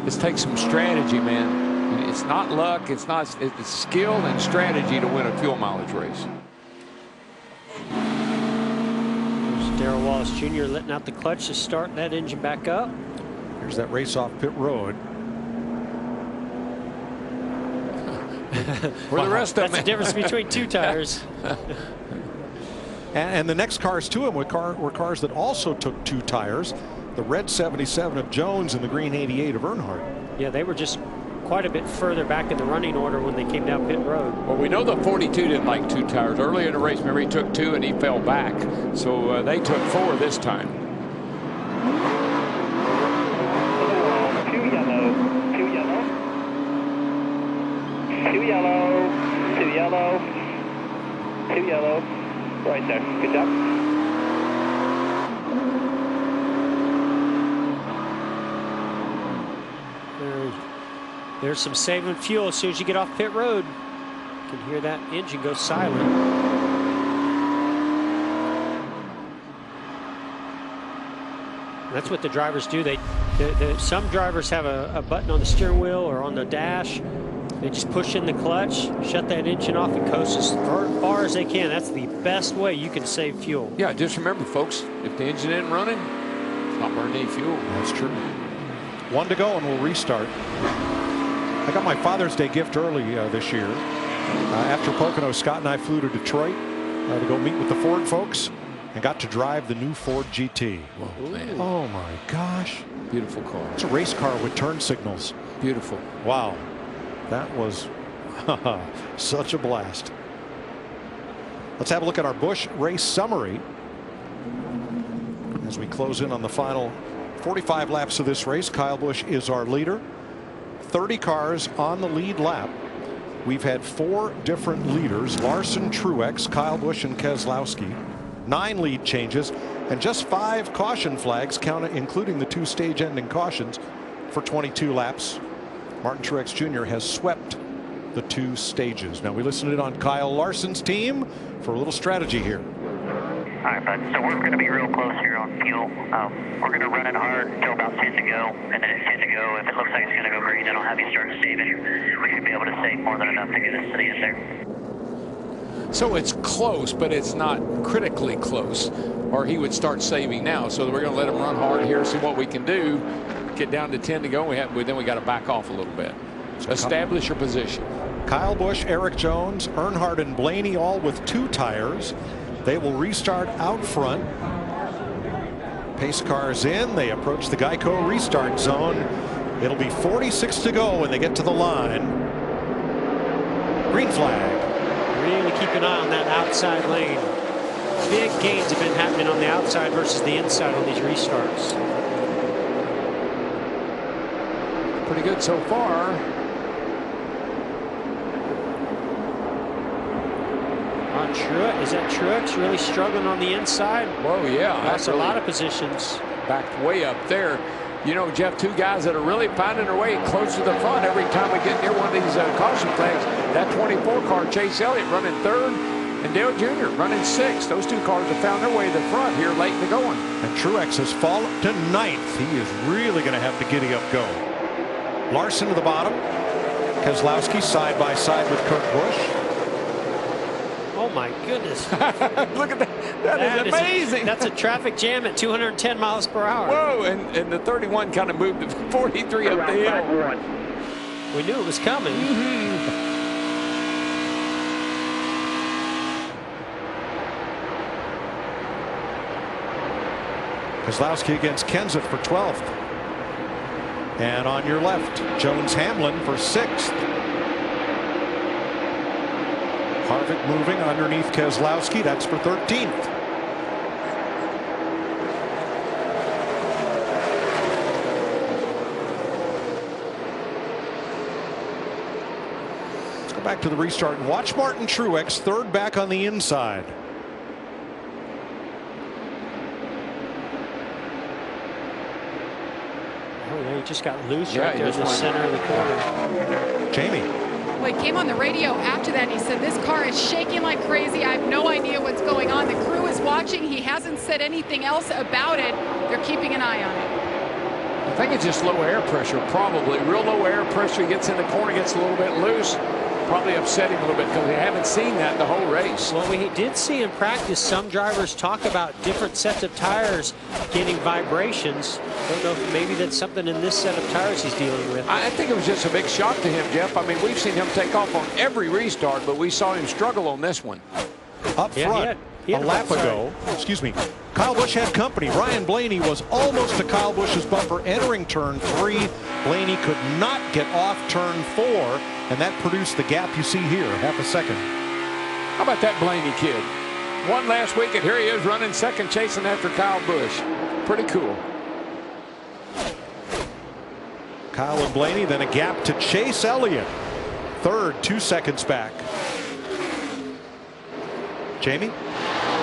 This takes some strategy, man. It's not luck. It's skill and strategy to win a fuel mileage race. Darrell Wallace Jr. letting out the clutch to start that engine back up. Here's that race off pit road. Where the rest of them. That's the difference between 2 tires. And the next cars to him were cars that also took 2 tires. The red 77 of Jones and the green 88 of Earnhardt. Yeah, they were just quite a bit further back in the running order when they came down pit road. Well, we know the 42 didn't like 2 tires. Earlier in the race, remember, he took 2 and he fell back. So they took 4 this time. 2 yellow, 2 yellow. 2 yellow, 2 yellow, 2 yellow. Right there. Good job. There's some saving fuel as soon as you get off pit road. You can hear that engine go silent. That's what the drivers do. Some drivers have a button on the steering wheel or on the dash. They just push in the clutch, shut that engine off, and coast as far as they can. That's the best way you can save fuel. Yeah, just remember, folks, if the engine isn't running, it's not burning any fuel. That's true. 1 to go, and we'll restart. I got my Father's Day gift early this year. After Pocono, Scott and I flew to Detroit to go meet with the Ford folks and got to drive the new Ford GT. Whoa, man. Oh, my gosh. Beautiful car. It's a race car with turn signals. Beautiful. Wow. That was such a blast. Let's have a look at our Busch race summary as we close in on the final 45 laps of this race. Kyle Busch is our leader. 30 cars on the lead lap. We've had 4 different leaders: Larson, Truex, Kyle Busch, and Keselowski. 9 lead changes and just 5 caution flags, including the 2 stage-ending cautions for 22 laps. Martin Truex Jr. has swept the 2 stages. Now we listened in on Kyle Larson's team for a little strategy here. All right, bud. So we're going to be real close here on fuel. We're going to run it hard until about 10 to go, and then at 10 to go, if it looks like it's going to go green, then I'll have you start saving. We should be able to save more than enough to get us to the end there. So it's close, but it's not critically close, or he would start saving now. So we're going to let him run hard here, see what we can do. Get down to 10 to go. Then we got to back off a little bit. Establish your position. Kyle Busch, Eric Jones, Earnhardt, and Blaney all with 2 tires. They will restart out front. Pace cars in. They approach the Geico restart zone. It'll be 46 to go when they get to the line. Green flag. Really keep an eye on that outside lane. Big gains have been happening on the outside versus the inside on these restarts. Pretty good so far. Is that Truex really struggling on the inside? Whoa, yeah. That's really a lot of positions. Backed way up there. You know, Jeff, 2 guys that are really finding their way close to the front every time we get near one of these caution flags. That 24 car, Chase Elliott, running 3rd, and Dale Jr. running 6th. Those 2 cars have found their way to the front here late in the going. And Truex has fallen to 9th. He is really going to have to giddy up go. Larson to the bottom. Keselowski side by side with Kurt Busch. Oh my goodness. Look at that. That is amazing. That's a traffic jam at 210 miles per hour. Whoa, and the 31 kind of moved to 43 up the hill. We knew it was coming. Keselowski against Kenseth for 12th. And on your left, Jones Hamlin for 6th. Harvick moving underneath Keselowski. That's for 13th. Let's go back to the restart and watch Martin Truex, 3rd back on the inside. Oh, yeah, he just got loose right there in the center of the corner. Jamie. Well, he came on the radio after that and he said, this car is shaking like crazy. I have no idea what's going on. The crew is watching. He hasn't said anything else about it. They're keeping an eye on it. I think it's just low air pressure, probably. Real low air pressure. He gets in the corner, gets a little bit loose. Probably upset him a little bit because we haven't seen that the whole race. Well, we did see in practice some drivers talk about different sets of tires getting vibrations. Don't know if maybe that's something in this set of tires he's dealing with. I think it was just a big shock to him, Jeff. I mean, we've seen him take off on every restart, but we saw him struggle on this one. Up front, a lap ago, Kyle Busch had company. Ryan Blaney was almost to Kyle Busch's bumper entering turn 3. Blaney could not get off turn 4, and that produced the gap you see here, half a second. How about that Blaney kid? Won last week, and here he is running 2nd, chasing after Kyle Busch. Pretty cool. Kyle and Blaney, then a gap to Chase Elliott. 3rd, 2 seconds back. Jamie?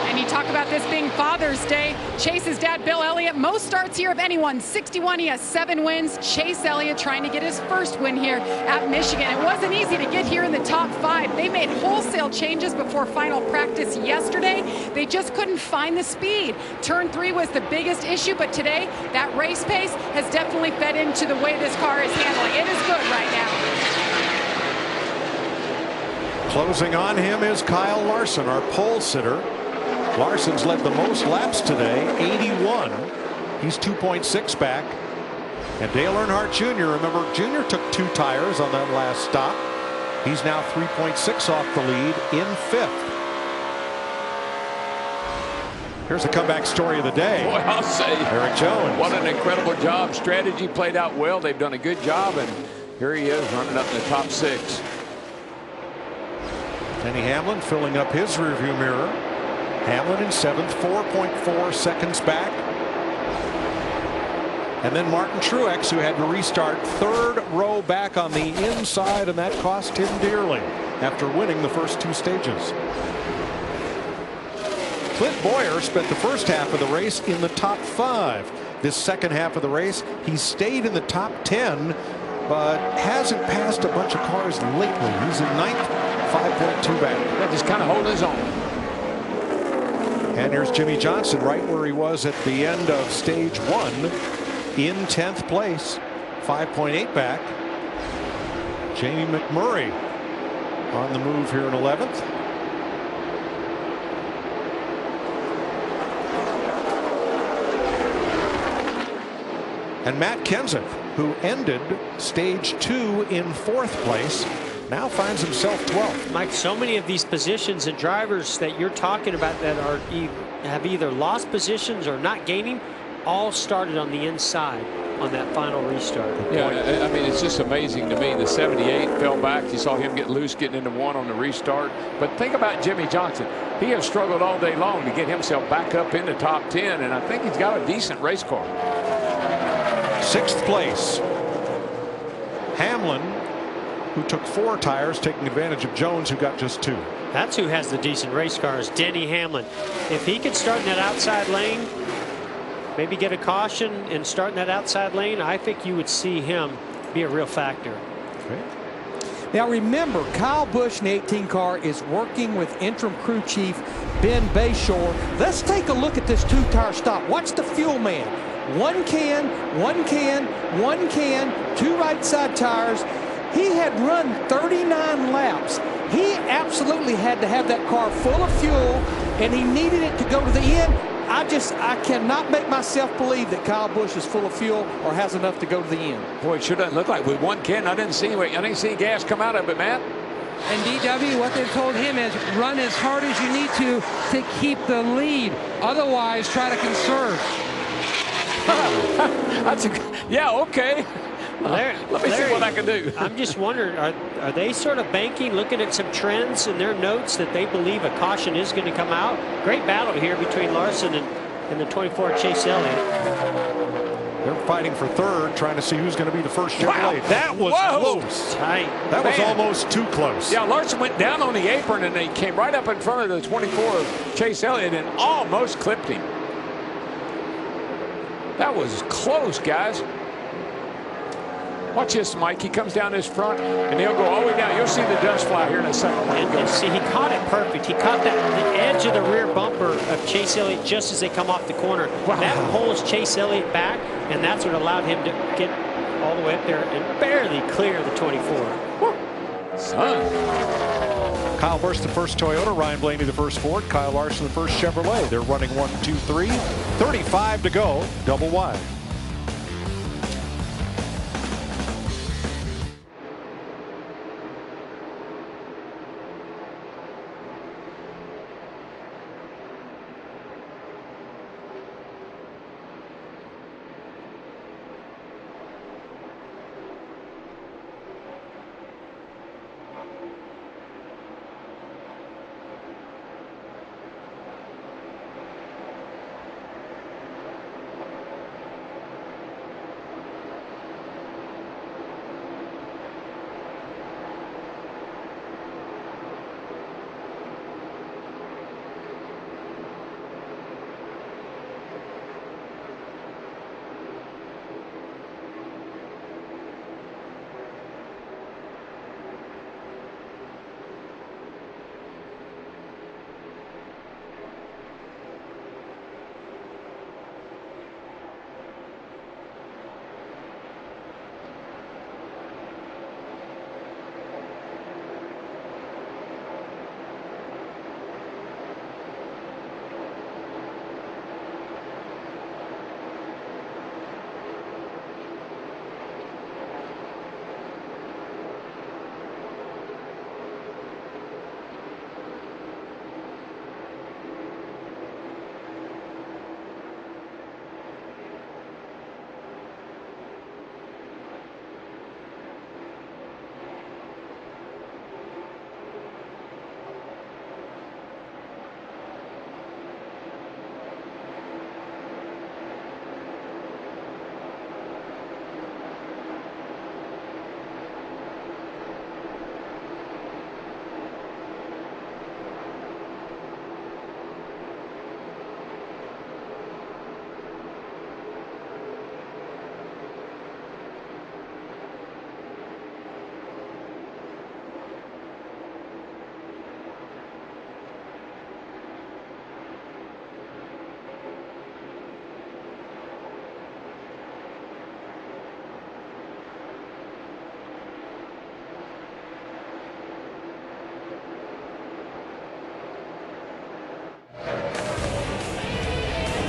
And you talk about this being Father's Day. Chase's dad, Bill Elliott, most starts here of anyone. 61, he has 7 wins. Chase Elliott trying to get his first win here at Michigan. It wasn't easy to get here in the top 5. They made wholesale changes before final practice yesterday. They just couldn't find the speed. Turn 3 was the biggest issue, but today that race pace has definitely fed into the way this car is handling. It is good right now. Closing on him is Kyle Larson, our pole sitter. Larson's led the most laps today, 81. He's 2.6 back. And Dale Earnhardt Jr., remember, Jr. took 2 tires on that last stop. He's now 3.6 off the lead in 5th. Here's the comeback story of the day. Boy, I'll say. Eric Jones. What an incredible job. Strategy played out well. They've done a good job, and here he is running up in the top 6. Denny Hamlin filling up his rearview mirror. Hamlin in 7th, 4.4 seconds back. And then Martin Truex, who had to restart 3rd row back on the inside, and that cost him dearly after winning the first 2 stages. Clint Boyer spent the first half of the race in the top 5. This second half of the race, he stayed in the top 10, but hasn't passed a bunch of cars lately. He's in 9th, 5.2 back. Yeah, just kind of holding his own. And here's Jimmy Johnson right where he was at the end of stage 1 in 10th place, 5.8 back. Jamie McMurray on the move here in 11th. And Matt Kenseth, who ended stage 2 in 4th place, now finds himself 12th. Mike, so many of these positions and drivers that you're talking about that are have either lost positions or not gaining, all started on the inside on that final restart. Yeah, I mean, it's just amazing to me. The 78 fell back. You saw him get loose getting into 1 on the restart. But think about Jimmy Johnson. He has struggled all day long to get himself back up in the top 10, and I think he's got a decent race car. 6th place. Hamlin, who took 4 tires, taking advantage of Jones, who got just 2. That's who has the decent race cars, Denny Hamlin. If he could start in that outside lane, maybe get a caution and start in that outside lane, I think you would see him be a real factor. Okay. Now remember, Kyle Busch in the 18 car is working with interim crew chief Ben Bayshore. Let's take a look at this 2-tire stop. Watch the fuel man. 1 can, 1 can, 1 can, 2 right side tires. He had run 39 laps. He absolutely had to have that car full of fuel, and he needed it to go to the end. I cannot make myself believe that Kyle Busch is full of fuel or has enough to go to the end. Boy, it sure doesn't look like with 1 can. I didn't see gas come out of it, Matt. And DW, what they've told him is run as hard as you need to keep the lead. Otherwise, try to conserve. Yeah, okay. Let me see what I can do. I'm just wondering, are they sort of banking, looking at some trends in their notes that they believe a caution is going to come out? Great battle here between Larson and the 24 Chase Elliott. They're fighting for 3rd, trying to see who's going to be the first Chevrolet. Wow. That was close. Tight. That was almost too close. Yeah, Larson went down on the apron, and he came right up in front of the 24 Chase Elliott and almost clipped him. That was close, guys. Watch this, Mike. He comes down this front, and he'll go all the way down. You'll see the dust fly here in a second. And see, he caught it perfect. He caught the edge of the rear bumper of Chase Elliott just as they come off the corner. Wow. That pulls Chase Elliott back, and that's what allowed him to get all the way up there and barely clear the 24. Son. Kyle Busch the first Toyota, Ryan Blaney the first Ford, Kyle Larson the first Chevrolet. They're running 1, 2, 3, 35 to go, double wide.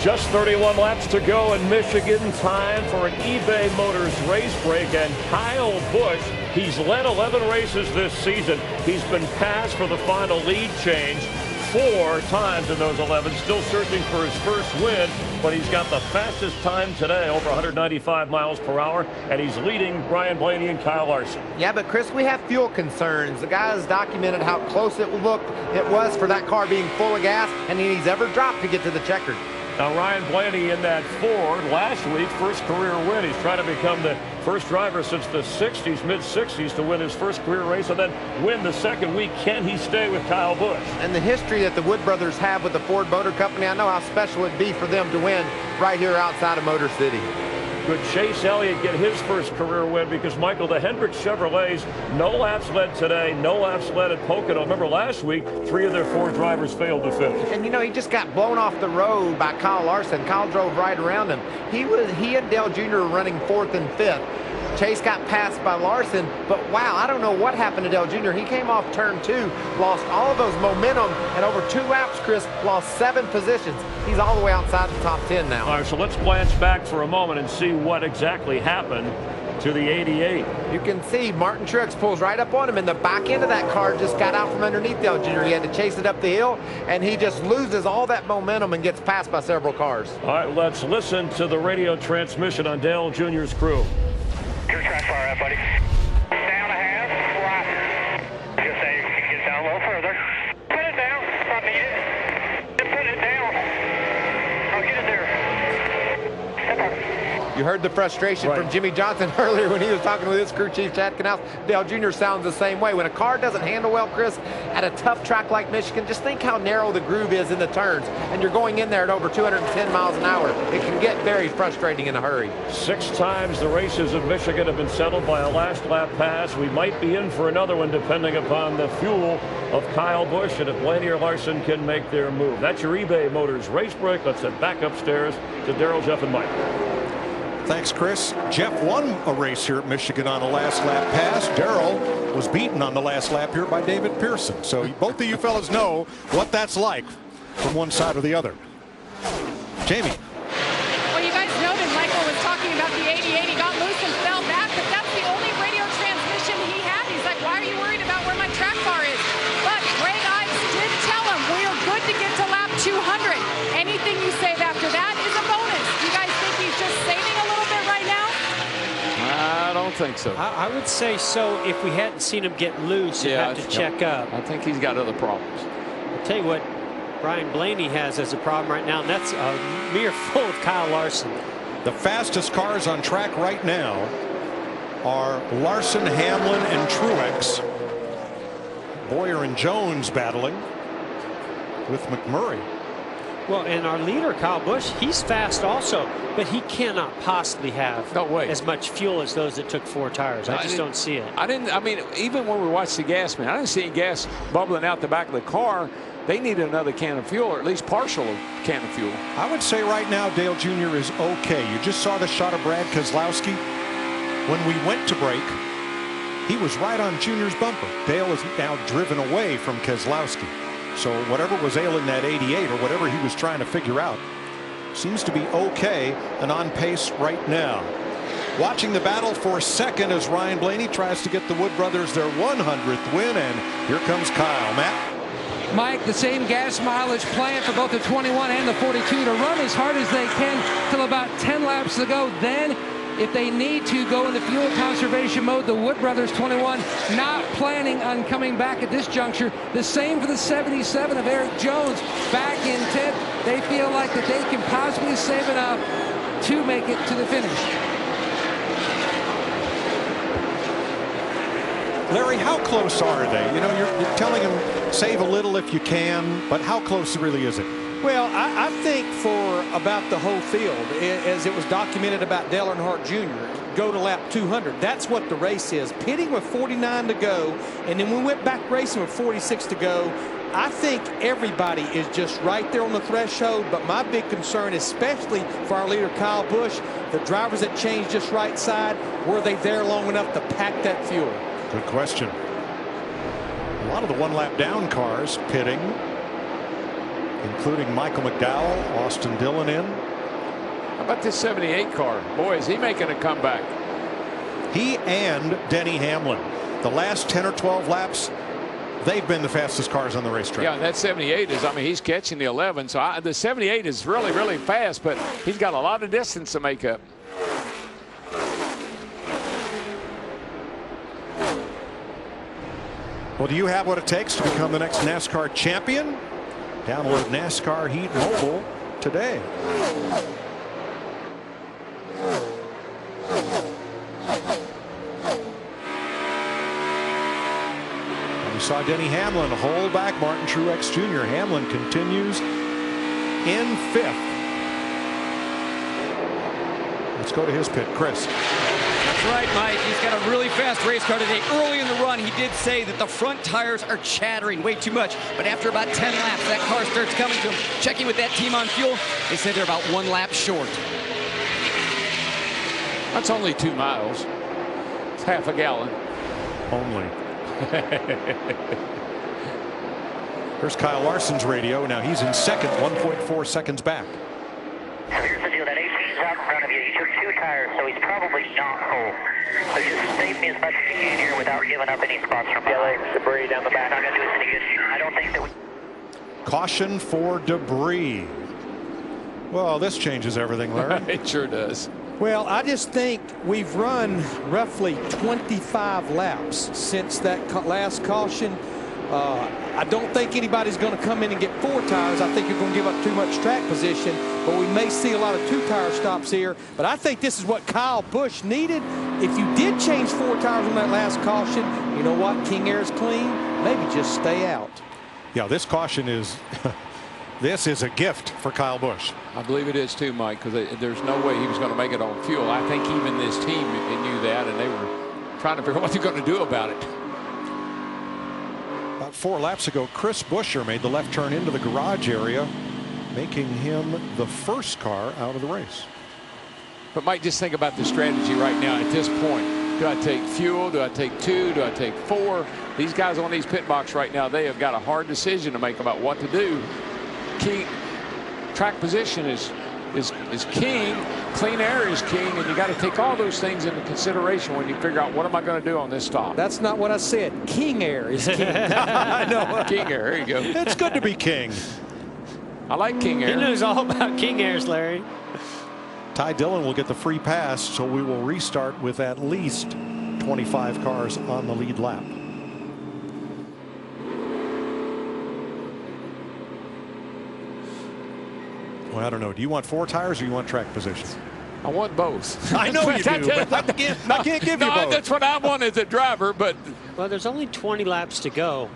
Just 31 laps to go in Michigan. Time for an eBay Motors race break. And Kyle Busch, he's led 11 races this season. He's been passed for the final lead change 4 times in those 11. Still searching for his first win, but he's got the fastest time today, over 195 miles per hour, and he's leading Ryan Blaney and Kyle Larson. Yeah, but Chris, we have fuel concerns. The guy has documented how close it was for that car being full of gas, and he's ever dropped to get to the Checkered. Now Ryan Blaney in that Ford last week, first career win. He's trying to become the first driver since the 60s, mid-60s, to win his first career race and then win the second week. Can he stay with Kyle Busch? And the history that the Wood brothers have with the Ford Motor Company, I know how special it'd be for them to win right here outside of Motor City. Could Chase Elliott get his first career win? Because, Michael, the Hendrick Chevrolets, no laps led today, no laps led at Pocono. Remember last week, 3 of their 4 drivers failed to finish. And, you know, he just got blown off the road by Kyle Larson. Kyle drove right around him. He and Dale Jr. were running 4th and 5th. Chase got passed by Larson, but wow, I don't know what happened to Dale Jr. He came off turn 2, lost all of those momentum, and over 2 laps, Chris, lost 7 positions. He's all the way outside the top 10 now. All right, so let's glance back for a moment and see what exactly happened to the 88. You can see Martin Truex pulls right up on him, and the back end of that car just got out from underneath Dale Jr. He had to chase it up the hill, and he just loses all that momentum and gets passed by several cars. All right, let's listen to the radio transmission on Dale Jr.'s crew. Your track far out, buddy. Down a half, right. Just say you can get down a little further. Put it down, if I need it. Just put it down. I'll get it there. Step up. You heard the frustration from Jimmy Johnson earlier when he was talking with his crew chief, Chad Canals. Dale Jr. sounds the same way. When a car doesn't handle well, Chris, at a tough track like Michigan, just think how narrow the groove is in the turns. And you're going in there at over 210 miles an hour. It can get very frustrating in a hurry. 6 times the races of Michigan have been settled by a last lap pass. We might be in for another one depending upon the fuel of Kyle Busch and if Blaney or Larson can make their move. That's your eBay Motors race break. Let's head back upstairs to Darrell, Jeff, and Mike. Thanks, Chris. Jeff won a race here at Michigan on a last lap pass. Darrell was beaten on the last lap here by David Pearson. So both of you fellas know what that's like from one side or the other. Jamie. Well, you guys noted Michael was talking about the 88. He got loose and fell back, but that's the only radio transmission he had. He's like, why are you worried about where my track car is? But Greg Ives did tell him we are good to get to lap 200. Anything you save after that is a bonus. You guys think he's just saving a little bit right now? I don't think so. I would say so if we hadn't seen him get loose and have to check up. I think he's got other problems. I'll tell you what Ryan Blaney has as a problem right now, and that's a mere full of Kyle Larson. The fastest cars on track right now are Larson, Hamlin, and Truex. Boyer and Jones battling with McMurray. Well, and our leader, Kyle Busch, he's fast also, but he cannot possibly have as much fuel as those that took 4 tires. I just don't see it. I mean, even when we watched the gas man, I didn't see any gas bubbling out the back of the car. They needed another can of fuel, or at least partial can of fuel. I would say right now Dale Jr. is okay. You just saw the shot of Brad Keselowski. When we went to break, he was right on Jr.'s bumper. Dale is now driven away from Keselowski. So whatever was ailing that 88 or whatever he was trying to figure out seems to be okay and on pace right now. Watching the battle for second as Ryan Blaney tries to get the Wood brothers their 100th win, and here comes Kyle. Matt? Mike, the same gas mileage plan for both the 21 and the 42 to run as hard as they can till about 10 laps to go. Then if they need to go into fuel conservation mode, the Wood brothers 21 not planning on coming back at this juncture. The same for the 77 of Eric Jones back in 10th. They feel like that they can possibly save enough to make it to the finish. Larry, how close are they? You know, you're telling them save a little if you can, but how close really is it? Well, I think for about the whole field, as it was documented about Dale Earnhardt Jr., go to lap 200. That's what the race is. Pitting with 49 to go, and then we went back racing with 46 to go. I think everybody is just right there on the threshold, but my big concern, especially for our leader Kyle Busch, the drivers that changed just right side, were they there long enough to pack that fuel? Good question. A lot of the one lap down cars pitting. including Michael McDowell, Austin Dillon in. How about this 78 car? Boy, is he making a comeback. He and Denny Hamlin. The last 10 or 12 laps, they've been the fastest cars on the racetrack. Yeah, that 78 is, I mean, he's catching the 11. So the 78 is really, really fast, but he's got a lot of distance to make up. Well, do you have what it takes to become the next NASCAR champion? Download NASCAR Heat Mobile today. We saw Denny Hamlin hold back Martin Truex Jr. Hamlin continues in 5th. Let's go to his pit, Chris. That's right, Mike. He's got a really fast race car today. Early in the run, he did say that the front tires are chattering way too much. But after about 10 laps, that car starts coming to him. Checking with that team on fuel, they said they're about 1 lap short. That's only 2 miles. It's half a gallon. Only. Here's Kyle Larson's radio. Now he's in second, 1.4 seconds back. So here's the deal. That 18's out in front of you. He took 2 tires, so he's probably not whole. So just save me as much as you can here without giving up any spots from behind. Debris down the back. Not going to do us any good. I don't think that we... Caution for debris. Well, this changes everything, Larry. It sure does. Well, I just think we've run roughly 25 laps since that last caution. I don't think anybody's going to come in and get 4 tires. I think you're going to give up too much track position, but we may see a lot of 2-tire stops here. But I think this is what Kyle Busch needed. If you did change 4 tires on that last caution, you know what? King Air's clean. Maybe just stay out. Yeah, this caution is this is a gift for Kyle Busch. I believe it is too, Mike, because there's no way he was going to make it on fuel. I think even this team knew that, and they were trying to figure out what they're going to do about it. About 4 laps ago, Chris Buescher made the left turn into the garage area, making him the first car out of the race. But Mike, just think about the strategy right now at this point. Do I take fuel? Do I take 2? Do I take 4? These guys on these pit box right now, they have got a hard decision to make about what to do. Key track position is king. Clean air is king, and you got to take all those things into consideration when you figure out what am I going to do on this stop. That's not what I said. King Air is king. I know. King Air. There you go. It's good to be king. I like King Air. He knows all about King Airs, Larry. Ty Dillon will get the free pass, so we will restart with at least 25 cars on the lead lap. Well, I don't know. Do you want 4 tires or you want track position? I want both. I know you do, but I can't give you both. That's what I want as a driver, but... Well, there's only 20 laps to go.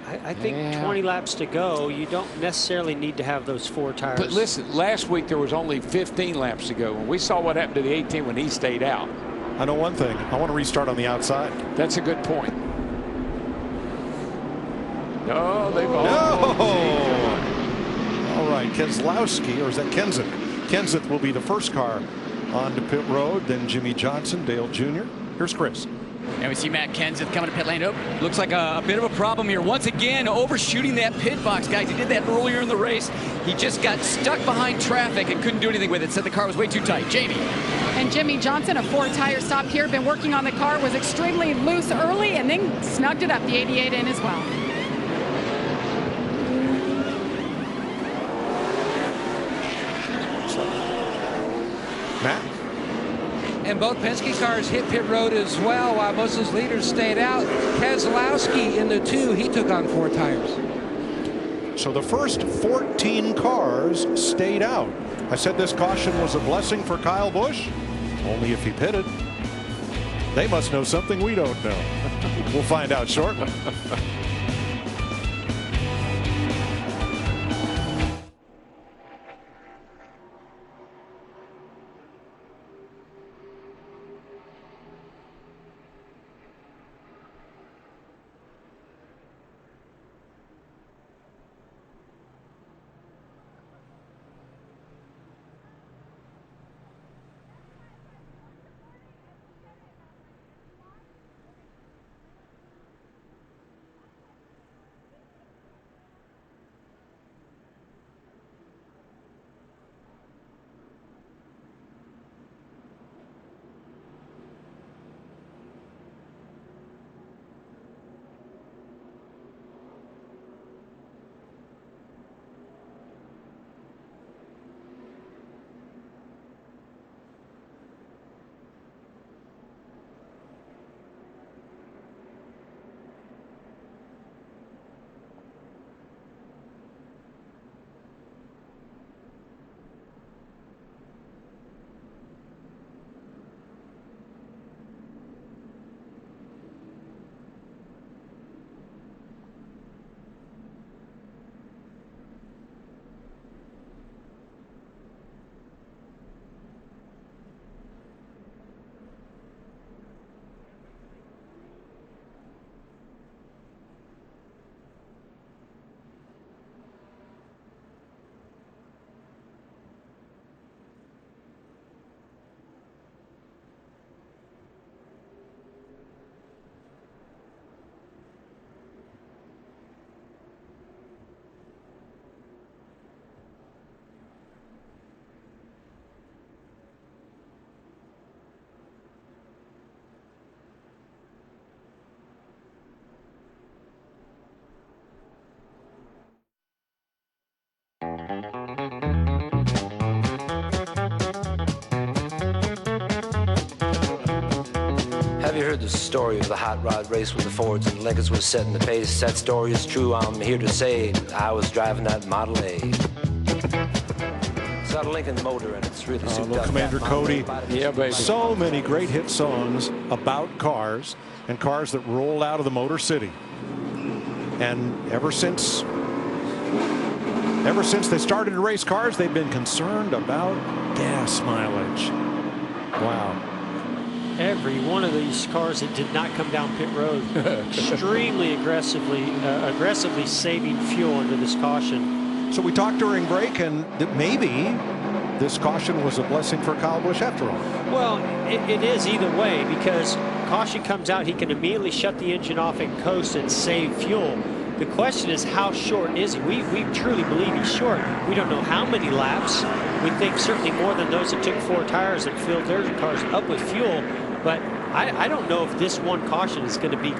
I think 20 laps to go, you don't necessarily need to have those 4 tires. But listen, last week there was only 15 laps to go. We saw what happened to the 18 when he stayed out. I know one thing. I want to restart on the outside. That's a good point. No, they've all... No! All right, Keselowski, or is that Kenseth? Kenseth will be the first car onto pit road, then Jimmy Johnson, Dale Jr. Here's Chris. And we see Matt Kenseth coming to pit lane. Oh, looks like a bit of a problem here. Once again, overshooting that pit box, guys. He did that earlier in the race. He just got stuck behind traffic and couldn't do anything with it. Said the car was way too tight. Jamie. And Jimmy Johnson, a 4-tire stop here. Been working on the car. Was extremely loose early and then snugged it up. The 88 in as well. Matt? And both Penske cars hit pit road as well, while most of those leaders stayed out. Keselowski in the 2, he took on 4 tires. So the first 14 cars stayed out. I said this caution was a blessing for Kyle Busch. Only if he pitted. They must know something we don't know. We'll find out shortly. Have you heard the story of the hot rod race when the Fords and Lincolns was setting the pace? That story is true, I'm here to say I was driving that Model A. It's got a Lincoln motor and it's really souped up. Commander Cody. Yeah, baby. So many great hit songs about cars and cars that rolled out of the Motor City. And ever since they started to race cars, they've been concerned about gas mileage. Wow. Every one of these cars that did not come down pit road extremely aggressively saving fuel under this caution. So we talked during break, and that maybe this caution was a blessing for Kyle Busch after all. Well, it is either way, because caution comes out, he can immediately shut the engine off and coast and save fuel. The question is, how short is he? We truly believe he's short. We don't know how many laps. We think certainly more than those that took 4 tires and filled their cars up with fuel. But I don't know if this one caution is going to be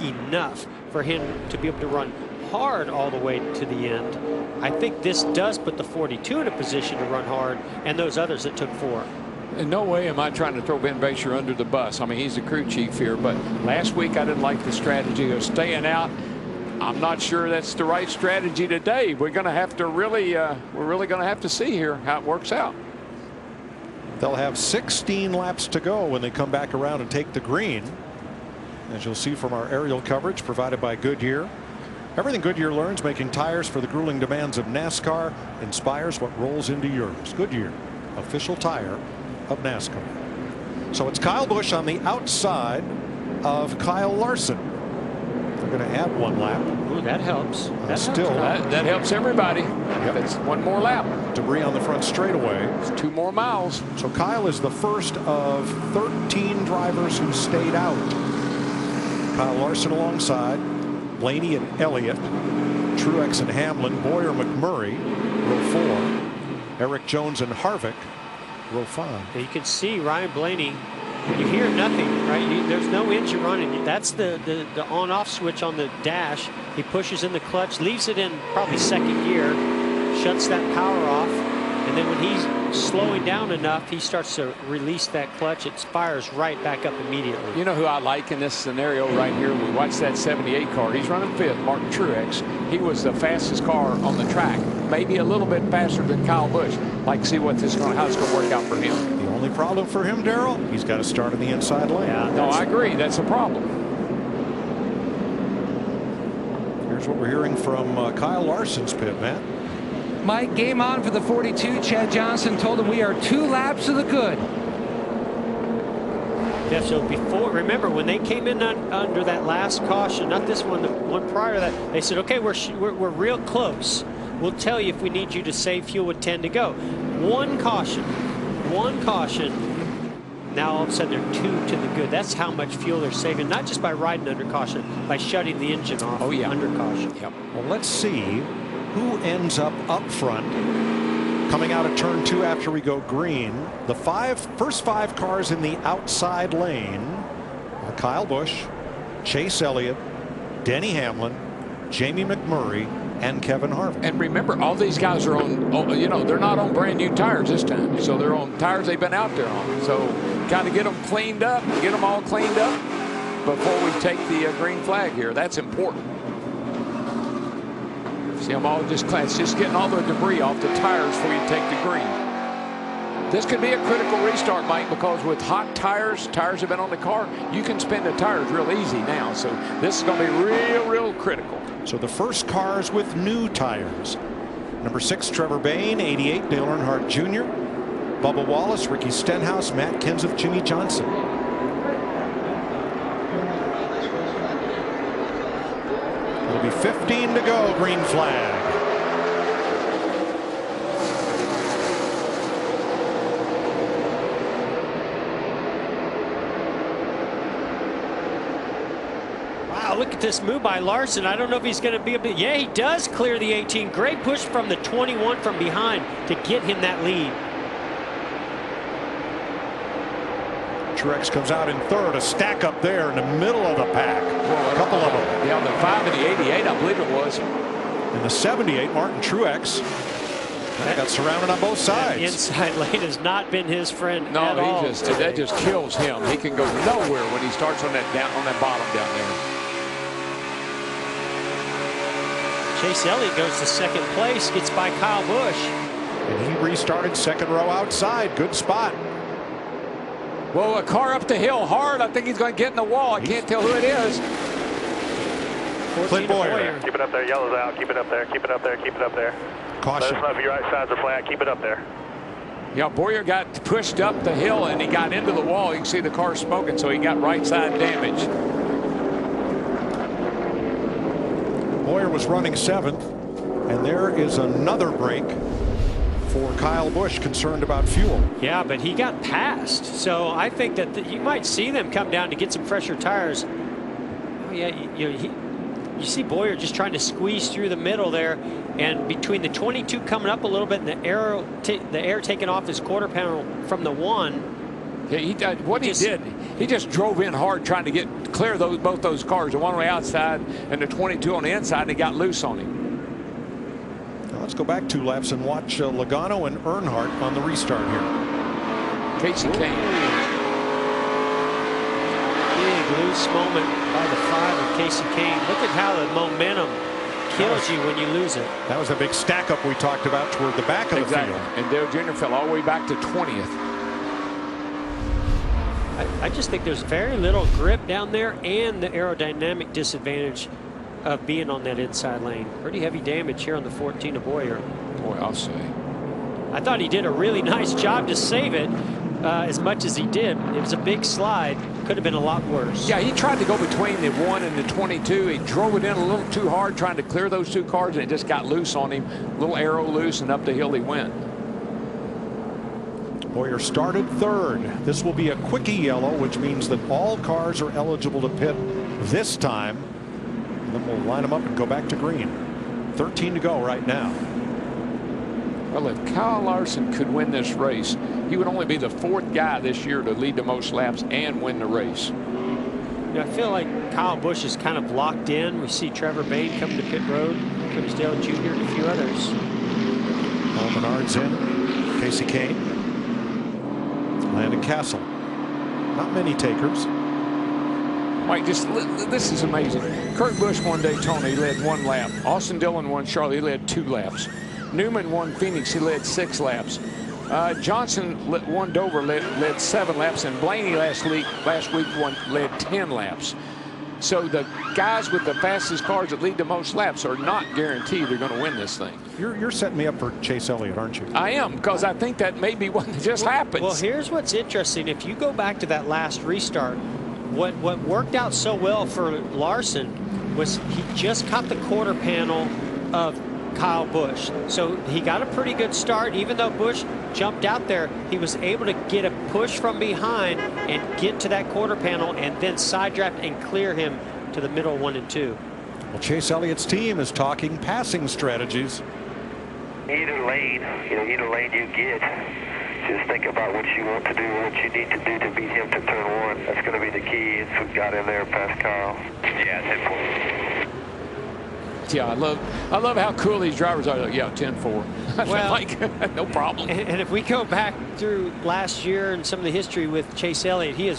enough for him to be able to run hard all the way to the end. I think this does put the 42 in a position to run hard, and those others that took 4. In no way am I trying to throw Ben Basher under the bus. I mean, he's the crew chief here, but last week I didn't like the strategy of staying out. I'm not sure that's the right strategy today. We're going to have to really, we're really going to have to see here how it works out. They'll have 16 laps to go when they come back around and take the green. As you'll see from our aerial coverage provided by Goodyear. Everything Goodyear learns making tires for the grueling demands of NASCAR inspires what rolls into yours. Goodyear, official tire of NASCAR. So it's Kyle Busch on the outside of Kyle Larson. They're going to add 1 lap. Ooh, that helps. That helps everybody. Yep. It's 1 more lap. Debris on the front straightaway. It's 2 more miles. So Kyle is the first of 13 drivers who stayed out. Kyle Larson alongside Blaney and Elliott, Truex and Hamlin, Boyer, McMurray, row 4, Eric Jones and Harvick, row 5. You can see Ryan Blaney. You hear nothing, right? There's no engine running. That's the on-off switch on the dash. He pushes in the clutch, leaves it in probably 2nd gear, shuts that power off, and then when he's slowing down enough, he starts to release that clutch. It fires right back up immediately. You know who I like in this scenario right here? We watched that 78 car. He's running 5th, Martin Truex. He was the fastest car on the track, maybe a little bit faster than Kyle Busch. Like to see how it's going to work out for him. The only problem for him, Darrell, he's got to start in the inside lane. Yeah, no, I agree. That's a problem. Here's what we're hearing from Kyle Larson's pit, Matt. Mike, game on for the 42. Chad Johnson told him we are 2 laps to the good. Yeah, so before, remember when they came in under that last caution, not this one, the one prior to that, they said, okay, we're real close. We'll tell you if we need you to save fuel with 10 to go. One caution. Now all of a sudden they're 2 to the good. That's how much fuel they're saving, not just by riding under caution, by shutting the engine off under caution. Yep. Well, let's see who ends up front coming out of turn 2 after we go green. The first 5 cars in the outside lane are Kyle Busch, Chase Elliott, Denny Hamlin, Jamie McMurray, and Kevin Harvick. And remember, all these guys are on, you know, they're not on brand new tires this time. So they're on tires they've been out there on. So got to get them cleaned up, get them all cleaned up before we take the green flag here. That's important. See them all just getting all the debris off the tires before you take the green. This could be a critical restart, Mike, because with hot tires have been on the car, you can spin the tires real easy now. So this is going to be real critical. So the first cars with new tires. Number 6, Trevor Bayne, 88, Dale Earnhardt Jr., Bubba Wallace, Ricky Stenhouse, Matt Kenseth, Jimmy Johnson. It'll be 15 to go, green flag. Look at this move by Larson. I don't know if he's going to be able to. Yeah, he does clear the 18. Great push from the 21 from behind to get him that lead. Truex comes out in 3rd, a stack up there in the middle of the pack. Well, a couple of them. Yeah, the 5 and the 88, I believe it was. In the 78, Martin Truex He got surrounded on both sides. That inside lane has not been his friend at all. No, that just kills him. He can go nowhere when he starts on that bottom down there. Chase Elliott goes to second place, gets by Kyle Busch. And he restarted second row outside. Good spot. Well, a car up the hill hard. I think he's going to get in the wall. I can't tell who it is. Clint Boyer. Keep it up there. Yellow's out. Keep it up there. Keep it up there. Keep it up there. Caution. Let us know if your right sides are flat. Keep it up there. Yeah, Boyer got pushed up the hill and he got into the wall. You can see the car smoking, so he got right side damage. Boyer was running 7th, and there is another break for Kyle Busch, concerned about fuel. Yeah, but he got passed. So I think that you might see them come down to get some fresher tires. Oh, yeah, you see Boyer just trying to squeeze through the middle there, and between the 22 coming up a little bit and the air taking off his quarter panel from the 1. Yeah, he just drove in hard trying to clear both those cars, the one on the outside and the 22 on the inside, and he got loose on him. Now let's go back 2 laps and watch Logano and Earnhardt on the restart here. Casey Kane. Big loose moment by the 5 of Casey Kane. Look at how the momentum kills you when you lose it. That was a big stack up we talked about toward the back of the field. And Dale Jr. fell all the way back to 20th. I just think there's very little grip down there and the aerodynamic disadvantage of being on that inside lane. Pretty heavy damage here on the 14 of Boyer. Boy, I'll say. I thought he did a really nice job to save it as much as he did. It was a big slide. Could have been a lot worse. Yeah, he tried to go between the 1 and the 22. He drove it in a little too hard trying to clear those 2 cars, and it just got loose on him. A little arrow loose, and up the hill he went. Boyer started 3rd. This will be a quickie yellow, which means that all cars are eligible to pit this time. And then we'll line them up and go back to green. 13 to go right now. Well, if Kyle Larson could win this race, he would only be the 4th guy this year to lead the most laps and win the race. Yeah, I feel like Kyle Busch is kind of locked in. We see Trevor Bayne coming to pit road, Dale Jr. and a few others. Paul Menard's in. Casey Kane. Landon Castle. Not many takers. Mike, this is amazing. Kurt Busch won Daytona. He led 1 lap. Austin Dillon won Charlotte. He led 2 laps. Newman won Phoenix. He led 6 laps. Johnson won Dover. Led 7 laps. And Blaney last week led 10 laps. So the guys with the fastest cars that lead the most laps are not guaranteed they're going to win this thing. You're setting me up for Chase Elliott, aren't you? I am, because I think that may be what just happens. Well, here's what's interesting. If you go back to that last restart, what worked out so well for Larson was he just caught the quarter panel of Kyle Busch. So he got a pretty good start. Even though Busch jumped out there, he was able to get a push from behind and get to that quarter panel and then side draft and clear him to the middle 1 and 2. Well, Chase Elliott's team is talking passing strategies. Either lane you get, just think about what you want to do, what you need to do to beat him to turn 1. That's going to be the key. It's what got in there past Kyle. Yeah, 10 points. Yeah, I love how cool these drivers are. Yeah, 10-4. Well, like, no problem. And if we go back through last year and some of the history with Chase Elliott, he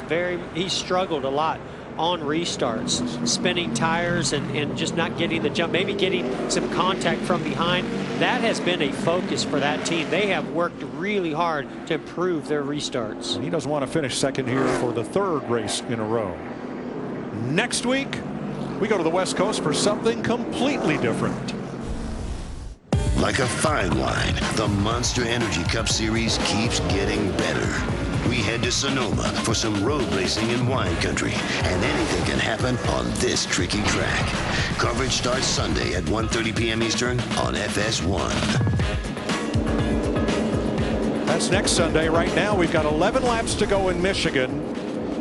struggled a lot on restarts, spinning tires and just not getting the jump, maybe getting some contact from behind. That has been a focus for that team. They have worked really hard to improve their restarts. He doesn't want to finish second here for the 3rd race in a row. Next week, we go to the West Coast for something completely different. Like a fine wine, the Monster Energy Cup Series keeps getting better. We head to Sonoma for some road racing in wine country, and anything can happen on this tricky track. Coverage starts Sunday at 1:30 p.m. Eastern on FS1. That's next Sunday. Right now, we've got 11 laps to go in Michigan,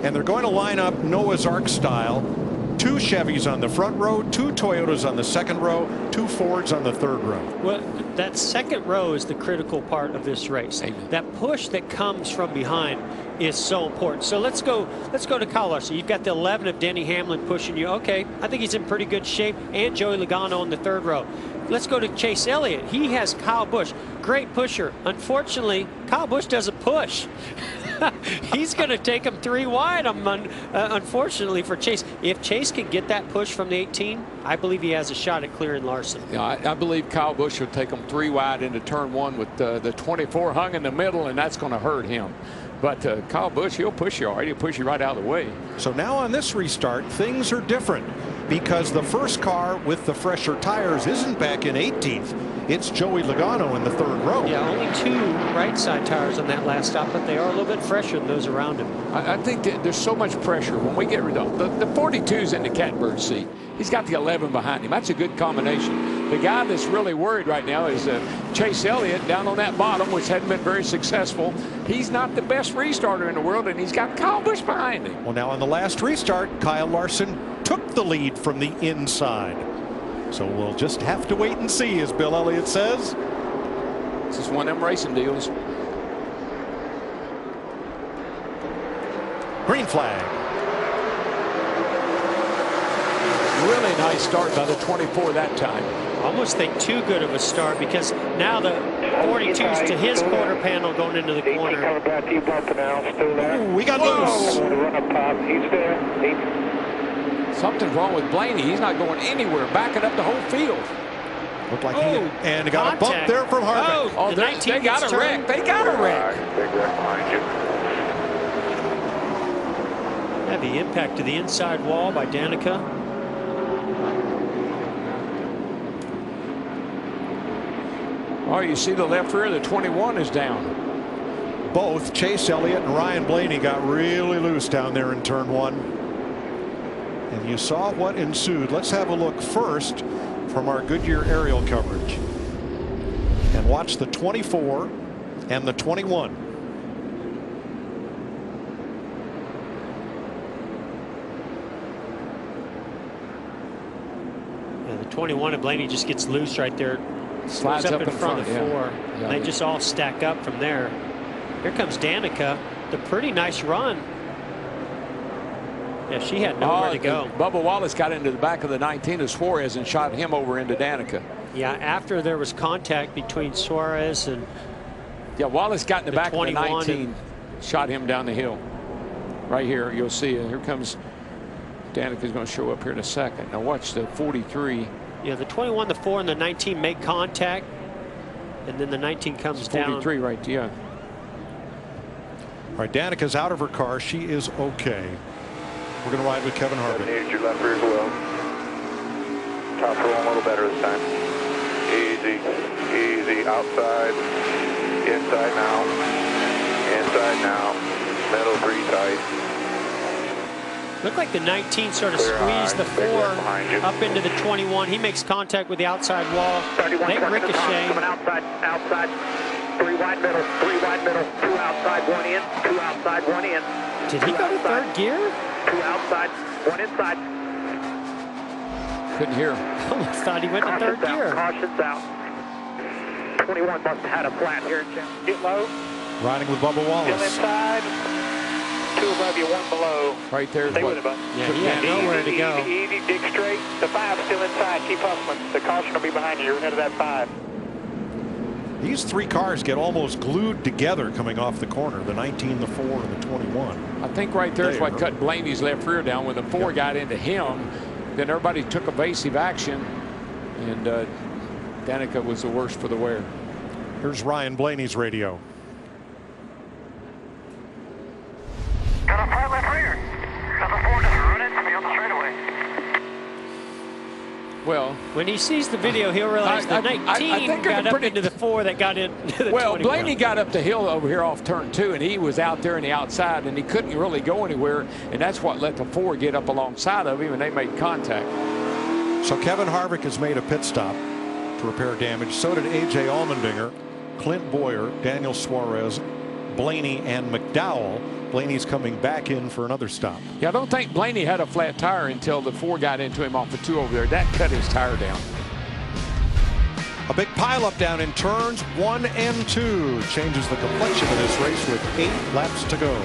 and they're going to line up Noah's Ark style 2 Chevys on the front row, 2 Toyotas on the second row, 2 Fords on the third row. Well, that second row is the critical part of this race. Amen. That push that comes from behind is so important. So let's go to Kyle Larson. You've got the 11 of Denny Hamlin pushing you. Okay, I think he's in pretty good shape, and Joey Logano in the third row. Let's go to Chase Elliott. He has Kyle Busch, great pusher. Unfortunately, Kyle Busch doesn't push. He's going to take him 3 wide, unfortunately, for Chase. If Chase can get that push from the 18, I believe he has a shot at clearing Larson. Yeah, I believe Kyle Busch will take him 3 wide into turn 1 with the 24 hung in the middle, and that's going to hurt him. But Kyle Busch, he'll push you all right. He'll push you right out of the way. So now on this restart, things are different because the first car with the fresher tires isn't back in 18th. It's Joey Logano in the third row. Yeah, only 2 right side tires on that last stop, but they are a little bit fresher than those around him. I think that there's so much pressure when we get rid of the 42's in the catbird seat. He's got the 11 behind him. That's a good combination. The guy that's really worried right now is Chase Elliott down on that bottom, which hadn't been very successful. He's not the best restarter in the world, and he's got Kyle Busch behind him. Well, now on the last restart, Kyle Larson took the lead from the inside. So we'll just have to wait and see, as Bill Elliott says. This is one of them racing deals. Green flag. Really nice start by the 24 that time. Almost think too good of a start because now the 42's to his quarter panel going into the corner. Ooh, we got loose. He's there. Something's wrong with Blaney. He's not going anywhere. Backing up the whole field. Looked like he got a bump there from Harvick. Oh, they got a wreck. They got a wreck. Big wreck behind you. Heavy impact to the inside wall by Danica. Oh, you see the left rear, the 21 is down. Both Chase Elliott and Ryan Blaney got really loose down there in turn 1. And you saw what ensued. Let's have a look first from our Goodyear aerial coverage. And watch the 24 and the 21. Yeah, the 21 of Blaney just gets loose right there. Slides up in front of 4. Yeah. They just all stack up from there. Here comes Danica. The pretty nice run. Yeah, she had nowhere to go. Bubba Wallace got into the back of the 19 of Suarez and shot him over into Danica. Yeah, after there was contact between Suarez and Wallace got in the back of the 19, and shot him down the hill. Right here, you'll see it. Here comes Danica's going to show up here in a second. Now watch the 43. Yeah, the 21, the 4, and the 19 make contact, and then the 19 comes down. 43 right, yeah. All right, Danica's out of her car. She is okay. We're going to ride with Kevin Harvick. Needs your left rear as well. Top roll a little better this time. Easy, easy. Outside, inside now, inside now. Middle 3 tight. Looked like the 19 sort of squeezed the 4 up into the 21. He makes contact with the outside wall. They ricochet. Coming outside, 3 wide middle, 3 wide middle, 2 outside, 1 in, 2 outside, 1 in. Did he go to third gear? 2 outside, 1 inside. Couldn't hear. I almost thought he went to third gear. Caution's out. 21 must have had a flat here. Get low. Riding with Bubba Still Wallace. inside. 2 above you, 1 below. Right there. Stay with it, bud. Yeah, he had nowhere to go. Easy, dig straight. The 5's still inside. Keep hustling. The caution will be behind you. You're ahead of that 5. These 3 cars get almost glued together coming off the corner. The 19, the 4, and the 21. I think right there is what cut Blaney's left rear down. When the 4 got into him, then everybody took evasive action, and Danica was the worst for the wear. Here's Ryan Blaney's radio. Got a 5 left rear. Got the 4 just run into me on the straightaway. Well, when he sees the video, he'll realize the 19 got up into the 4 that got into the 21. Blaney got up the hill over here off turn 2, and he was out there on the outside, and he couldn't really go anywhere, and that's what let the 4 get up alongside of him, and they made contact. So Kevin Harvick has made a pit stop to repair damage. So did A.J. Allmendinger, Clint Boyer, Daniel Suarez, Blaney, and McDowell. Blaney's coming back in for another stop. Yeah, I don't think Blaney had a flat tire until the 4 got into him off the 2 over there. That cut his tire down. A big pileup down in turns 1 and 2 changes the complexion of this race with 8 laps to go.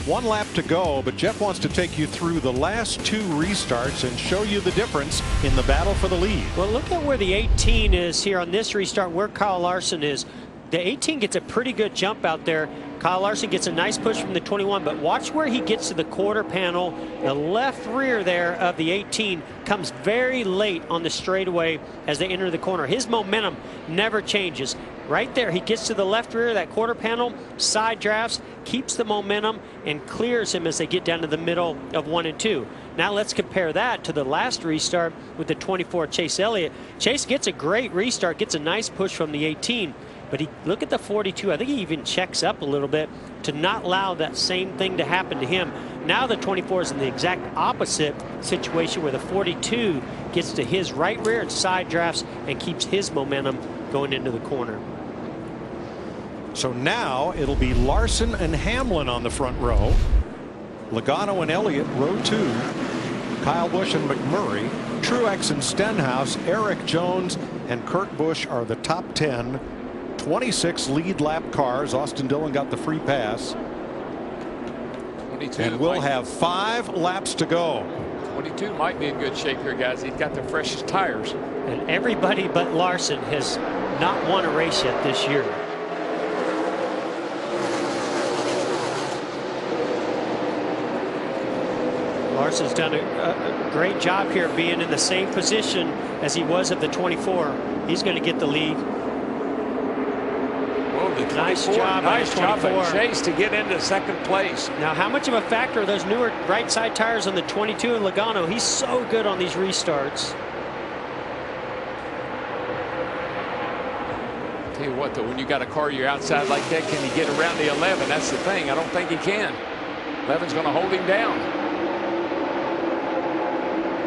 One lap to go, but Jeff wants to take you through the last 2 restarts and show you the difference in the battle for the lead. Well, look at where the 18 is here on this restart, where Kyle Larson is. The 18 gets a pretty good jump out there. Kyle Larson gets a nice push from the 21, but watch where he gets to the quarter panel. The left rear there of the 18 comes very late on the straightaway as they enter the corner. His momentum never changes. Right there, he gets to the left rear of that quarter panel, side drafts, keeps the momentum, and clears him as they get down to the middle of 1 and 2. Now let's compare that to the last restart with the 24 Chase Elliott. Chase gets a great restart, gets a nice push from the 18. But look at the 42. I think he even checks up a little bit to not allow that same thing to happen to him. Now the 24 is in the exact opposite situation where the 42 gets to his right rear and side drafts and keeps his momentum going into the corner. So now it'll be Larson and Hamlin on the front row. Logano and Elliott, row 2. Kyle Busch and McMurray. Truex and Stenhouse, Eric Jones, and Kurt Busch are the top 10. 26 lead lap cars. Austin Dillon got the free pass. 22 and we'll have 5 laps to go. 22 might be in good shape here, guys. He's got the freshest tires. And everybody but Larson has not won a race yet this year. Larson's done a great job here being in the same position as he was at the 24. He's going to get the lead. Whoa, on the 24. Nice job, nice job by 24. Chase to get into second place. Now, how much of a factor are those newer right side tires on the 22 and Logano? He's so good on these restarts. Tell you what, though, when you got a car you're outside like that, can he get around the 11? That's the thing. I don't think he can. 11's going to hold him down.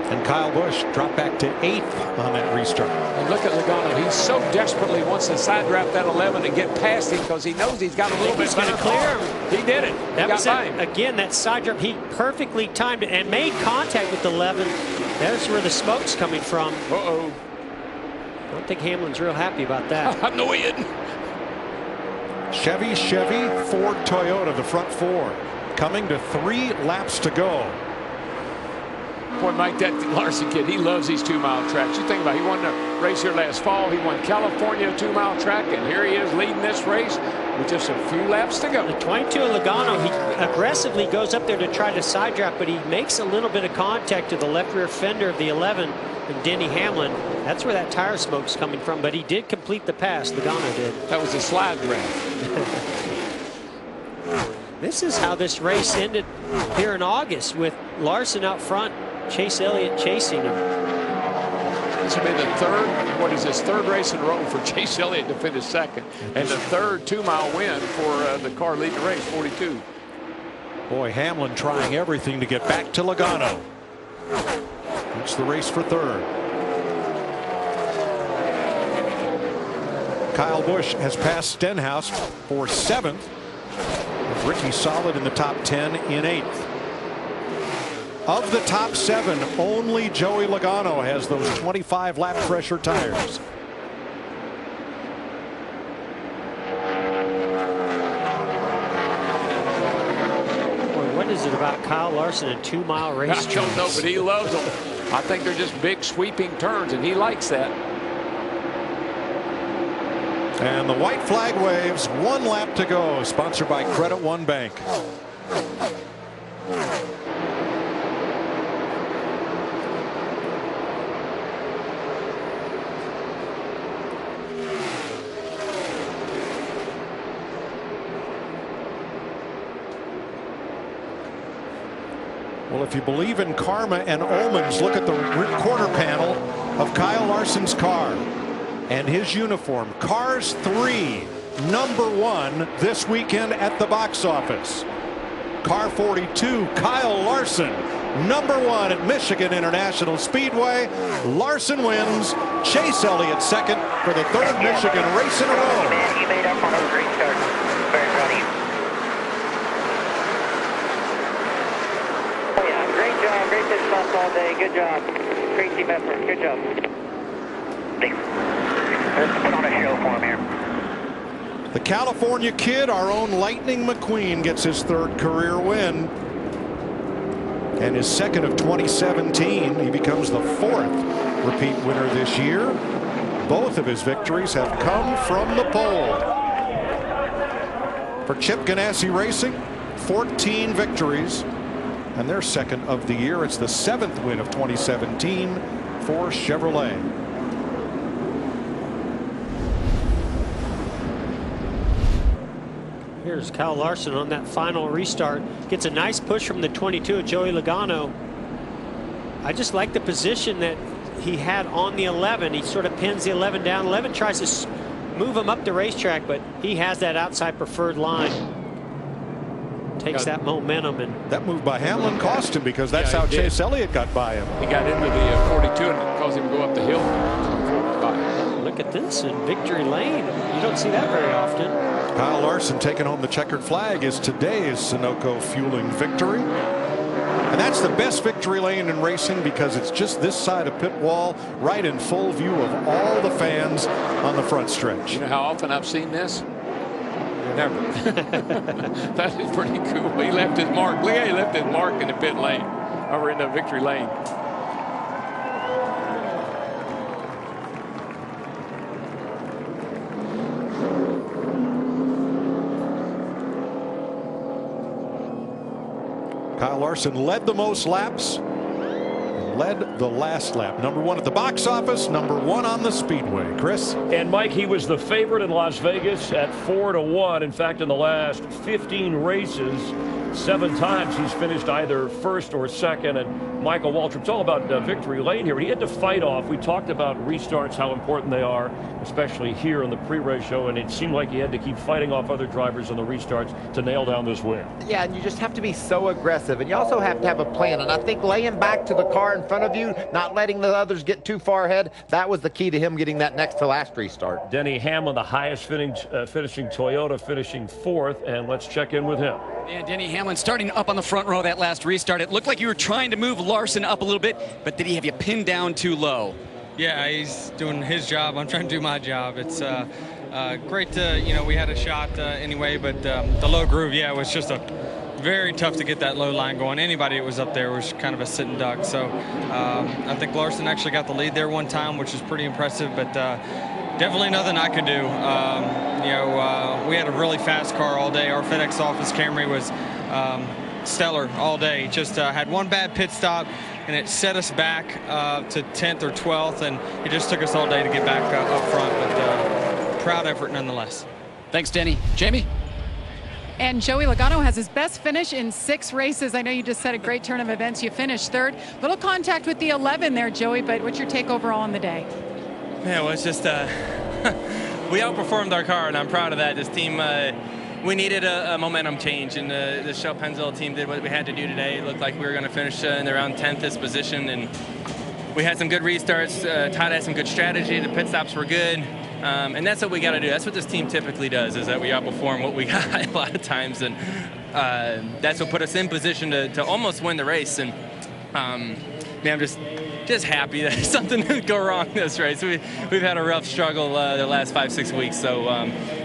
And Kyle Busch dropped back to 8th on that restart. And look at Logano. He so desperately wants to side draft that 11 and get past him because he knows he's got a little bit better car. He did it. That was again, that side draft. He perfectly timed it and made contact with the 11. That's where the smoke's coming from. Uh-oh. I don't think Hamlin's real happy about that. No, he isn't. Chevy, Ford, Toyota, the front four. Coming to 3 laps to go. Boy, Mike, that Larson kid, he loves these 2-mile tracks. You think about it, he won the race here last fall. He won California 2-mile track, and here he is leading this race with just a few laps to go. The 22 Logano, he aggressively goes up there to try to side draft, but he makes a little bit of contact to the left rear fender of the 11 and Denny Hamlin. That's where that tire smoke's coming from, but he did complete the pass. Logano did. That was a slide draft. This is how this race ended here in August with Larson out front, Chase Elliott chasing him. This will be the third race in a row for Chase Elliott to finish second, and the third 2-mile win for the car leading the race, 42. Boy, Hamlin trying everything to get back to Logano. It's the race for third. Kyle Busch has passed Stenhouse for 7th. With Ricky Solid in the top 10 in 8th. Of the top 7, only Joey Logano has those 25 lap pressure tires. Boy, what is it about Kyle Larson and 2-mile race? I don't know, but he loves them. I think they're just big sweeping turns, and he likes that. And the white flag waves, 1 lap to go, sponsored by Credit One Bank. Well, if you believe in karma and omens, look at the quarter panel of Kyle Larson's car and his uniform. Cars 3, number 1 this weekend at the box office. Car 42, Kyle Larson, number 1 at Michigan International Speedway. Larson wins. Chase Elliott second for the 3rd Michigan race in a row. He made up on those restarts. Very proud of you. Oh yeah, great job. Great pit stops all day. Good job. Great team effort. Good job. Thanks. Let's put on a show for him here. The California kid, our own Lightning McQueen, gets his 3rd career win and his 2nd of 2017. He becomes the 4th repeat winner this year. Both of his victories have come from the pole. For Chip Ganassi Racing, 14 victories and their 2nd of the year. It's the 7th win of 2017 for Chevrolet. Here's Kyle Larson on that final restart. Gets a nice push from the 22 of Joey Logano. I just like the position that he had on the 11. He sort of pins the 11 down. 11 tries to move him up the racetrack, but he has that outside preferred line. Takes that momentum. And that move by Hamlin cost him, because that's how Chase Elliott got by him. He got into the 42 and it caused him to go up the hill. Look at this in victory lane. You don't see that very often. Kyle Larson taking home the checkered flag is today's Sunoco fueling victory. And that's the best victory lane in racing, because it's just this side of pit wall, right in full view of all the fans on the front stretch. You know how often I've seen this? Never. That is pretty cool. He left his mark. Look at, he left his mark in the pit lane, over in the victory lane. Kyle Larson led the most laps. led the last lap. Number 1 at the box office, number 1 on the speedway. Chris? And Mike, he was the favorite in Las Vegas at 4-1. In fact, in the last 15 races, 7 times he's finished either first or second. And Michael Waltrip, it's all about victory lane here. He had to fight off. We talked about restarts, how important they are, especially here in the pre-race show. And it seemed like he had to keep fighting off other drivers in the restarts to nail down this win. Yeah, and you just have to be so aggressive. And you also have to have a plan. And I think laying back to the car in front of you, not letting the others get too far ahead, that was the key to him getting that next to last restart. Denny Hamlin, the highest finishing Toyota, finishing 4th. And let's check in with him. Yeah, Denny Hamlin starting up on the front row of that last restart. It looked like you were trying to move Larson up a little bit, but did he have you pinned down too low? Yeah, he's doing his job. I'm trying to do my job. It's great to, we had a shot anyway, but the low groove, yeah, it was just very tough to get that low line going. Anybody that was up there was kind of a sitting duck. So I think Larson actually got the lead there one time, which is pretty impressive, but definitely nothing I could do. We had a really fast car all day. Our FedEx office Camry was stellar all day. Just had one bad pit stop, and it set us back to 10th or 12th, and it just took us all day to get back up front. But proud effort nonetheless. Thanks, Denny. Jamie? And Joey Logano has his best finish in 6 races. I know you just said a great turn of events. You finished 3rd. Little contact with the 11 there, Joey, but what's your take overall on the day? Yeah, well, it's just we outperformed our car, and I'm proud of that. This team, we needed a momentum change, and the Shell Pennzoil team did what we had to do today. It looked like we were going to finish in around 10th position, and we had some good restarts. Todd had some good strategy. The pit stops were good, and that's what we got to do. That's what this team typically does, is that we outperform what we got a lot of times, and that's what put us in position to almost win the race. And man, I'm just happy that something didn't go wrong this race. We've had a rough struggle the last 5-6 weeks, so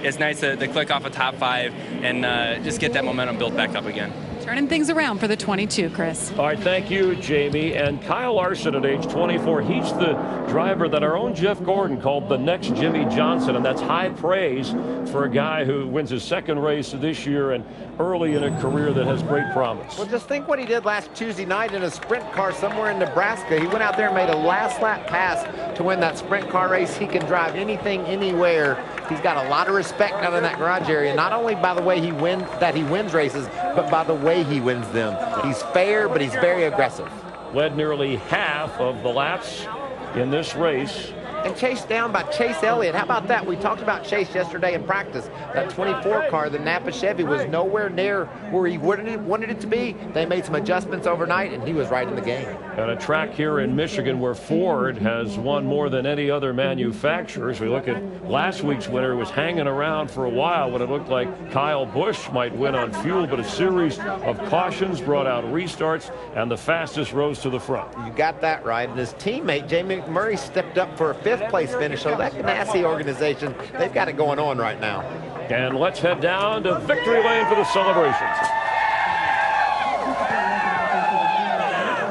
it's nice to click off a top 5 and just get that momentum built back up again. Turning things around for the 22, Chris. All right, thank you, Jamie. And Kyle Larson at age 24, he's the driver that our own Jeff Gordon called the next Jimmy Johnson, and that's high praise for a guy who wins his 2nd race this year and early in a career that has great promise. Well, just think what he did last Tuesday night in a sprint car somewhere in Nebraska. He went out there and made a last lap pass to win that sprint car race. He can drive anything, anywhere. He's got a lot of respect out in that garage area, not only by the way he wins races, but by the way he wins them. He's fair, but he's very aggressive. Led nearly half of the laps in this race. And chased down by Chase Elliott. How about that? We talked about Chase yesterday in practice. That 24 car, the Napa Chevy, was nowhere near where he wanted it to be. They made some adjustments overnight, and he was right in the game. And a track here in Michigan where Ford has won more than any other manufacturer. As we look at last week's winner, was hanging around for a while when it looked like Kyle Busch might win on fuel, but a series of cautions brought out restarts, and the fastest rose to the front. You got that right. And his teammate, Jamie McMurray, stepped up for a 5th place finish. So that Ganassi organization, they've got it going on right now. And let's head down to victory lane for the celebrations.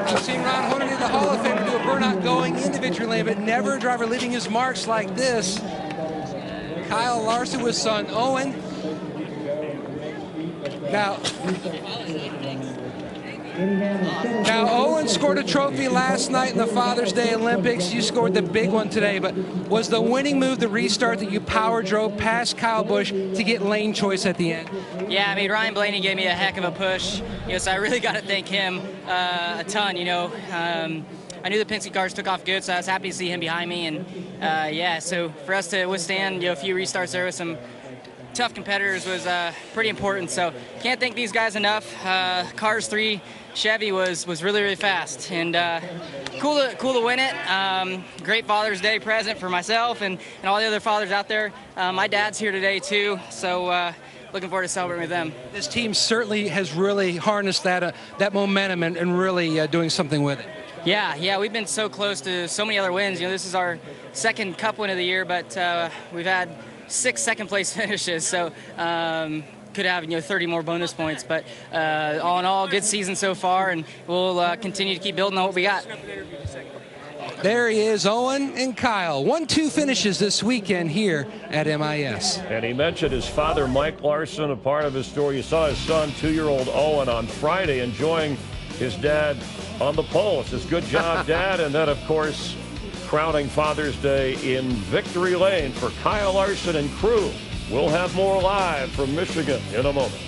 We've seen Ron Hornaday, the Hall of Famer, do a burnout going into victory lane, but never a driver leaving his marks like this. Kyle Larson with son Owen. Now, Owen scored a trophy last night in the Father's Day Olympics. You scored the big one today, but was the winning move the restart that you power drove past Kyle Busch to get lane choice at the end? Yeah, I mean, Ryan Blaney gave me a heck of a push, so I really got to thank him a ton, I knew the Penske cars took off good, so I was happy to see him behind me, and so for us to withstand, a few restarts there with some tough competitors was pretty important, so can't thank these guys enough. Cars 3 Chevy was really, really fast, and cool to win it. Great Father's Day present for myself and all the other fathers out there. My dad's here today too, so looking forward to celebrating with them. This team certainly has really harnessed that momentum and really doing something with it. Yeah, we've been so close to so many other wins. This is our 2nd Cup win of the year, but we've had 6 second-place finishes, so could have 30 more bonus points. But all in all, good season so far, and we'll continue to keep building on what we got. There he is, Owen and Kyle. 1-2 finishes this weekend here at MIS. And he mentioned his father, Mike Larson, a part of his story. You saw his son, 2-year-old Owen, on Friday enjoying his dad on the pole. Says, good job, Dad. And then, of course, crowning Father's Day in victory lane for Kyle Larson and crew. We'll have more live from Michigan in a moment.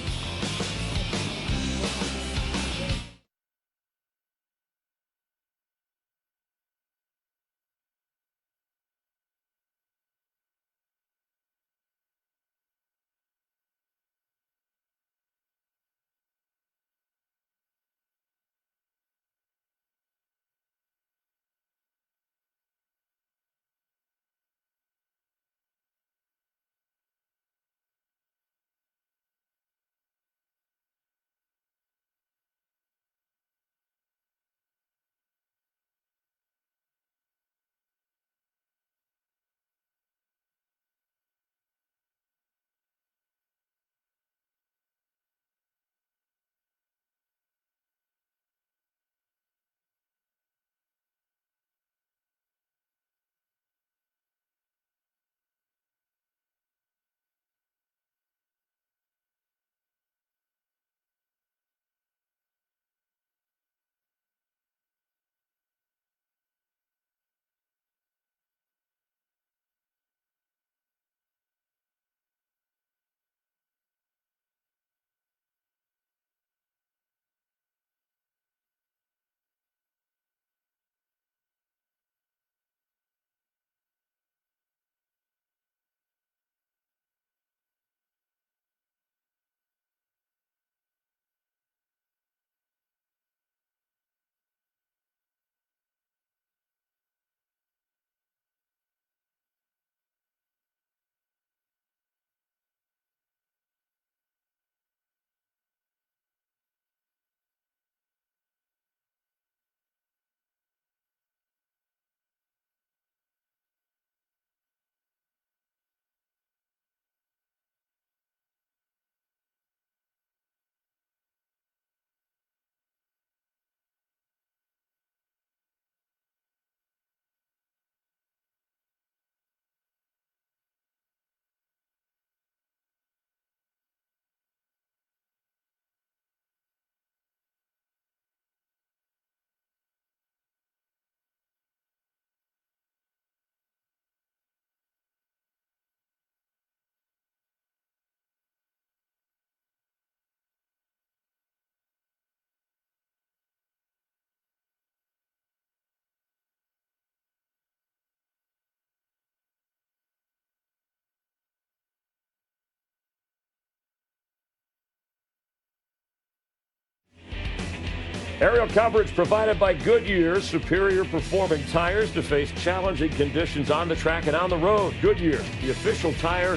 Aerial coverage provided by Goodyear, superior performing tires to face challenging conditions on the track and on the road. Goodyear, the official tire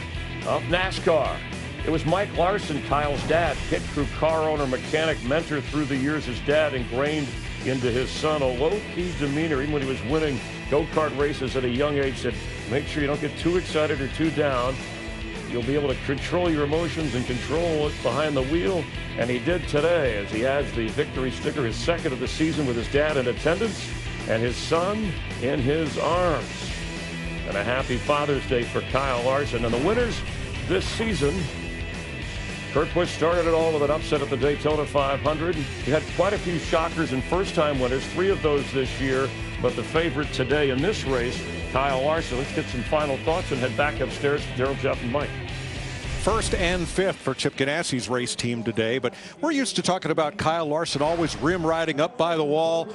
of NASCAR. It was Mike Larson, Kyle's dad, pit crew, car owner, mechanic, mentor through the years. His dad ingrained into his son a low-key demeanor, even when he was winning go-kart races at a young age. Said, make sure you don't get too excited or too down. You'll be able to control your emotions and control what's behind the wheel. And he did today as he adds the victory sticker, his second of the season, with his dad in attendance and his son in his arms. And a happy Father's Day for Kyle Larson. And the winners this season, Kurt Busch started it all with an upset at the Daytona 500. He had quite a few shockers and first-time winners, 3 of those this year. But the favorite today in this race, Kyle Larson. Let's get some final thoughts and head back upstairs to Daryl, Jeff, and Mike. First and fifth for Chip Ganassi's race team today, but we're used to talking about Kyle Larson always rim riding up by the wall.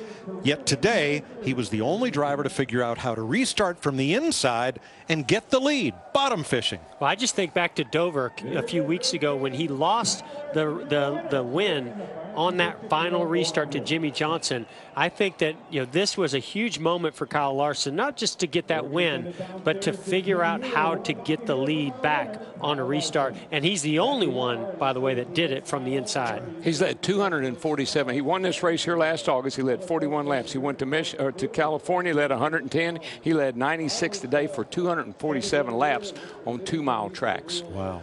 Yet today, he was the only driver to figure out how to restart from the inside and get the lead, bottom fishing. Well, I just think back to Dover a few weeks ago when he lost the win on that final restart to Jimmy Johnson. I think that, this was a huge moment for Kyle Larson, not just to get that win, but to figure out how to get the lead back on a restart. And he's the only one, by the way, that did it from the inside. He's led 247. He won this race here last August. He led 41 laps. He went to California, led 110. He led 96 today for 247 laps on 2-mile tracks. Wow.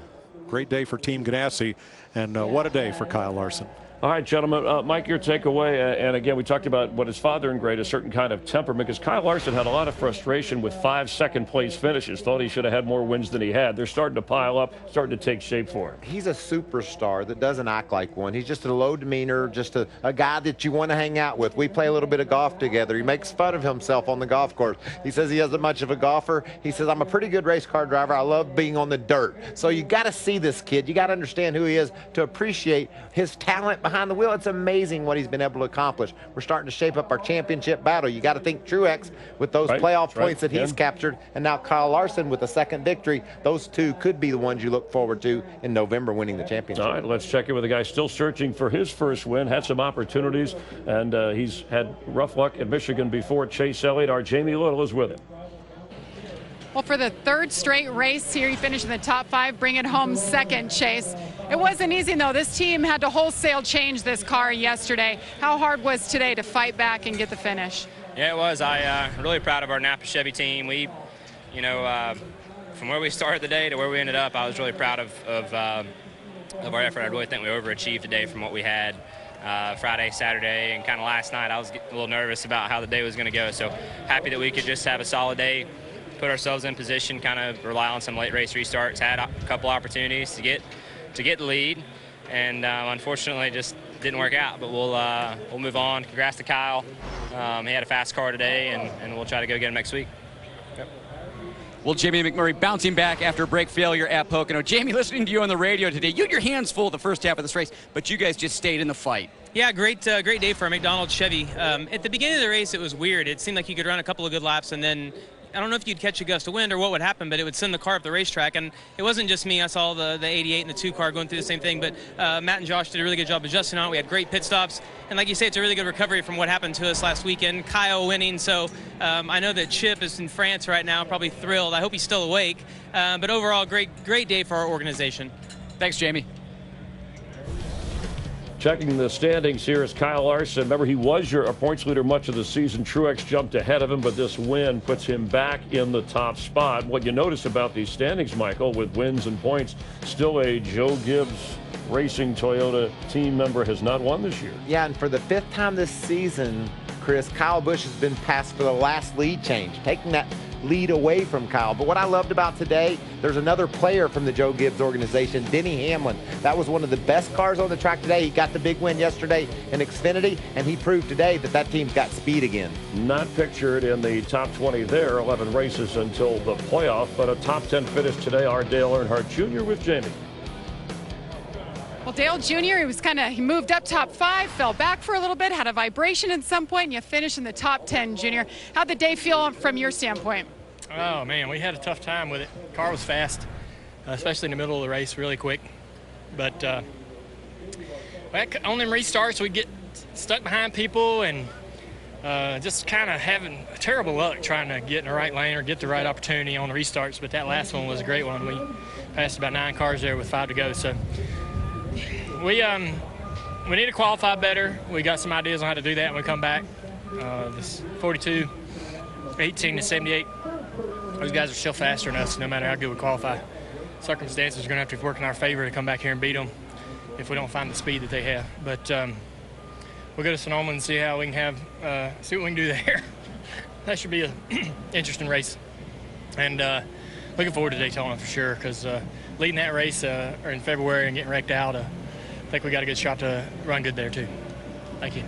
Great day for Team Ganassi, and what a day for Kyle Larson. All right, gentlemen. Mike, your takeaway, and again, we talked about what his father ingrained, a certain kind of temperament, because Kyle Larson had a lot of frustration with 5 second-place finishes, thought he should have had more wins than he had. They're starting to pile up, starting to take shape for him. He's a superstar that doesn't act like one. He's just a low demeanor, just a guy that you want to hang out with. We play a little bit of golf together. He makes fun of himself on the golf course. He says he isn't much of a golfer. He says, I'm a pretty good race car driver. I love being on the dirt. So you got to see this kid. You got to understand who he is to appreciate his talent behind the wheel. It's amazing what he's been able to accomplish. We're starting to shape up our championship battle. You got to think Truex with those playoff points that he's captured, and now Kyle Larson with a second victory. Those two could be the ones you look forward to in November winning the championship. All right, let's check in with a guy still searching for his first win, had some opportunities, and he's had rough luck at Michigan before. Chase Elliott, our Jamie Little, is with him. Well, for the third straight race here, he finished in the top 5, bringing home second, Chase. It wasn't easy, though. This team had to wholesale change this car yesterday. How hard was today to fight back and get the finish? Yeah, it was. I'm really proud of our Napa Chevy team. We, from where we started the day to where we ended up, I was really proud of our effort. I really think we overachieved today from what we had Friday, Saturday, and kind of last night. I was a little nervous about how the day was going to go, so happy that we could just have a solid day, put ourselves in position, kind of rely on some late race restarts, had a couple opportunities to get the lead, and unfortunately just didn't work out, but we'll move on. Congrats to Kyle. He had a fast car today, and we'll try to go get him next week. Yep. Well, Jamie McMurray bouncing back after a brake failure at Pocono. Jamie, listening to you on the radio today, you had your hands full the first half of this race, but you guys just stayed in the fight. Yeah, great day for a McDonald's Chevy. At the beginning of the race, it was weird. It seemed like you could run a couple of good laps, and then I don't know if you'd catch a gust of wind or what would happen, but it would send the car up the racetrack. And it wasn't just me. I saw the 88 and the 2 car going through the same thing. But Matt and Josh did a really good job adjusting on it. We had great pit stops. And like you say, it's a really good recovery from what happened to us last weekend. Kyle winning. So I know that Chip is in France right now, probably thrilled. I hope he's still awake. But overall, great day for our organization. Thanks, Jamie. Checking the standings here is Kyle Larson. Remember, he was your points leader much of the season. Truex jumped ahead of him, but this win puts him back in the top spot. What you notice about these standings, Michael, with wins and points, still a Joe Gibbs Racing Toyota team member has not won this year. Yeah, and for the 5th time this season, Chris, Kyle Busch has been passed for the last lead change, taking that lead away from Kyle. But what I loved about today, there's another player from the Joe Gibbs organization, Denny Hamlin. That was one of the best cars on the track today. He got the big win yesterday in Xfinity, and he proved today that team's got speed again. Not pictured in the top 20 there, 11 races until the playoff, but a top 10 finish today. Our Dale Earnhardt Jr. with Jamie. Well, Dale Jr., he moved up top 5, fell back for a little bit, had a vibration at some point, and you finished in the top 10, Junior. How'd the day feel from your standpoint? Oh, man, we had a tough time with it. Car was fast, especially in the middle of the race, really quick. But on them restarts, we get stuck behind people and just kind of having terrible luck trying to get in the right lane or get the right opportunity on the restarts. But that last one was a great one. We passed about 9 cars there with 5 to go. So we need to qualify better. We got some ideas on how to do that when we come back. This 42, 18 to 78. Those guys are still faster than us, no matter how good we qualify. Circumstances are going to have to work in our favor to come back here and beat them if we don't find the speed that they have. But we'll go to Sonoma and see how we can see what we can do there. That should be an interesting race. And looking forward to Daytona for sure, because leading that race in February and getting wrecked out, I think we got a good shot to run good there too. Thank you.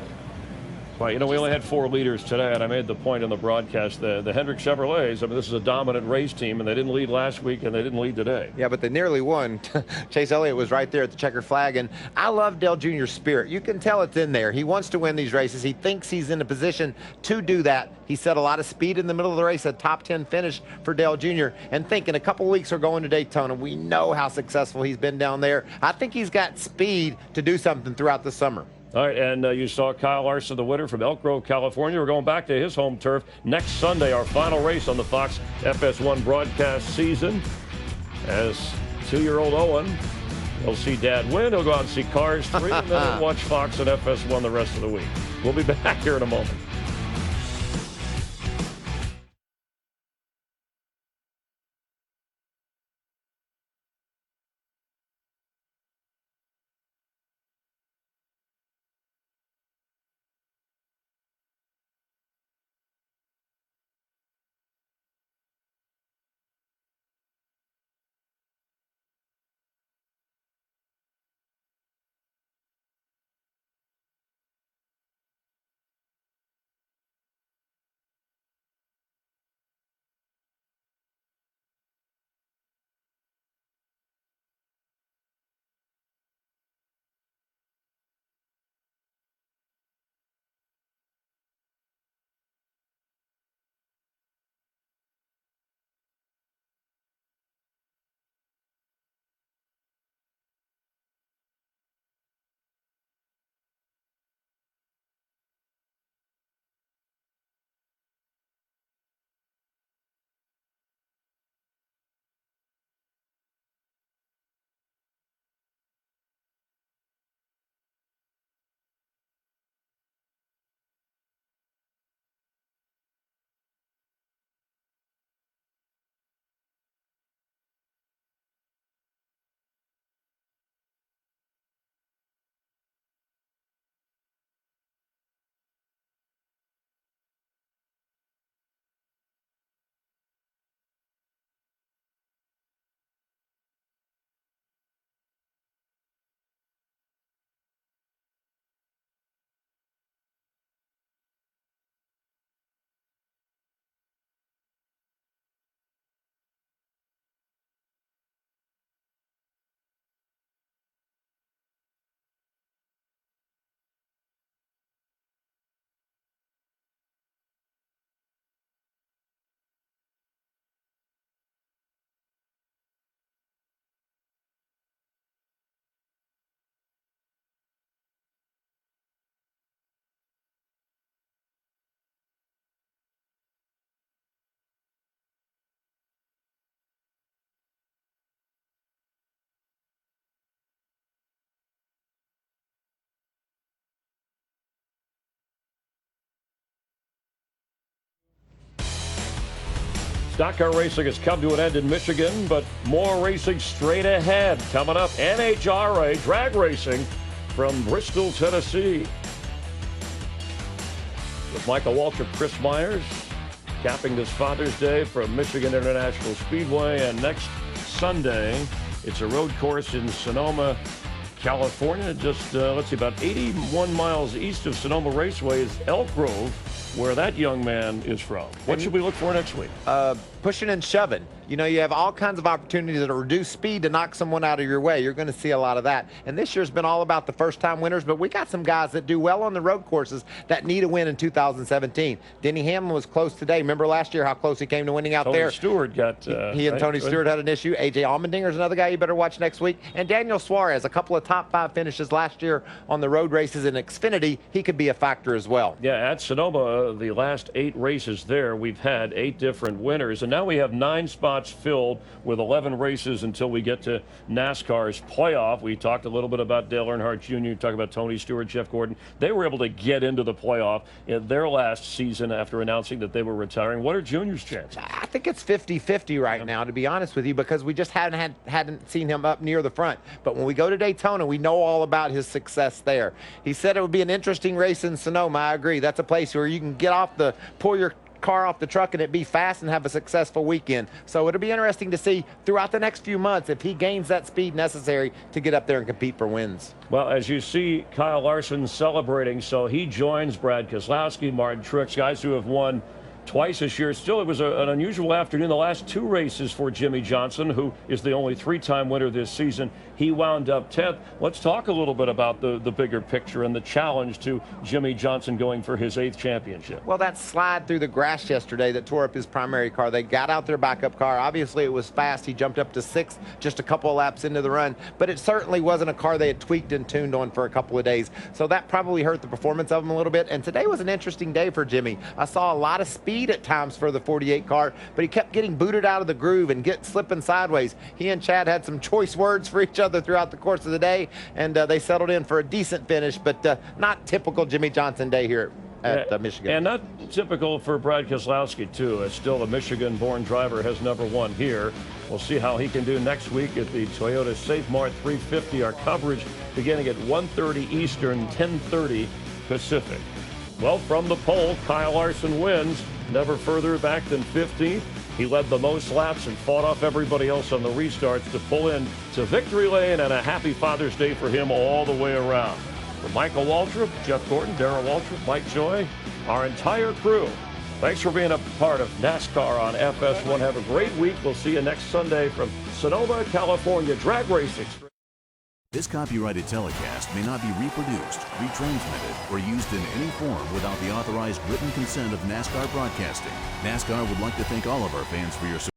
Well, we only had 4 leaders today, and I made the point in the broadcast, the Hendrick Chevrolets, this is a dominant race team, and they didn't lead last week, and they didn't lead today. Yeah, but they nearly won. Chase Elliott was right there at the checkered flag, and I love Dale Jr.'s spirit. You can tell it's in there. He wants to win these races. He thinks he's in a position to do that. He set a lot of speed in the middle of the race, a top 10 finish for Dale Jr., and think in a couple of weeks we're going to Daytona. We know how successful he's been down there. I think he's got speed to do something throughout the summer. All right, and you saw Kyle Larson, the winner from Elk Grove, California. We're going back to his home turf next Sunday, our final race on the Fox FS1 broadcast season. As 2-year-old Owen, he'll see Dad win. He'll go out and see Cars 3, and then he'll watch Fox and FS1 the rest of the week. We'll be back here in a moment. Stock car racing has come to an end in Michigan, but more racing straight ahead. Coming up, NHRA drag racing from Bristol, Tennessee. With Michael Waltrip, Chris Myers, capping this Father's Day from Michigan International Speedway. And next Sunday, it's a road course in Sonoma, California. Just, let's see, about 81 miles east of Sonoma Raceway is Elk Grove, where that young man is from. What should we look for next week? Pushing and shoving. You know, you have all kinds of opportunities to reduce speed to knock someone out of your way. You're going to see a lot of that. And this year's been all about the first-time winners, but we got some guys that do well on the road courses that need a win in 2017. Denny Hamlin was close today. Remember last year how close he came to winning out there? Tony Stewart got... he and Tony Stewart had an issue. A.J. Allmendinger's another guy you better watch next week. And Daniel Suarez, a couple of top 5 finishes last year on the road races in Xfinity. He could be a factor as well. Yeah, at Sonoma, the last 8 races there, we've had 8 different winners. And now we have 9 spots filled with 11 races until we get to NASCAR's playoff. We talked a little bit about Dale Earnhardt Jr., talked about Tony Stewart, Jeff Gordon. They were able to get into the playoff in their last season after announcing that they were retiring. What are Junior's chances? I think it's 50-50 right now, to be honest with you, because we just hadn't seen him up near the front. But when we go to Daytona, we know all about his success there. He said it would be an interesting race in Sonoma. I agree. That's a place where you can get off pull your car off the truck and it be fast and have a successful weekend. So it'll be interesting to see throughout the next few months if he gains that speed necessary to get up there and compete for wins. Well, as you see Kyle Larson celebrating, so he joins Brad Keselowski, Martin Truex, guys who have won twice this year. Still, it was an unusual afternoon. The last 2 races for Jimmy Johnson, who is the only 3-time winner this season. He wound up 10th. Let's talk a little bit about the bigger picture and the challenge to Jimmy Johnson going for his 8th championship. Well, that slide through the grass yesterday that tore up his primary car, they got out their backup car. Obviously, it was fast. He jumped up to 6th just a couple of laps into the run, but it certainly wasn't a car they had tweaked and tuned on for a couple of days. So that probably hurt the performance of him a little bit. And today was an interesting day for Jimmy. I saw a lot of speed at times for the 48 car, but he kept getting booted out of the groove and slipping sideways. He and Chad had some choice words for each other throughout the course of the day, and they settled in for a decent finish, but not typical Jimmy Johnson day here at Michigan. And not typical for Brad Keselowski, too. Still a Michigan-born driver, has number 1 here. We'll see how he can do next week at the Toyota Safe Mart 350. Our coverage beginning at 1:30 Eastern, 10:30 Pacific. Well, from the pole, Kyle Larson wins. Never further back than 15th. He led the most laps and fought off everybody else on the restarts to pull in to victory lane, and a happy Father's Day for him all the way around. For Michael Waltrip, Jeff Gordon, Darrell Waltrip, Mike Joy, our entire crew, thanks for being a part of NASCAR on FS1. Have a great week. We'll see you next Sunday from Sonoma, California, drag racing. This copyrighted telecast may not be reproduced, retransmitted, or used in any form without the authorized written consent of NASCAR Broadcasting. NASCAR would like to thank all of our fans for your support.